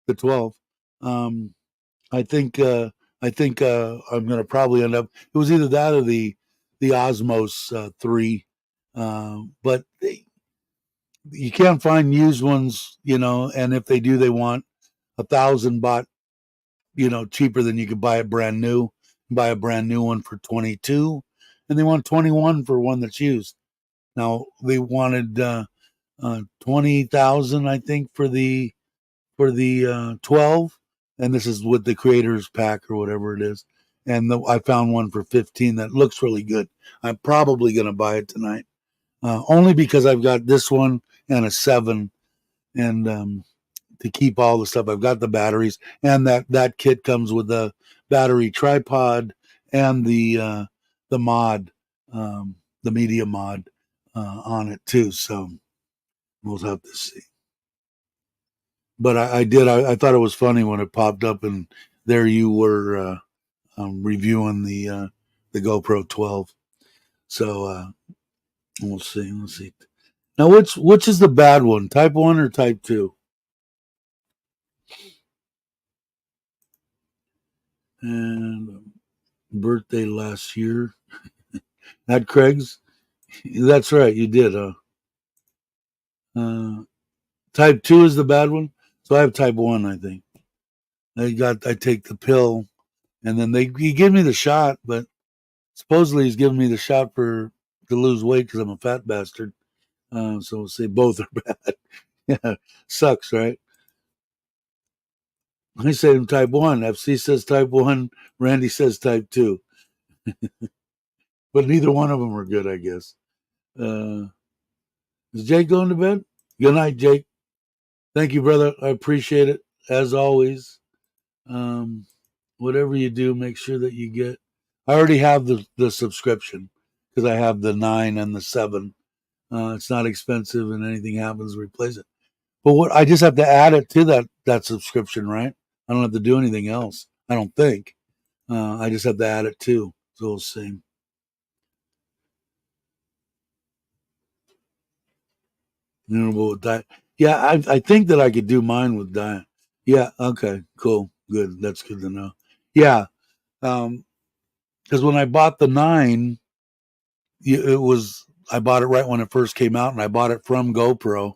A: The 12. I think I'm gonna probably end up. It was either that or the Osmos 3, but you can't find used ones, and if they do, they want 1,000 baht, cheaper than you could buy it brand new. Buy a brand new one for 22, and they want 21 for one that's used. Now they wanted 20,000, I think, for the 12, and this is with the creators pack or whatever it is. And I found one for 15 that looks really good. I'm probably going to buy it tonight, only because I've got this one and a 7, and to keep all the stuff. I've got the batteries, and that kit comes with the battery tripod and the mod, the media mod on it too. So we'll have to see. But I thought it was funny when it popped up, and there you were reviewing the GoPro 12. So we'll see. Let's see. Now, which is the bad one? Type 1 or Type 2? And birthday last year. At Craig's? That's right, you did, huh? Type 2 is the bad one? So I have Type 1, I think. I take the pill, and then he gave me the shot, but supposedly he's giving me the shot to lose weight because I'm a fat bastard. So we'll say both are bad. Yeah, sucks, right? I say I'm Type 1. FC says Type 1. Randy says Type 2. But neither one of them are good, I guess. Is Jake going to bed? Good night, Jake. Thank you, brother. I appreciate it as always. Whatever you do, make sure that you get. I already have the subscription because I have the 9 and the 7. It's not expensive, and anything happens, replace it. But what I just have to add it to that subscription, right? I don't have to do anything else. I don't think. I just have to add it too. So we'll see. With diet. Yeah, I think that I could do mine with diet. Yeah. Okay. Cool. Good. That's good to know. Yeah. Because when I bought the 9, I bought it right when it first came out, and I bought it from GoPro,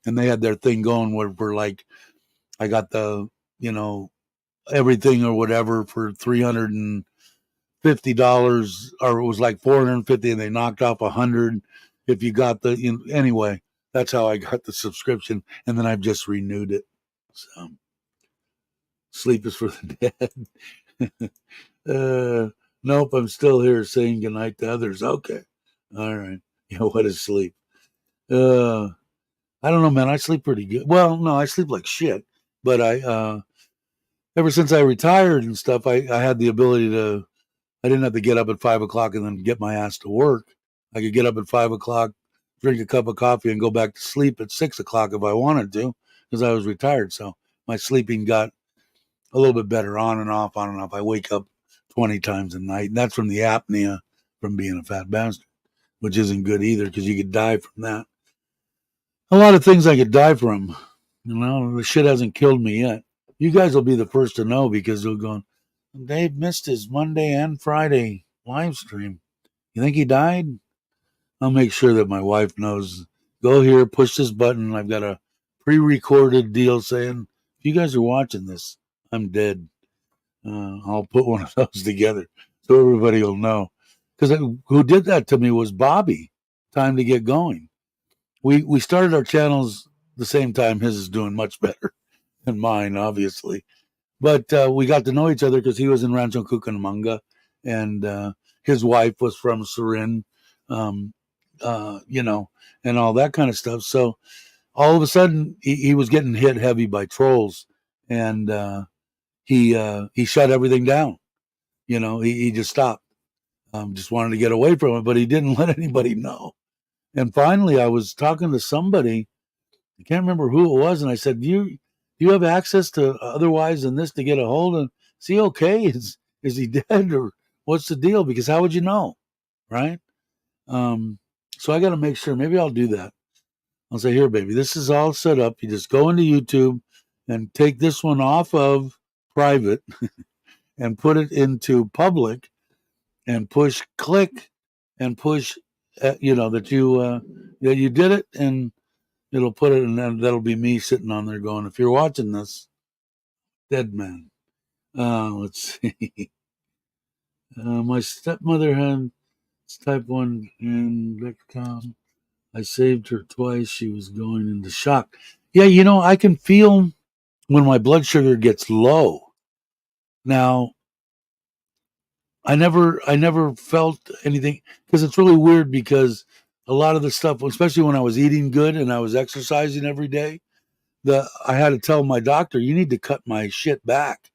A: and they had their thing going where for like I got the everything or whatever for $350, or it was like $450, and they knocked off $100 if you got the anyway. That's how I got the subscription, and then I've just renewed it. So sleep is for the dead. Nope, I'm still here saying goodnight to others. Okay, all right. What is sleep? I don't know, man. I sleep pretty good. Well, no, I sleep like shit, but I ever since I retired and stuff, I had the ability to. I didn't have to get up at 5 o'clock and then get my ass to work. I could get up at 5 o'clock, drink a cup of coffee, and go back to sleep at 6 o'clock if I wanted to, because I was retired. So my sleeping got a little bit better, on and off, on and off. I wake up 20 times a night, and that's from the apnea from being a fat bastard, which isn't good either, because you could die from that. A lot of things I could die from. The shit hasn't killed me yet. You guys will be the first to know, because they'll go, Dave missed his Monday and Friday live stream. You think he died? I'll make sure that my wife knows. Go here, push this button. I've got a pre-recorded deal saying, if you guys are watching this, I'm dead. I'll put one of those together so everybody will know. Because who did that to me was Bobby. Time to get going. We started our channels the same time. His is doing much better than mine, obviously. But we got to know each other because he was in Rancho Cucamonga, and his wife was from Surin, and all that kind of stuff. So all of a sudden, he was getting hit heavy by trolls, and he shut everything down. He just stopped. Just wanted to get away from it, but he didn't let anybody know. And finally, I was talking to somebody. I can't remember who it was, and I said, Do you have access to otherwise than this to get a hold of? Is he okay? Is he dead, or what's the deal? Because how would you know, right? So I got to make sure. Maybe I'll do that. I'll say, here, baby, this is all set up. You just go into YouTube and take this one off of private and put it into public, and click and push, that you did it, and it'll put it, and then that'll be me sitting on there going, if you're watching this, dead man. Let's see. My stepmother had type 1 and Dexcom. I saved her twice. She was going into shock. Yeah, I can feel when my blood sugar gets low. Now, I never felt anything, because it's really weird, because a lot of the stuff, especially when I was eating good and I was exercising every day, I had to tell my doctor, you need to cut my shit back,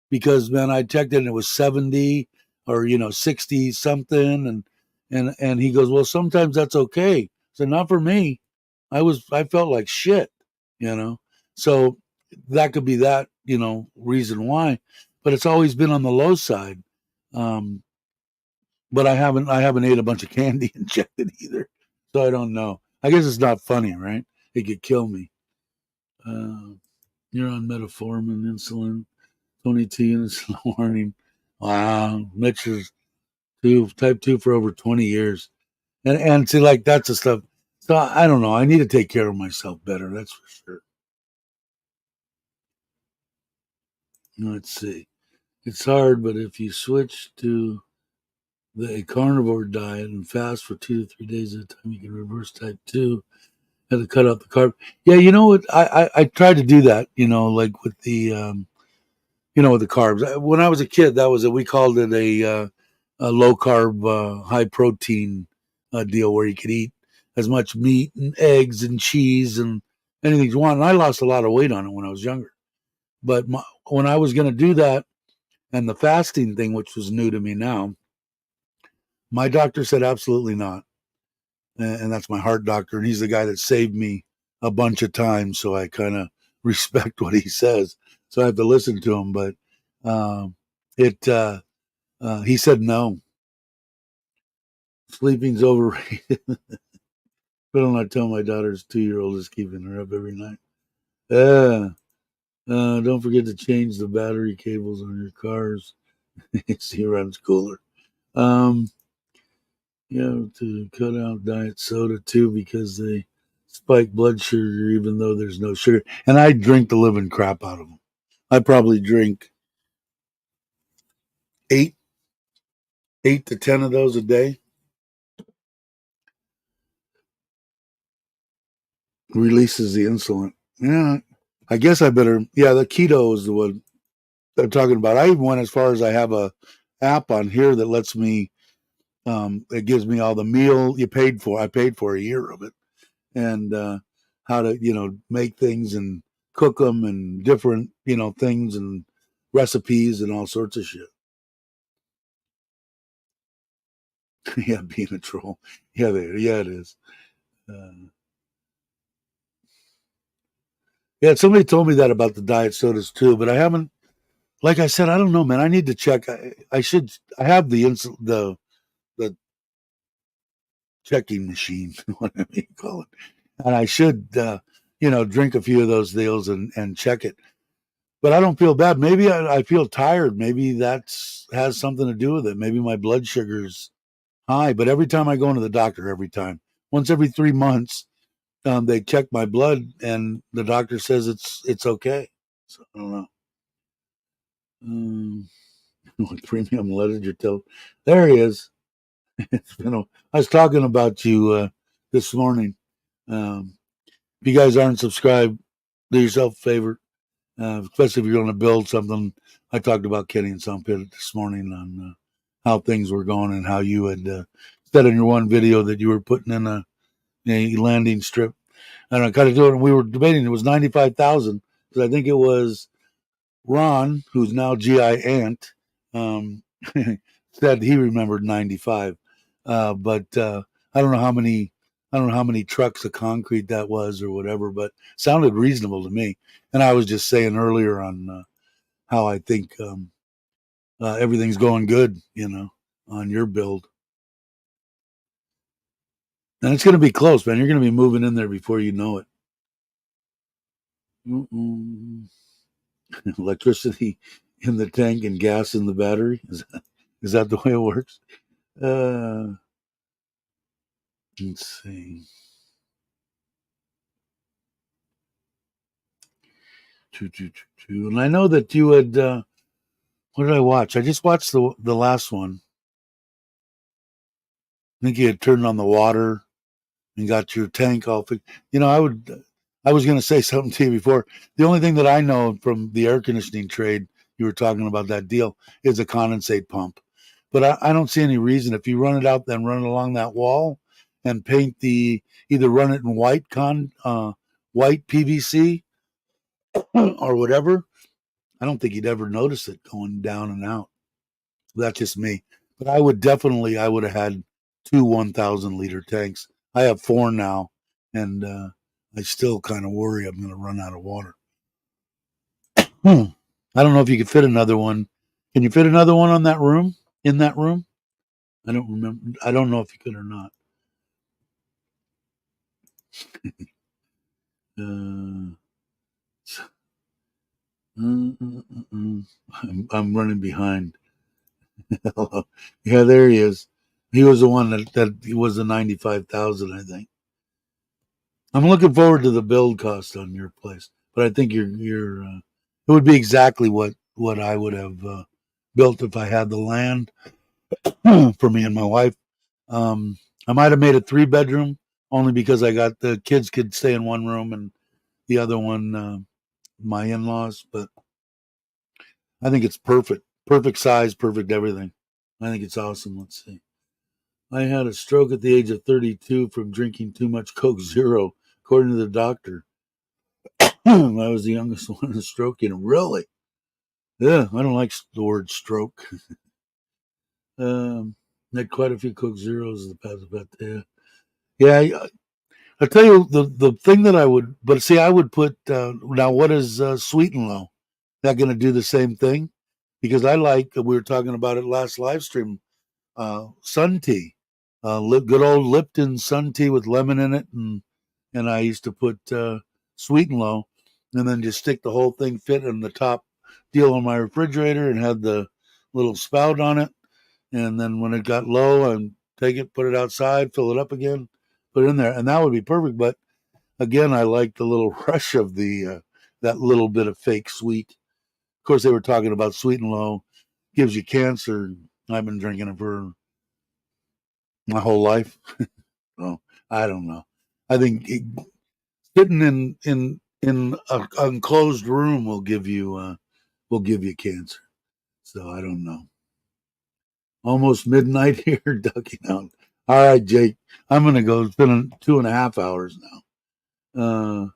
A: because man, I checked it and it was 70 or 60 something, and he goes, well, sometimes that's okay. So not for me. I felt like shit, So that could be that, reason why, but it's always been on the low side. But I haven't ate a bunch of candy injected either, so I don't know. I guess it's not funny, right? It could kill me. You're on metformin, insulin, Tony T, and it's warning. Wow, Mitch is type 2 for over 20 years, and see, like, that's the stuff. So I don't know. I need to take care of myself better. That's for sure. Let's see. It's hard, but if you switch to the carnivore diet and fast for 2 to 3 days at a time, you can reverse type 2. Have to cut out the carb. Yeah, you know what? I tried to do that. Like with the with the carbs. When I was a kid, that was we called it a low carb, high protein deal, where you could eat as much meat and eggs and cheese and anything you want. And I lost a lot of weight on it when I was younger. But when I was going to do that and the fasting thing, which was new to me now, my doctor said absolutely not. And that's my heart doctor. And he's the guy that saved me a bunch of times. So I kind of respect what he says. So I have to listen to him. But he said no. Sleeping's overrated. But I'm not telling my daughter's 2-year-old is keeping her up every night. Don't forget to change the battery cables on your cars. See around cooler. To cut out diet soda too because they spike blood sugar even though there's no sugar. And I drink the living crap out of them. I probably drink 8 to 10 of those a day. Releases the insulin. Yeah, I guess I better. Yeah, the keto is the one they're talking about. I even went as far as I have a app on here that lets me. It gives me all the meal you paid for. I paid for a year of it, and how to make things and cook them and different things and recipes and all sorts of shit. Yeah, being a troll. Yeah, it is. Yeah, somebody told me that about the diet sodas too, but I haven't. Like I said, I don't know, man. I need to check. I should. I have the checking machine, whatever you call it, and I should, drink a few of those deals and check it. But I don't feel bad. Maybe I feel tired. Maybe that's has something to do with it. Maybe my blood sugar's high. But every time I go into the doctor, once every 3 months, they check my blood, and the doctor says it's okay. So I don't know. Premium lettuce, there he is. I was talking about you this morning. If you guys aren't subscribed, do yourself a favor, especially if you're going to build something. I talked about Kenny and Sandpit this morning on how things were going and how you had said in your one video that you were putting in a landing strip. And I kind of do it, and we were debating. It was 95,000 because I think it was Ron, who's now GI Ant, said he remembered 95. But I don't know how many trucks of concrete that was or whatever, but sounded reasonable to me. And I was just saying earlier on how I think everything's going good, on your build. And it's going to be close, man. You're going to be moving in there before you know it. Electricity in the tank and gas in the battery. Is that the way it works? Let's see. And I know that you had. What did I watch? I just watched the last one. I think you had turned on the water and got your tank all fixed. I was going to say something to you before. The only thing that I know from the air conditioning trade, you were talking about that deal, is a condensate pump. But I don't see any reason if you run it out, then run it along that wall and paint either run it in white PVC or whatever. I don't think you'd ever notice it going down and out. That's just me. But I would have had 2 1,000-liter tanks. I have 4 now, and I still kind of worry I'm going to run out of water. I don't know if you could fit another one. Can you fit another one in that room? I don't remember. I don't know if you could or not. I'm running behind. Yeah, there he is. He was the one that he was the 95,000, I think. I'm looking forward to the build cost on your place, but I think it would be exactly what I would have built if I had the land for me and my wife. I might have made a 3-bedroom only because I got the kids could stay in one room and the other one my in-laws, but I think it's perfect size, perfect everything. I think it's awesome. Let's see. I had a stroke at the age of 32 from drinking too much Coke Zero, according to the doctor. I was the youngest one in stroking. Really? Yeah, I don't like the word stroke. Had quite a few Coke Zeros in the past. But yeah, I tell you the thing that I would, but see, I would put now. What is Sweet and Low? That going to do the same thing? Because I like we were talking about it last live stream. Sun tea, good old Lipton sun tea with lemon in it, and I used to put Sweet and Low, and then just stick the whole thing fit in the top deal on my refrigerator, and had the little spout on it. And then when it got low, I'd take it, put it outside, fill it up again, put it in there, and that would be perfect. But again, I like the little rush of the that little bit of fake sweet. Of course, they were talking about Sweet and Low gives you cancer. I've been drinking it for my whole life. So I don't know. I think sitting in an enclosed room will give you cancer. So I don't know. Almost midnight here, ducking out. All right, Jake. I'm gonna go. It's been 2.5 hours now.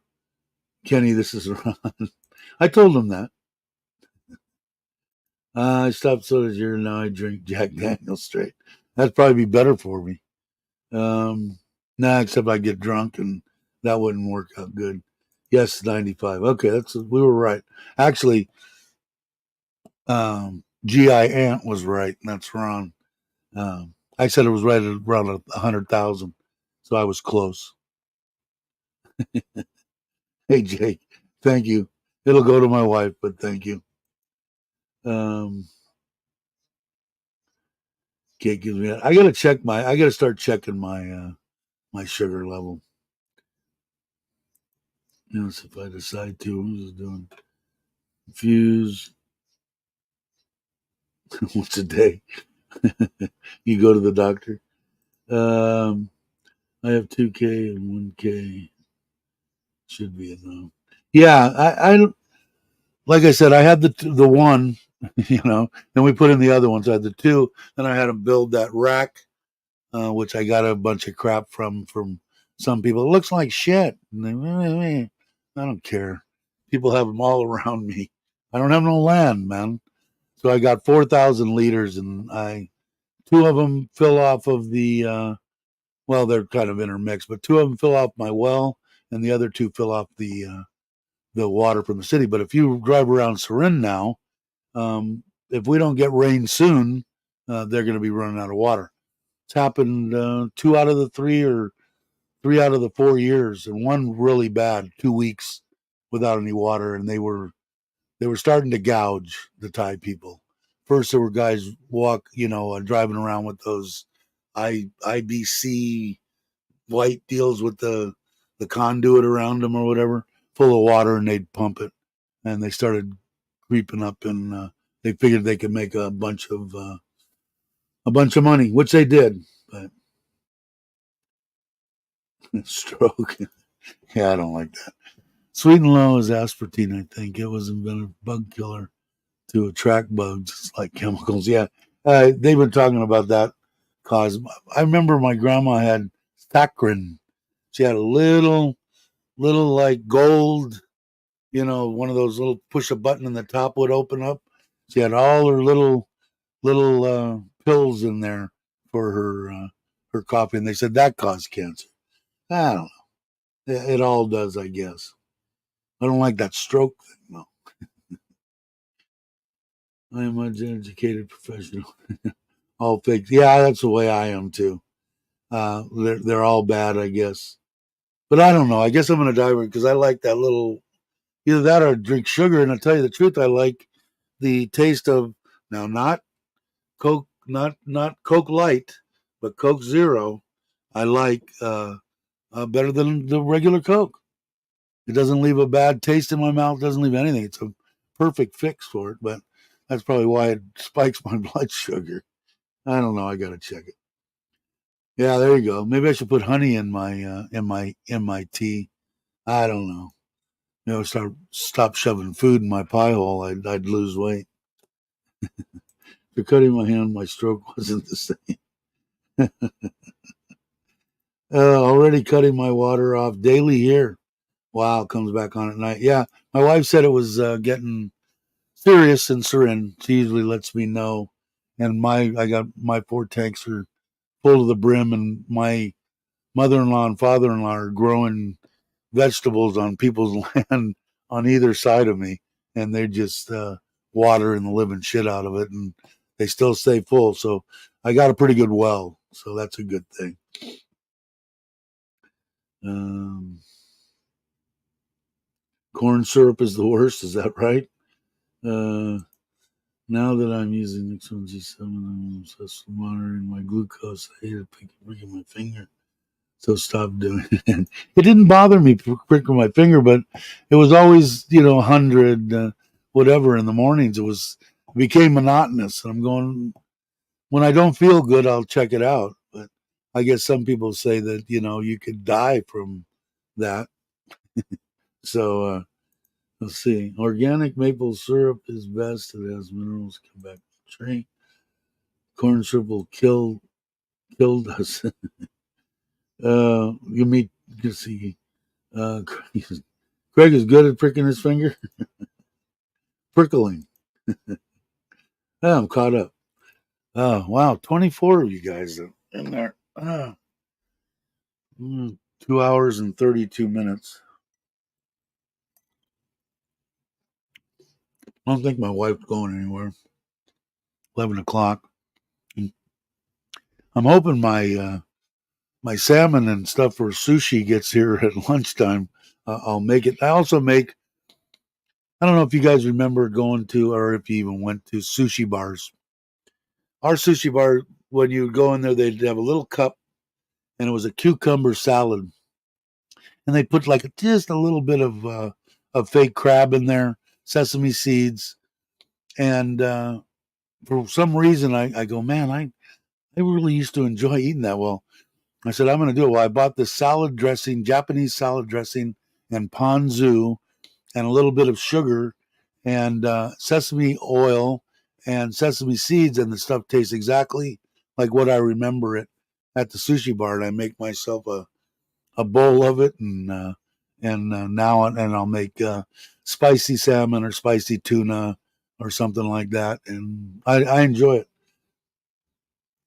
A: Kenny, this is Ron. I told him that. I stopped soda here. Now I drink Jack Daniels straight. That'd probably be better for me. Nah, except I get drunk and that wouldn't work out good. Yes, 95. Okay, we were right. Actually, GI Ant was right. That's Ron. I said it was right at around 100,000, so I was close. Hey, Jake, thank you. It'll go to my wife, but thank you. Kate gives me. I gotta start checking my my sugar level. Yes, if I decide to, what was it doing? Fuse once a day. You go to the doctor. I have 2K and 1K. Should be enough. Yeah, I don't. Like I said, I had the one, then we put in the other ones. I had the two, then I had to build that rack, which I got a bunch of crap from some people. It looks like shit. I don't care. People have them all around me. I don't have no land, man. So I got 4,000 liters, and two of them fill off of the. Well, they're kind of intermixed, but two of them fill off my well, and the other two fill off the water from the city. But if you drive around Surin now, if we don't get rain soon, they're going to be running out of water. It's happened 2 out of the 3 or 3 out of the 4 years, and one really bad 2 weeks without any water, and they were starting to gouge the Thai people. First, there were guys driving around with those IBC white deals with the conduit around them or whatever, full of water, and they'd pump it, and they started creeping up, and they figured they could make a bunch of money, which they did. But stroke, yeah, I don't like that. Sweet and Low is aspartame, I think. It was invented bug killer to attract bugs like chemicals. Yeah, they've been talking about that cause. I remember my grandma had saccharin. She had a little like gold, one of those little push a button and the top would open up. She had all her little pills in there for her coffee, and they said that caused cancer. I don't know. It all does, I guess. I don't like that stroke thing, no. I am an educated professional. All fake. Yeah, that's the way I am too. They're all bad, I guess. But I don't know. I guess I'm gonna die because I like that little. Either that or drink sugar. And I'll tell you the truth, I like the taste of now not Coke, not Coke Light, but Coke Zero. I like better than the regular Coke. It doesn't leave a bad taste in my mouth. Doesn't leave anything. It's a perfect fix for it. But that's probably why it spikes my blood sugar. I don't know. I gotta check it. Yeah, there you go. Maybe I should put honey in my tea. I don't know. Stop shoving food in my pie hole. I'd lose weight. For cutting my hand, my stroke wasn't the same. Already cutting my water off daily here. Wow, comes back on at night. Yeah, my wife said it was getting serious in Surin. She usually lets me know. And I got my 4 tanks are full to the brim, and my mother-in-law and father-in-law are growing vegetables on people's land on either side of me, and they're just watering the living shit out of it, and they still stay full. So I got a pretty good well, so that's a good thing. Corn syrup is the worst. Is that right? Now that I'm using Nixon G7, I'm obsessed with monitoring my glucose. I hate pricking my finger, so stop doing it. It didn't bother me pricking my finger, but it was always 100 whatever in the mornings. It became monotonous, and I'm going, when I don't feel good, I'll check it out. But I guess some people say that you could die from that. So let's see. Organic maple syrup is best. It has minerals. Come back from the tree. Corn syrup will killed us. You meet. You see. Craig is good at pricking his finger. Prickling. I'm caught up. Oh wow, 24 of you guys in there. 2 hours and 32 minutes. I don't think my wife's going anywhere. 11 o'clock. I'm hoping my salmon and stuff for sushi gets here at lunchtime. I'll make it. I also make. I don't know if you guys remember going to, or if you even went to sushi bars. Our sushi bar, when you would go in there, they'd have a little cup, and it was a cucumber salad, and they put like just a little bit of fake crab in there, sesame seeds, and for some reason I go, man, I really used to enjoy eating that. Well, I said, I'm going to do it. Well, I bought this salad dressing, Japanese salad dressing, and ponzu, and a little bit of sugar, and sesame oil, and sesame seeds, and the stuff tastes exactly like what I remember it at the sushi bar. And I make myself a bowl of it, and now and I'll make spicy salmon or spicy tuna or something like that, and I enjoy it.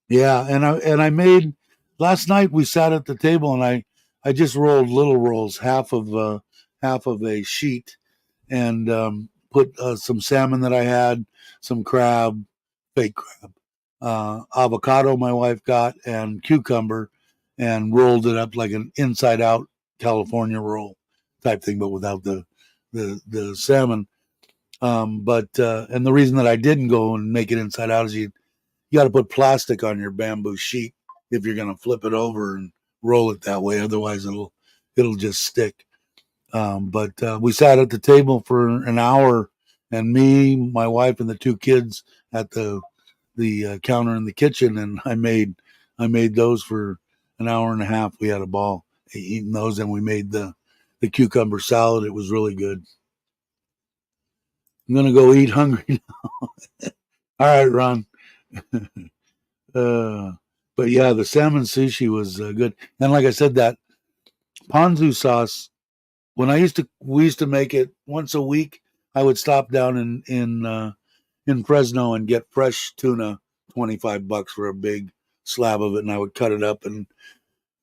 A: Yeah, and I made last night. We sat at the table, and I just rolled little rolls, half of a sheet, and put some salmon that I had, some crab, fake crab, avocado my wife got, and cucumber, and rolled it up like an inside out California roll type thing, but without the salmon. But and the reason that I didn't go and make it inside out is you got to put plastic on your bamboo sheet if you're going to flip it over and roll it that way. Otherwise, it'll just stick. But we sat at the table for an hour, and me, my wife, and the 2 kids at the counter in the kitchen, and I made those for an hour and a half. We had a ball eating those, and we made the cucumber salad. It was really good. I'm gonna go eat hungry now. All right, Ron. But yeah, the salmon sushi was good, and like I said, that ponzu sauce. When we used to make it once a week. I would stop down in Fresno and get fresh tuna, $25 for a big slab of it, and I would cut it up and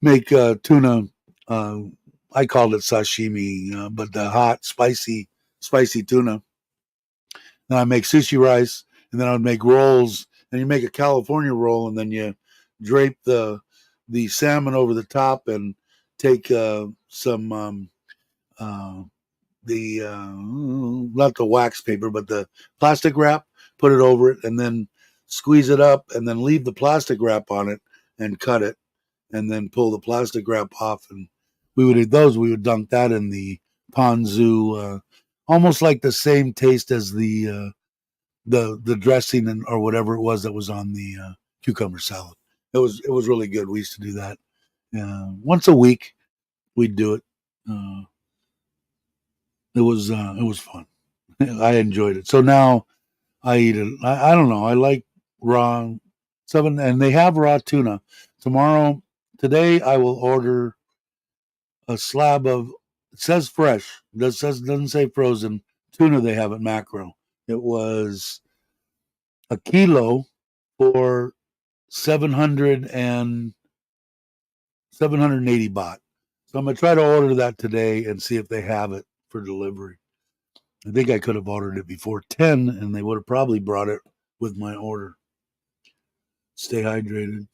A: make tuna. I called it sashimi, but the hot, spicy tuna. Then I make sushi rice, and then I would make rolls. And you make a California roll, and then you drape the salmon over the top, and take some the not the wax paper, but the plastic wrap, put it over it, and then squeeze it up, and then leave the plastic wrap on it, and cut it, and then pull the plastic wrap off. And we would eat those. We would dunk that in the ponzu, almost like the same taste as the dressing or whatever it was that was on the cucumber salad. It was really good. We used to do that once a week. We'd do it. It was fun. I enjoyed it. So now I eat it. I don't know. I like raw 7, and they have raw tuna. Today I will order a slab of, it says fresh, doesn't say frozen, tuna they have at Macro. It was a kilo for 780 baht. So I'm going to try to order that today and see if they have it for delivery. I think I could have ordered it before 10 and they would have probably brought it with my order. Stay hydrated.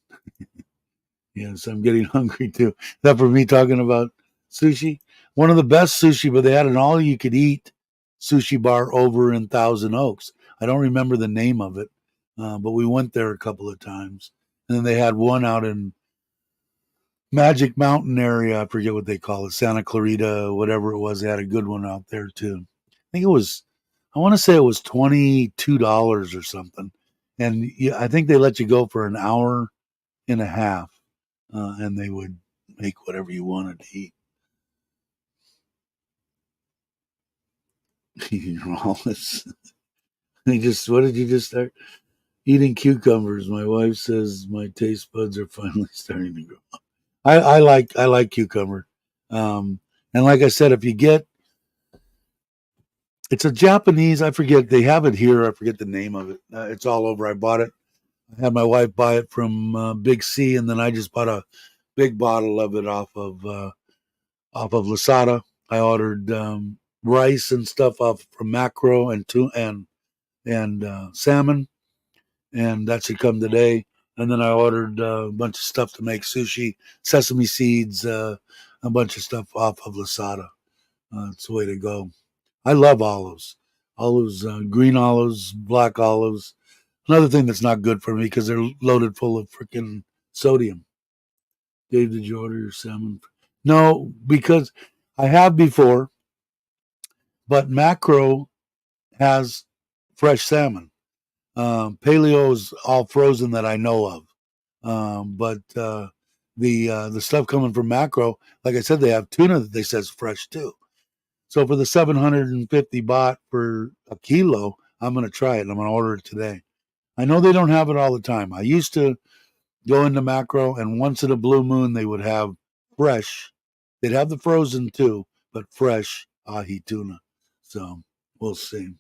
A: Yes, I'm getting hungry too. That for me talking about sushi. One of the best sushi, but they had an all-you-could-eat sushi bar over in Thousand Oaks. I don't remember the name of it, but we went there a couple of times. And then they had one out in Magic Mountain area. I forget what they call it, Santa Clarita, whatever it was. They had a good one out there too. I want to say it was $22 or something. And I think they let you go for an hour and a half. And they would make whatever you wanted to eat. All this. What did you just start? Eating cucumbers. My wife says my taste buds are finally starting to grow. I like cucumber. And like I said, it's a Japanese, I forget, they have it here. I forget the name of it. It's all over. I bought it. I had my wife buy it from Big C, and then I just bought a big bottle of it off of Lasada. I ordered rice and stuff off from Macro and salmon, and that should come today. And then I ordered a bunch of stuff to make sushi, sesame seeds, a bunch of stuff off of Lasada. It's the way to go. I love olives. Green olives, black olives. Another thing that's not good for me because they're loaded full of freaking sodium. Dave, did you order your salmon? No, because I have before, but Macro has fresh salmon. Paleo is all frozen that I know of. But the stuff coming from Macro, like I said, they have tuna that they says fresh too. So for the 750 baht for a kilo, I'm going to try it and I'm going to order it today. I know they don't have it all the time. I used to go into Macro and once in a blue moon they would have fresh. They'd have the frozen too, but fresh ahi tuna. So we'll see.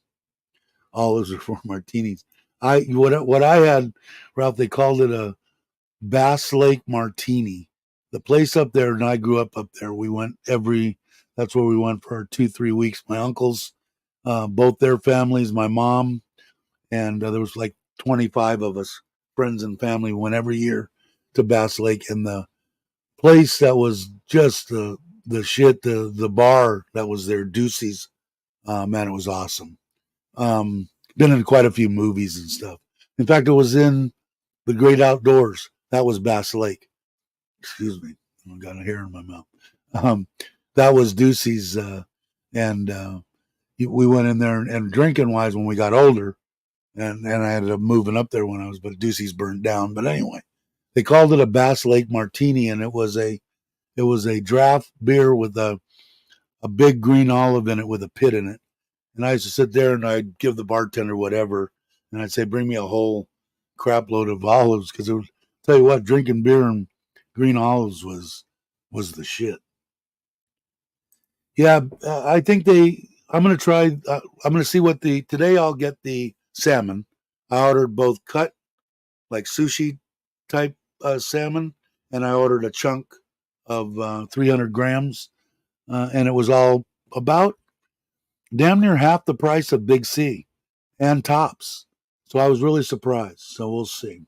A: Olives are for martinis. What I had, Ralph, they called it a Bass Lake Martini. The place up there, and I grew up there. That's where we went for 2-3 weeks. My uncles, both their families, my mom, and there was like 25 of us, friends and family, went every year to Bass Lake. And the place that was just the shit, the bar that was there, Deuces, man, it was awesome. Been in quite a few movies and stuff. In fact, it was in The Great Outdoors. That was Bass Lake. Excuse me. I got a hair in my mouth. That was Deuces. And we went in there and drinking wise when we got older. And I ended up moving up there but Deuces burned down. But anyway, they called it a Bass Lake Martini, and it was a draft beer with a big green olive in it with a pit in it. And I used to sit there and I'd give the bartender whatever, and I'd say, bring me a whole crap load of olives, because tell you what, drinking beer and green olives was the shit. Yeah, I think I'm going to try, I'm going to see today I'll get the salmon. I ordered both cut, like sushi type salmon, and I ordered a chunk of 300 grams, and it was all about damn near half the price of Big C and Tops. So I was really surprised. So we'll see.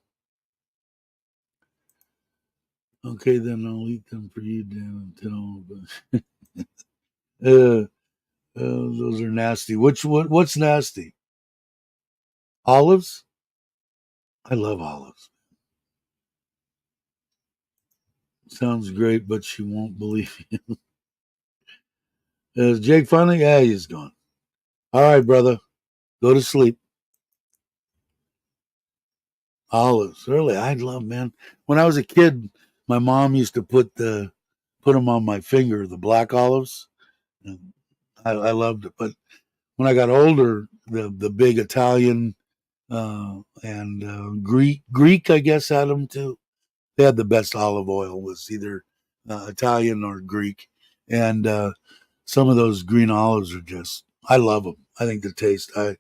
A: Okay, then I'll eat them for you, Dan. Those are nasty. What's nasty? Olives? I love olives. Sounds great, but she won't believe you. Is Jake finally? Yeah, he's gone. All right, brother. Go to sleep. Olives. Really, I love, man. When I was a kid, my mom used to put them on my finger, the black olives. And I loved it. But when I got older, the big Italian and Greek, I guess, had them too. they had the best olive oil. Was either Italian or Greek, and some of those green olives are just, I love them. I think the taste. But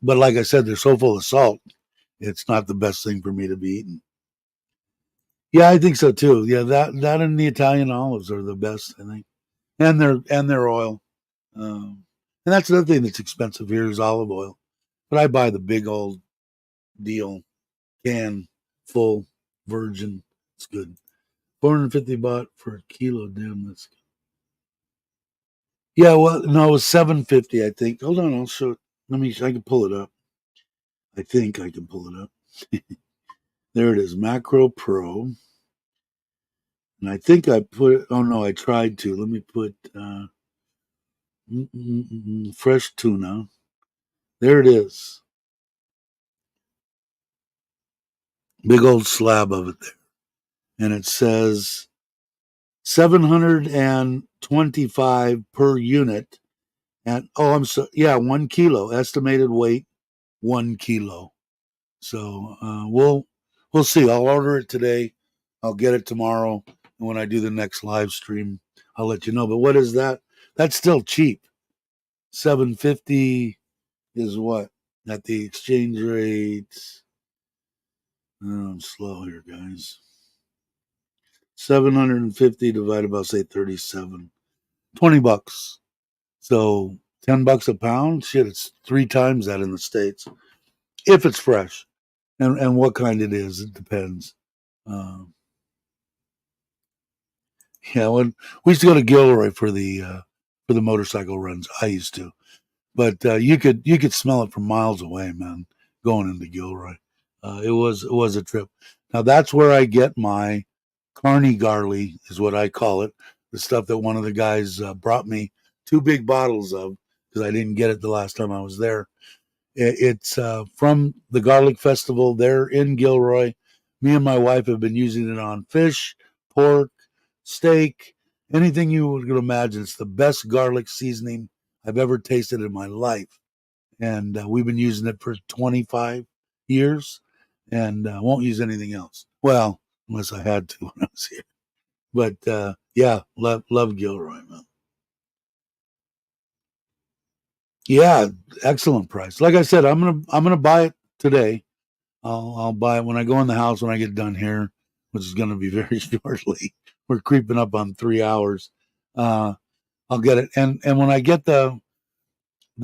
A: like I said, they're so full of salt. It's not the best thing for me to be eating. Yeah, I think so too. Yeah, that and the Italian olives are the best, I think, and their oil. And that's another thing that's expensive here is olive oil. But I buy the big old deal can, full virgin. It's good. 450 baht for a kilo. Damn, that's good. Yeah, well, no, it was 750. I think. Hold on, I'll show. I can pull it up. I think I can pull it up. There it is, Macro Pro. And I think I put it. Oh no, I tried to. Let me put fresh tuna. There it is. Big old slab of it there. And it says 725 per unit. And I'm so, yeah, 1 kilo. Estimated weight, 1 kilo. So we'll see. I'll order it today. I'll get it tomorrow. And when I do the next live stream, I'll let you know. But what is that? That's still cheap. 750 is what? At the exchange rate. I'm slow here, guys. 750 divided by, say, 37. 20 bucks. So 10 bucks a pound? Shit, it's 3 times that in the States. If it's fresh. And what kind it is, it depends. Yeah, when we used to go to Gilroy for the motorcycle runs, I used to. But you could smell it from miles away, man, going into Gilroy. It was a trip. Now that's where I get my carny garly, is what I call it. The stuff that one of the guys brought me 2 big bottles of because I didn't get it the last time I was there. It's from the Garlic Festival there in Gilroy. Me and my wife have been using it on fish, pork, steak, anything you would imagine. It's the best garlic seasoning I've ever tasted in my life. And we've been using it for 25 years and won't use anything else. Well, unless I had to when I was here. But yeah, love Gilroy, man. Yeah, excellent price. Like I said, I'm gonna buy it today. I'll buy it when I go in the house when I get done here, which is gonna be very shortly. We're creeping up on 3 hours. I'll get it, and when I get the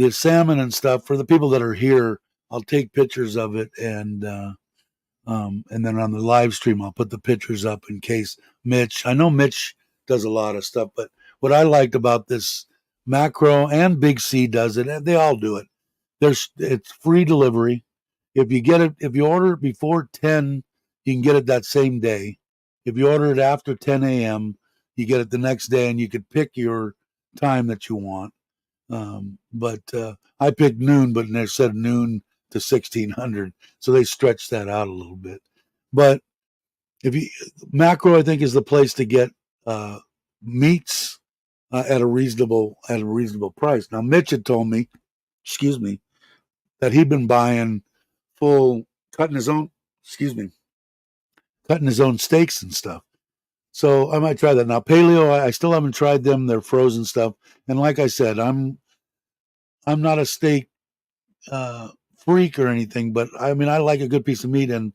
A: salmon and stuff for the people that are here, I'll take pictures of it, and then on the live stream I'll put the pictures up in case Mitch. I know Mitch does a lot of stuff, but what I liked about this Macro and Big C does it, and they all do it. It's free delivery. If you order it before 10, you can get it that same day. If you order it after 10 a.m., you get it the next day, and you could pick your time that you want. But I picked noon, but they said noon to 1600, so they stretched that out a little bit. But Macro, I think, is the place to get meats at a reasonable price. Now, Mitch had told me, excuse me, that he'd been buying cutting his own steaks and stuff. So I might try that. Now, paleo, I still haven't tried them. They're frozen stuff. And like I said, I'm not a steak freak or anything, but I mean, I like a good piece of meat. And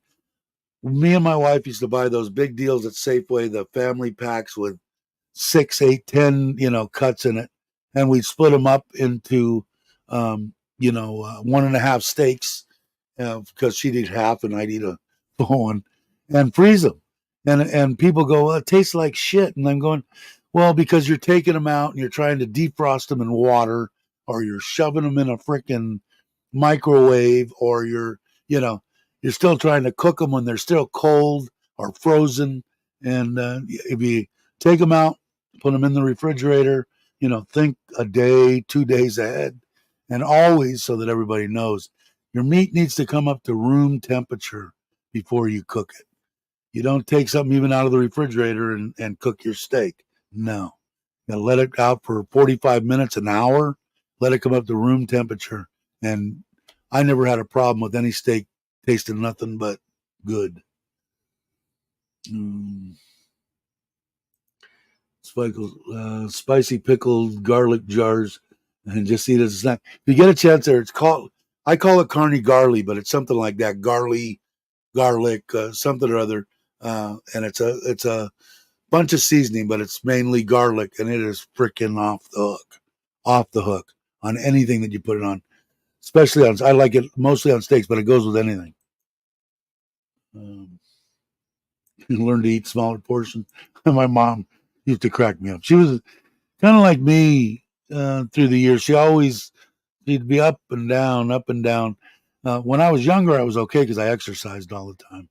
A: me and my wife used to buy those big deals at Safeway, the family packs with 6, 8, 10, cuts in it. And we'd split them up into, 1.5 steaks because she'd eat half and I'd eat a full one, and freeze them. And people go, well, it tastes like shit. And I'm going, well, because you're taking them out and you're trying to defrost them in water, or you're shoving them in a freaking microwave, or you're still trying to cook them when they're still cold or frozen. And if you take them out, put them in the refrigerator, think a day, 2 days ahead. And always, so that everybody knows, your meat needs to come up to room temperature before you cook it. You don't take something even out of the refrigerator and cook your steak. No. You gotta let it out for 45 minutes, an hour, let it come up to room temperature. And I never had a problem with any steak tasting nothing but good. Spicy pickled garlic jars, and just eat it as a snack. If you get a chance there, I call it carny garlic, but it's something like that, garlic, something or other, and it's a bunch of seasoning, but it's mainly garlic, and it is freaking off the hook on anything that you put it on. Especially on, I like it mostly on steaks, but it goes with anything. Learn to eat smaller portions. My mom used to crack me up. She was kind of like me through the years. She'd be up and down, up and down. When I was younger, I was okay because I exercised all the time.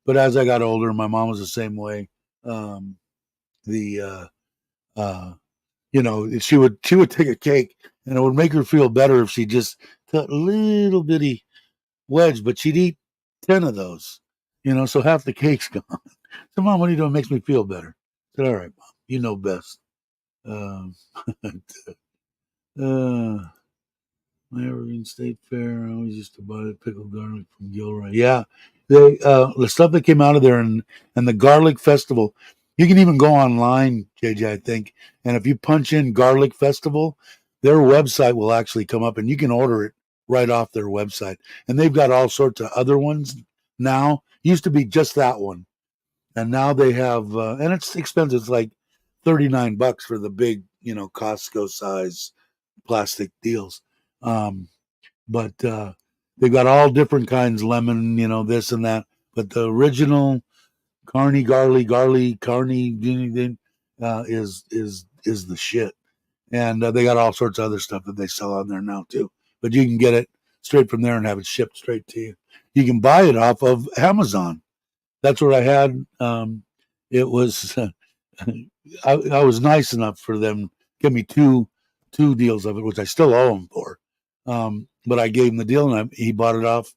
A: But as I got older, my mom was the same way. She would take a cake, and it would make her feel better if she just took a little bitty wedge, but she'd eat 10 of those, so half the cake's gone. So, Mom, what are you doing? It makes me feel better. I said, all right, Mom, you know best. My Evergreen State Fair, I always used to buy the pickled garlic from Gilroy. Yeah, the stuff that came out of there and the garlic festival. You can even go online, JJ, I think, and if you punch in garlic festival, their website will actually come up, and you can order it right off their website. And they've got all sorts of other ones now. Used to be just that one, and now they have, and it's expensive. It's like $39 for the big, Costco size plastic deals. But they've got all different kinds, lemon, this and that. But the original carny carny is the shit. And they got all sorts of other stuff that they sell on there now too. But you can get it straight from there and have it shipped straight to you. You can buy it off of Amazon. That's what I had. It was I was nice enough for them to give me two deals of it, which I still owe him for. But I gave him the deal, and he bought it off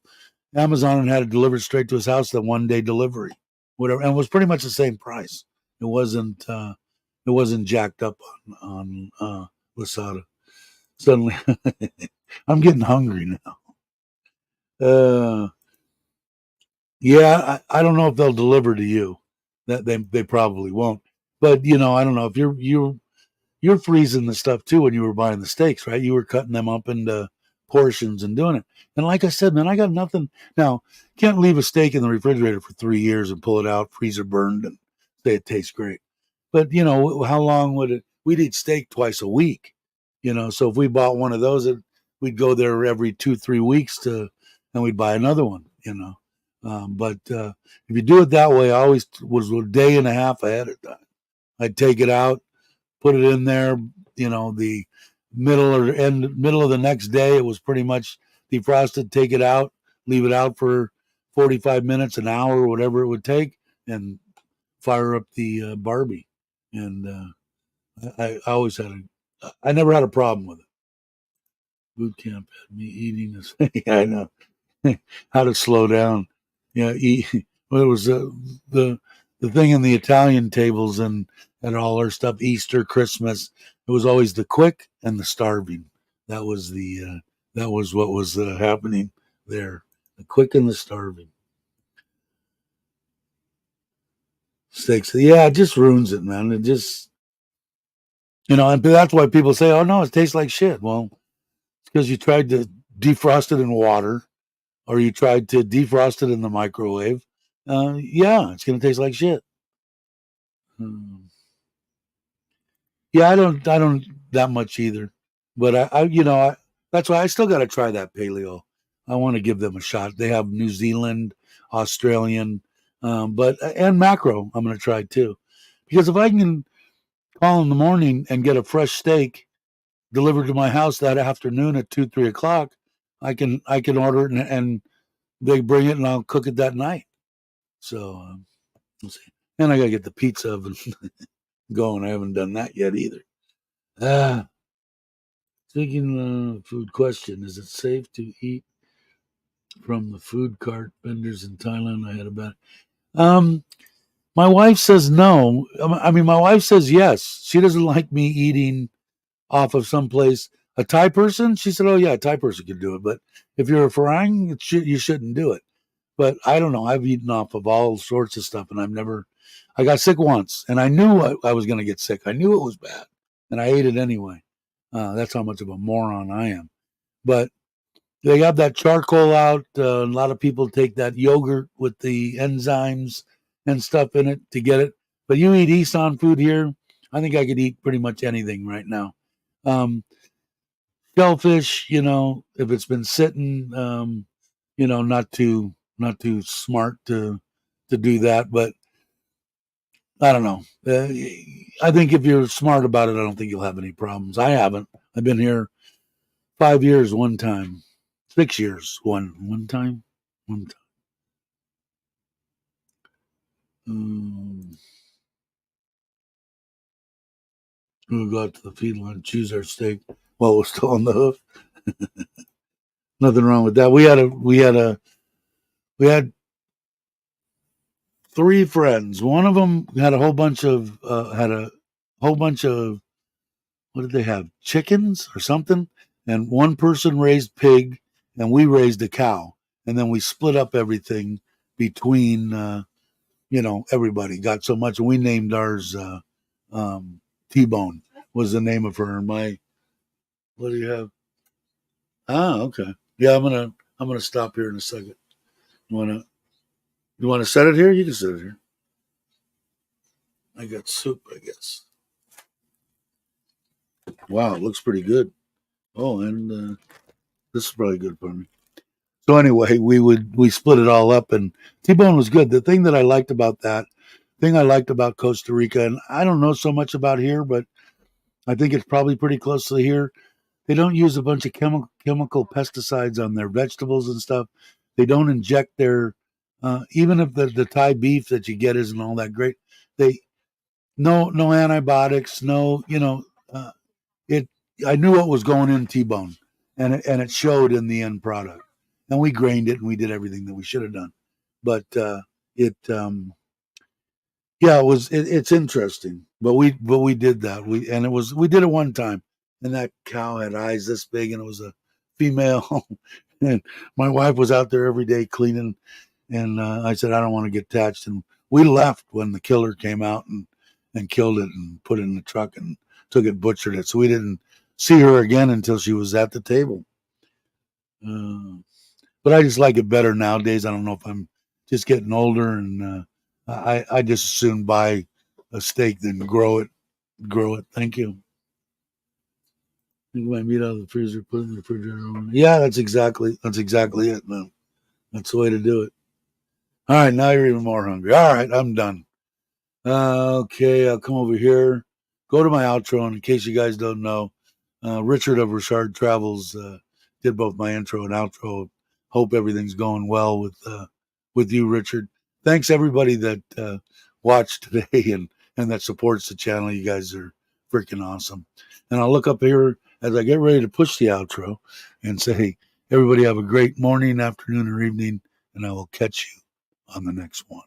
A: Amazon and had it delivered straight to his house. The 1-day delivery, whatever, and it was pretty much the same price. It wasn't jacked up on Lasada. Suddenly, I'm getting hungry now. Yeah, I don't know if they'll deliver to you. That they probably won't. But I don't know if you're freezing the stuff too when you were buying the steaks, right? You were cutting them up into portions and doing it. And like I said, man, I got nothing. Now, can't leave a steak in the refrigerator for 3 years and pull it out, freezer burned, and say it tastes great. But how long would it? We'd eat steak twice a week, So if we bought one of those, we'd go there every 2-3 weeks and we'd buy another one, But if you do it that way, I always was a day and a half ahead of time. I'd take it out, put it in there, the middle of the next day, it was pretty much defrosted, take it out, leave it out for 45 minutes, an hour, whatever it would take, and fire up the Barbie. And I always I never had a problem with it. Boot camp had me eating this. Yeah, I know. How to slow down. Eat. Well, it was the thing in the Italian tables and all our stuff, Easter, Christmas. It was always the quick and the starving. That was what was happening there. The quick and the starving. Steaks. Yeah, it just ruins it, man. It just, and that's why people say, "Oh no, it tastes like shit." Well, it's because you tried to defrost it in water, or you tried to defrost it in the microwave. Yeah, it's gonna taste like shit. Yeah, I don't that much either, but I that's why I still got to try that paleo. I want to give them a shot. They have New Zealand, Australian, and macro. I'm going to try too, because if I can call in the morning and get a fresh steak delivered to my house that afternoon at 2-3 o'clock, I can order it and they bring it and I'll cook it that night. So we'll see. And I got to get the pizza oven going. I haven't done that yet either. Speaking of food question, is it safe to eat from the food cart vendors in Thailand? I had about my wife says no. I mean, my wife says yes. She doesn't like me eating off of someplace. A Thai person, she said, oh yeah, a Thai person could do it. But if you're a Farang, you shouldn't do it. But I don't know. I've eaten off of all sorts of stuff, and I've never I got sick once, and I knew I was going to get sick. I knew it was bad, and I ate it anyway. That's how much of a moron I am. But they have that charcoal out. A lot of people take that yogurt with the enzymes and stuff in it to get it. But you eat Isan food here, I think I could eat pretty much anything right now. Shellfish, if it's been sitting, not too smart to do that. But I don't know. I think if you're smart about it, I don't think you'll have any problems. I haven't. I've been here 5 years, one time. 6 years, one time. We got to the feed line, choose our steak while we're still on the hoof. Nothing wrong with that. We had 3 friends. One of them had a whole bunch of what did they have? Chickens or something? And one person raised pig and we raised a cow. And then we split up everything between everybody got so much. We named ours T-Bone was the name of her. And what do you have? Okay. Yeah, I'm gonna stop here in a second. You wanna set it here? You can set it here. I got soup, I guess. Wow, it looks pretty good. Oh, and this is probably good for me. So anyway, we split it all up, and T-Bone was good. The thing I liked about Costa Rica, and I don't know so much about here, but I think it's probably pretty close to here. They don't use a bunch of chemical pesticides on their vegetables and stuff. They don't inject their even if the Thai beef that you get isn't all that great. They no antibiotics, it. I knew what was going in T-Bone, and it showed in the end product. And we grained it and we did everything that we should have done. But it's interesting. But we did that. We did it one time, and that cow had eyes this big, and it was a female. And my wife was out there every day cleaning, and I said I don't want to get attached, and we left when the killer came out and killed it and put it in the truck and took it, butchered it. So we didn't see her again until she was at the table. But I just like it better nowadays. I don't know if I'm just getting older, and I just as soon buy a steak than grow it. Thank you. Take my meat out of the freezer, put it in the refrigerator. Yeah, that's exactly it, man. That's the way to do it. All right, now you're even more hungry. All right, I'm done. Okay, I'll come over here. Go to my outro, and in case you guys don't know, Richard of Richard Travels did both my intro and outro. Hope everything's going well with you, Richard. Thanks everybody that watched today and that supports the channel. You guys are freaking awesome. And I'll look up here as I get ready to push the outro and say, everybody have a great morning, afternoon, or evening, and I will catch you on the next one.